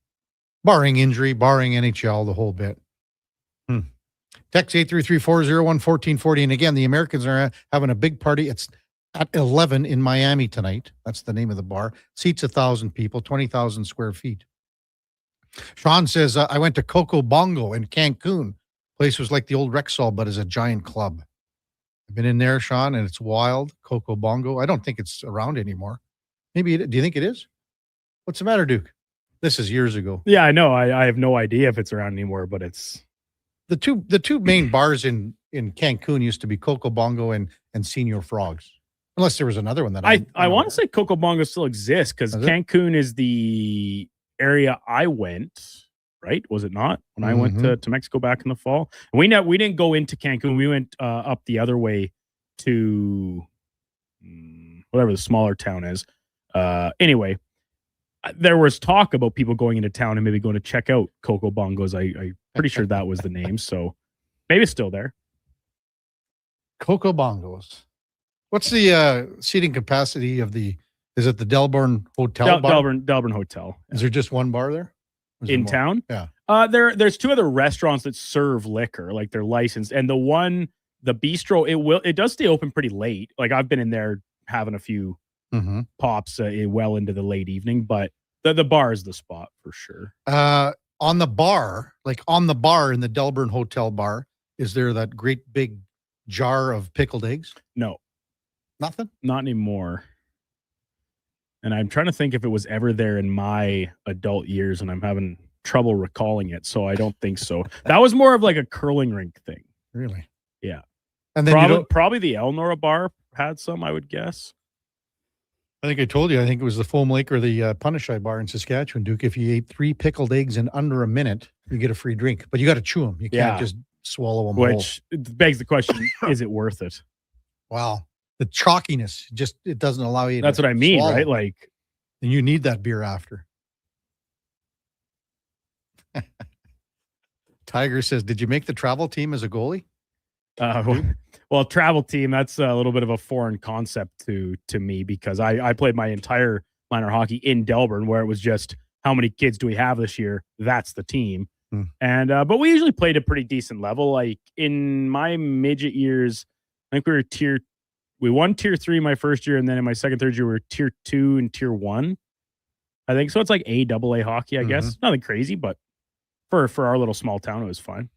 E: Barring injury, barring NHL, the whole bit. Text 833-401-1440. And again, the Americans are having a big party. It's at 11 in Miami tonight. That's the name of the bar. Seats 1,000 people, 20,000 square feet. Sean says, I went to Coco Bongo in Cancun. Place was like the old Rexall, but as a giant club. I've been in there, Sean, and it's wild. Coco Bongo. I don't think it's around anymore. Maybe do you think it is? What's the matter, Duke? This is years ago.
F: Yeah, I know. I have no idea if it's around anymore, but it's
E: the two main bars in Cancun used to be Coco Bongo and Senior Frogs. Unless there was another one that
F: I want to say Coco Bongo still exists, because Cancun is the area I went. right? Was it not? When I went to Mexico back in the fall, and we didn't go into Cancun. We went up the other way to whatever the smaller town is. Anyway, there was talk about people going into town and maybe going to check out Coco Bongos. I'm pretty sure that was the name. So maybe it's still there.
E: Coco Bongos. What's the seating capacity of is it the Delburne Hotel bar?
F: Delburne Hotel.
E: Is there just one bar there?
F: In town?
E: Yeah.
F: There's two other restaurants that serve liquor, like they're licensed. And the bistro, it does stay open pretty late. Like I've been in there having a few pops well into the late evening, but the bar is the spot for sure.
E: On the bar in the Delburne Hotel bar, is there that great big jar of pickled eggs?
F: No.
E: Nothing?
F: Not anymore. And I'm trying to think if it was ever there in my adult years, and I'm having trouble recalling it, so I don't think so. That was more of like a curling rink thing.
E: Really?
F: Yeah.
E: And then
F: probably the Elnora bar had some, I would guess.
E: I think I told you, I think it was the Foam Lake or the Punishai bar in Saskatchewan, Duke. If you ate 3 pickled eggs in under a minute, you get a free drink. But you got to chew them. You can't just swallow them
F: Which begs the question, is it worth it?
E: Wow. The chalkiness, it doesn't allow you
F: That's
E: to
F: what I mean,
E: swallow.
F: right? Like,
E: and you need that beer after. Tiger says, did you make the travel team as a goalie?
F: Well, travel team, that's a little bit of a foreign concept to me, because I played my entire minor hockey in Delburne, where it was just, how many kids do we have this year? That's the team. And but we usually played a pretty decent level. Like in my midget years, I think we won tier 3 my first year, and then in my second, third year, we were tier 2 and tier 1. I think so. It's like AA hockey, I guess. Nothing crazy, but for our little small town, it was fine.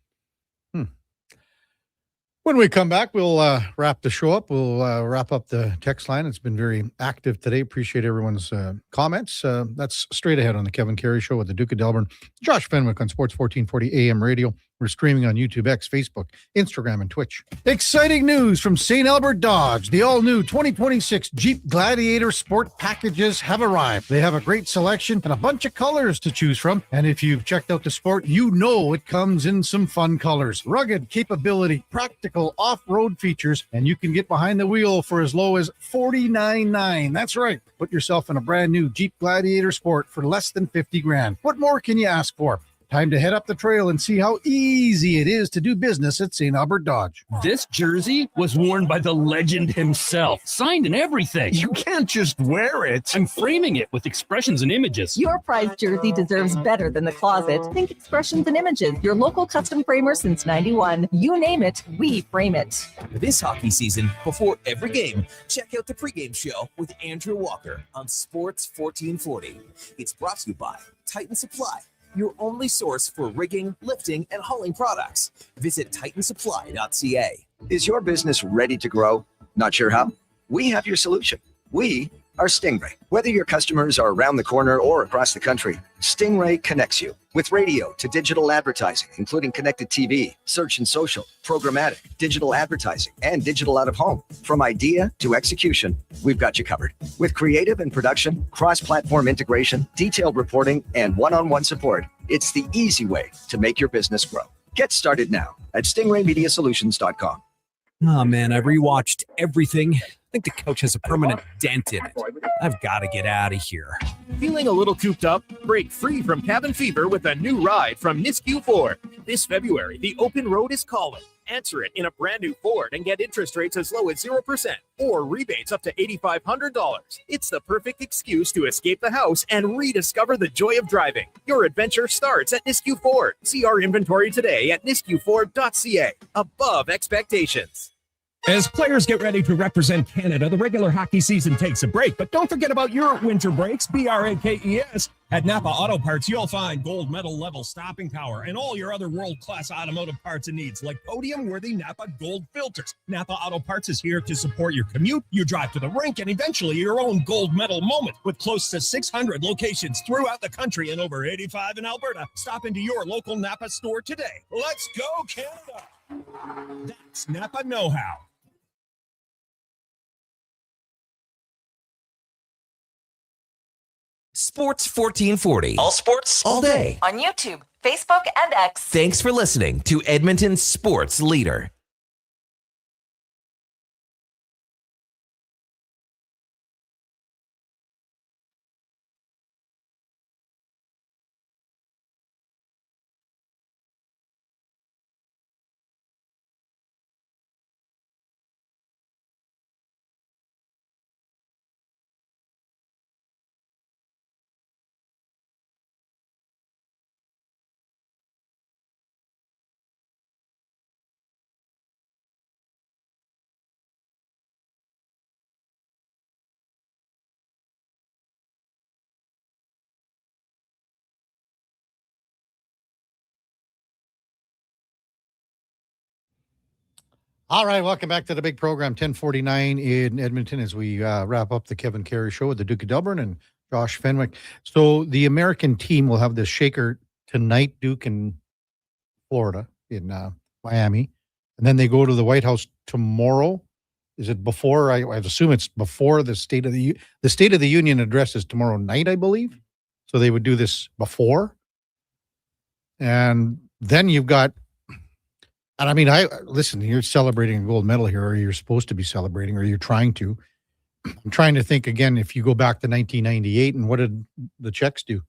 E: When we come back, we'll wrap the show up. We'll wrap up the text line. It's been very active today. Appreciate everyone's comments. That's straight ahead on the Kevin Carey Show with the Duke of Delburne. Josh Fenwick on Sports 1440 AM Radio. We're streaming on YouTube, X, Facebook, Instagram, and Twitch. Exciting news from St. Albert Dodge. The all-new 2026 Jeep Gladiator Sport packages have arrived. They have a great selection and a bunch of colors to choose from. And if you've checked out the Sport, you know it comes in some fun colors. Rugged capability, practical off-road features, and you can get behind the wheel for as low as $49,900. That's right. Put yourself in a brand new Jeep Gladiator Sport for less than $50,000. What more can you ask for? Time to head up the trail and see how easy it is to do business at St. Albert Dodge.
P: This jersey was worn by the legend himself, signed and everything. You can't just wear it. I'm framing it with expressions and images.
Q: Your prized jersey deserves better than the closet. Think Expressions and Images, your local custom framer since 91. You name it, we frame it.
A: This hockey season, before every game, check out the pregame show with Andrew Walker on Sports 1440. It's brought to you by Titan Supply, your only source for rigging, lifting, and hauling products. Visit titansupply.ca.
R: Is your business ready to grow? Not sure how? We have your solution. We are Stingray. Whether your customers are around the corner or across the country, Stingray connects you with radio to digital advertising, including connected TV, search and social, programmatic, digital advertising, and digital out of home. From idea to execution, we've got you covered. With creative and production, cross-platform integration, detailed reporting, and one-on-one support, it's the easy way to make your business grow. Get started now at stingraymediasolutions.com.
T: Oh man, I rewatched everything. I think the couch has a permanent dent in it. I've got to get out of here.
X: Feeling a little cooped up? Break free from cabin fever with a new ride from Nisku Ford. This February, the open road is calling. Answer it in a brand new Ford and get interest rates as low as 0% or rebates up to $8,500. It's the perfect excuse to escape the house and rediscover the joy of driving. Your adventure starts at Nisku Ford. See our inventory today at niskuford.ca. Above expectations.
Y: As players get ready to represent Canada, the regular hockey season takes a break. But don't forget about your winter breaks, BRAKES. At Napa Auto Parts, you'll find gold medal level stopping power and all your other world-class automotive parts and needs, like podium-worthy Napa Gold filters. Napa Auto Parts is here to support your commute, your drive to the rink, and eventually your own gold medal moment. With close to 600 locations throughout the country and over 85 in Alberta, stop into your local Napa store today. Let's go, Canada! That's Napa know-how.
A: Sports 1440. All sports, all day.
B: On YouTube, Facebook, and X.
A: Thanks for listening to Edmonton's sports leader.
E: All right, welcome back to the big program, 1049 in Edmonton, as we wrap up the Kevin Karius show with the Duke of Delburne and Josh Fenwick. So the American team will have the shaker tonight, Duke, in Florida, in Miami. And then they go to the White House tomorrow. Is it before? I assume it's before the State of the Union address is tomorrow night, I believe. So they would do this before. And then you've got, and I mean, listen, you're celebrating a gold medal here, or you're supposed to be celebrating, or you're trying to. I'm trying to think again, if you go back to 1998, and what did the Czechs do?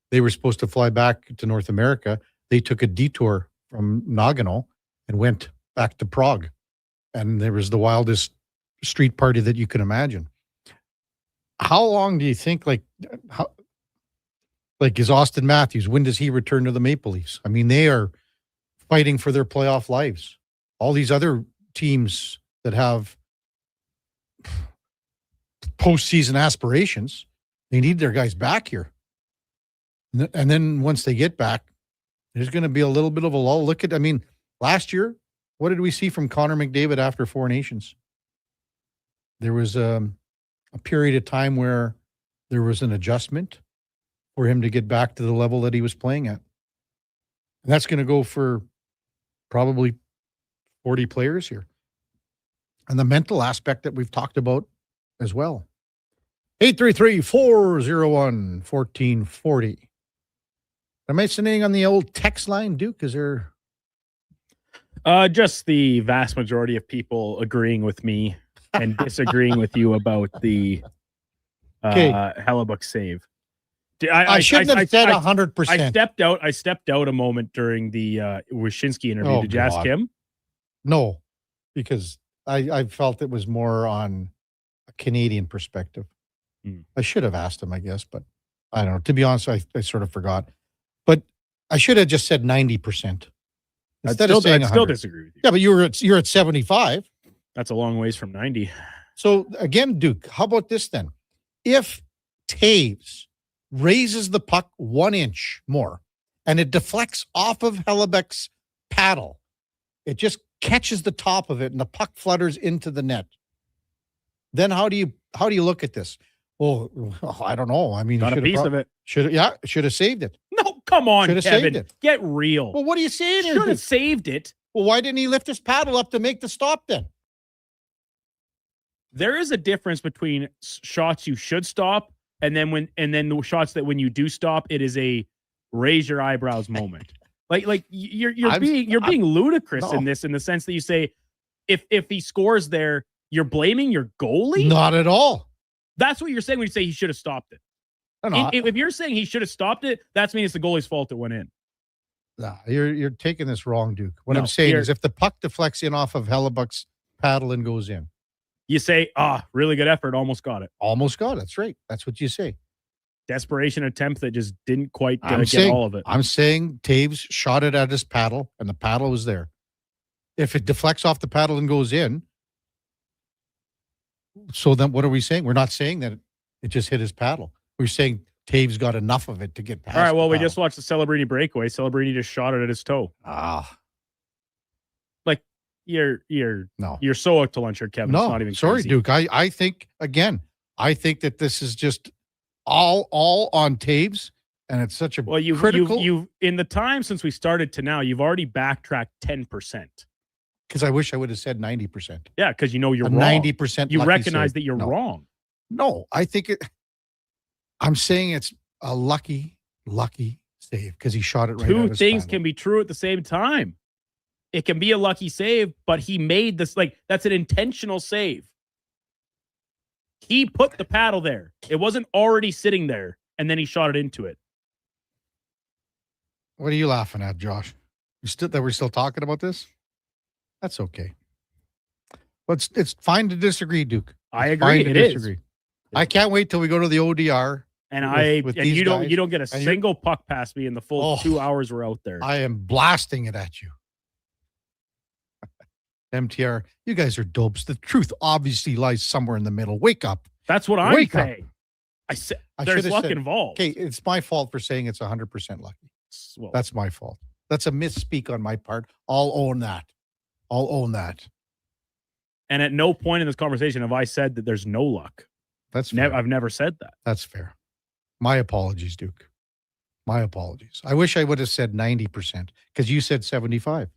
E: They were supposed to fly back to North America. They took a detour from Nagano and went back to Prague. And there was the wildest street party that you can imagine. How long do you think, like is Austin Matthews, when does he return to the Maple Leafs? I mean, they are fighting for their playoff lives. All these other teams that have postseason aspirations, they need their guys back here. And then once they get back, there's going to be a little bit of a lull. Look at, I mean, last year, what did we see from Connor McDavid after Four Nations? There was a period of time where there was an adjustment for him to get back to the level that he was playing at. And that's going to go for probably 40 players here. And the mental aspect that we've talked about as well. 833-401-1440. Am I sitting on the old text line, Duke? Is there...
F: Just the vast majority of people agreeing with me and disagreeing with you about the Hellebuck save.
E: I shouldn't have said 100%.
F: I stepped out a moment during the Wyshynski interview.
E: Oh,
F: Did you ask him?
E: No, because I felt it was more on a Canadian perspective. I should have asked him, I guess, but I don't know. To be honest, I sort of forgot. But I should have just said 90%.
F: I'd still disagree with you.
E: Yeah, but you're at 75.
F: That's a long ways from 90.
E: So again, Duke, how about this then? If Taves raises the puck 1 inch more and it deflects off of Hellebuck's paddle, it just catches the top of it and the puck flutters into the net. Then how do you look at this? Well, I don't know. I mean,
F: got a piece of it.
E: Should have saved it.
F: No, come on,
E: Kevin.
F: Saved it. Get real.
E: Well, what are you saying?
F: Should have saved it.
E: Well, why didn't he lift his paddle up to make the stop then?
F: There is a difference between shots you should stop and then the shots that when you do stop, it is a raise your eyebrows moment. like you're being ludicrous in this, in the sense that you say if he scores there, you're blaming your goalie?
E: Not at all.
F: That's what you're saying when you say he should have stopped it. If you're saying he should have stopped it, that's mean it's the goalie's fault it went in.
E: Nah, you're taking this wrong, Duke. What I'm saying is if the puck deflects in off of Hellebuck's paddle and goes in,
F: you say, really good effort, almost got it.
E: Almost got it. That's right. That's what you say.
F: Desperation attempt that just didn't quite get all of it.
E: I'm saying Taves shot it at his paddle, and the paddle was there. If it deflects off the paddle and goes in, so then what are we saying? We're not saying that it just hit his paddle. We're saying Taves got enough of it to get past.
F: All right, well, we just watched the Celebrini breakaway. Celebrini just shot it at his toe. Like, you're so out to lunch here, Kevin.
E: No,
F: it's not even
E: sorry,
F: crazy.
E: Duke. I think that this is just all on Taves, and it's such a critical.
F: You in the time since we started to now, you've already backtracked 10%.
E: Because I wish I would have said 90%.
F: Yeah, because you're wrong.
E: 90%.
F: You recognize that you're wrong.
E: No, I think it. I'm saying it's a lucky save because he shot it right out
F: Two
E: of his
F: things
E: panel.
F: can be true at the same time. It can be a lucky save, but he made this, like, that's an intentional save. He put the paddle there. It wasn't already sitting there, and then he shot it into it.
E: What are you laughing at, Josh? We're still talking about this? That's okay. But it's fine to disagree, Duke.
F: I agree. It is.
E: I can't wait till we go to the ODR.
F: And
E: with
F: and
E: these
F: you
E: guys.
F: don't get a single puck past me in the full 2 hours we're out there.
E: I am blasting it at you. MTR, you guys are dopes. The truth obviously lies somewhere in the middle. Wake up.
F: That's what I'm
E: Wake up.
F: saying. I said
E: I
F: there's
E: should've
F: luck
E: said-
F: involved.
E: Okay, it's my fault for saying it's 100% lucky.
F: Well,
E: That's my fault. That's a misspeak on my part. I'll own that.
F: And at no point in this conversation have I said that there's no luck.
E: That's fair.
F: I've never said that.
E: That's fair. My apologies, Duke. My apologies. I wish I would have said 90% because you said 75.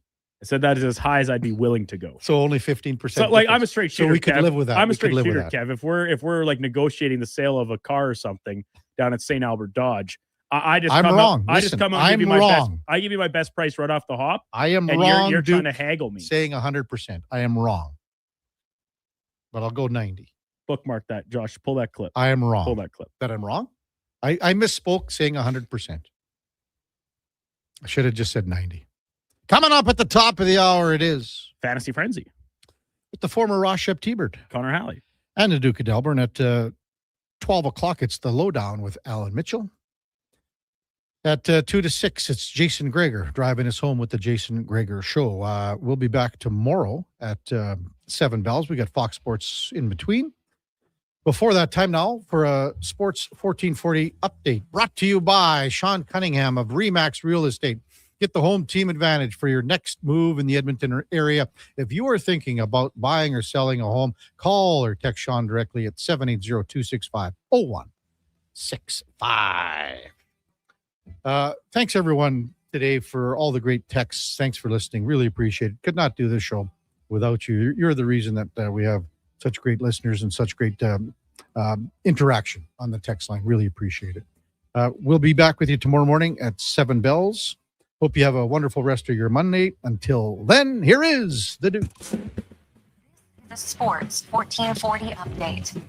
F: I said that is as high as I'd be willing to go.
E: So only 15%.
F: So, like, I'm a straight shooter.
E: So we could
F: Kev.
E: live with that.
F: I'm a
E: We could
F: straight
E: live with
F: shooter,
E: that.
F: Kev. If we're like negotiating the sale of a car or something down at St. Albert Dodge, I just
E: I'm
F: come
E: wrong.
F: Out, I just
E: Listen,
F: come out and give you
E: I'm
F: my best.
E: wrong.
F: I give you my best price right off the hop.
E: I am
F: and
E: wrong.
F: You're
E: Duke,
F: trying to haggle me.
E: saying 100%. I am wrong. But I'll go 90.
F: Bookmark that, Josh. Pull that clip.
E: I am wrong.
F: Pull that clip.
E: That I'm wrong? I misspoke saying 100%. I should have just said 90. Coming up at the top of the hour, it is
F: Fantasy Frenzy
E: with the former Ross Shep T-Bird.
F: Connor Halley.
E: And the Duke of Delburne at 12 o'clock. It's the Lowdown with Alan Mitchell. At 2 to 6, it's Jason Greger driving us home with the Jason Greger Show. We'll be back tomorrow at 7 bells. We got Fox Sports in between. Before that, time now for a Sports 1440 update brought to you by Sean Cunningham of Remax Real Estate. Get the home team advantage for your next move in the Edmonton area. If you are thinking about buying or selling a home, call or text Sean directly at 780-265-0165. Thanks, everyone, today for all the great texts. Thanks for listening. Really appreciate it. Could not do this show without you. You're the reason that we have such great listeners and such great interaction on the text line. Really appreciate it. We'll be back with you tomorrow morning at 7 bells. Hope you have a wonderful rest of your Monday. Until then, here is the Duke.
B: The Sports 1440 update.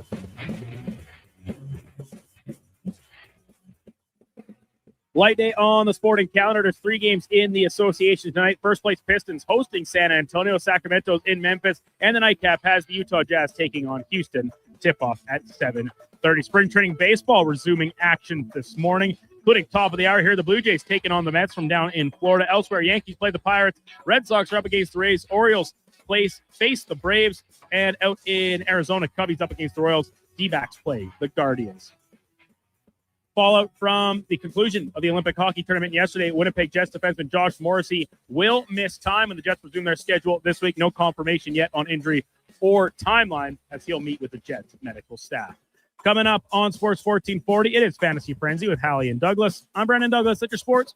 F: Light day on the sporting calendar. There's 3 games in the association tonight. First place Pistons hosting San Antonio. Sacramento's in Memphis. And the nightcap has the Utah Jazz taking on Houston. Tip-off at 7:30. Spring training baseball resuming action this morning, including top of the hour here. The Blue Jays taking on the Mets from down in Florida. Elsewhere, Yankees play the Pirates. Red Sox are up against the Rays. Orioles face the Braves. And out in Arizona, Cubbies up against the Royals. D-backs play the Guardians. Fallout from the conclusion of the Olympic hockey tournament yesterday. Winnipeg Jets defenseman Josh Morrissey will miss time when the Jets resume their schedule this week. No confirmation yet on injury or timeline as he'll meet with the Jets medical staff. Coming up on Sports 1440, it is Fantasy Frenzy with Hallie and Douglas. I'm Brandon Douglas at your Sports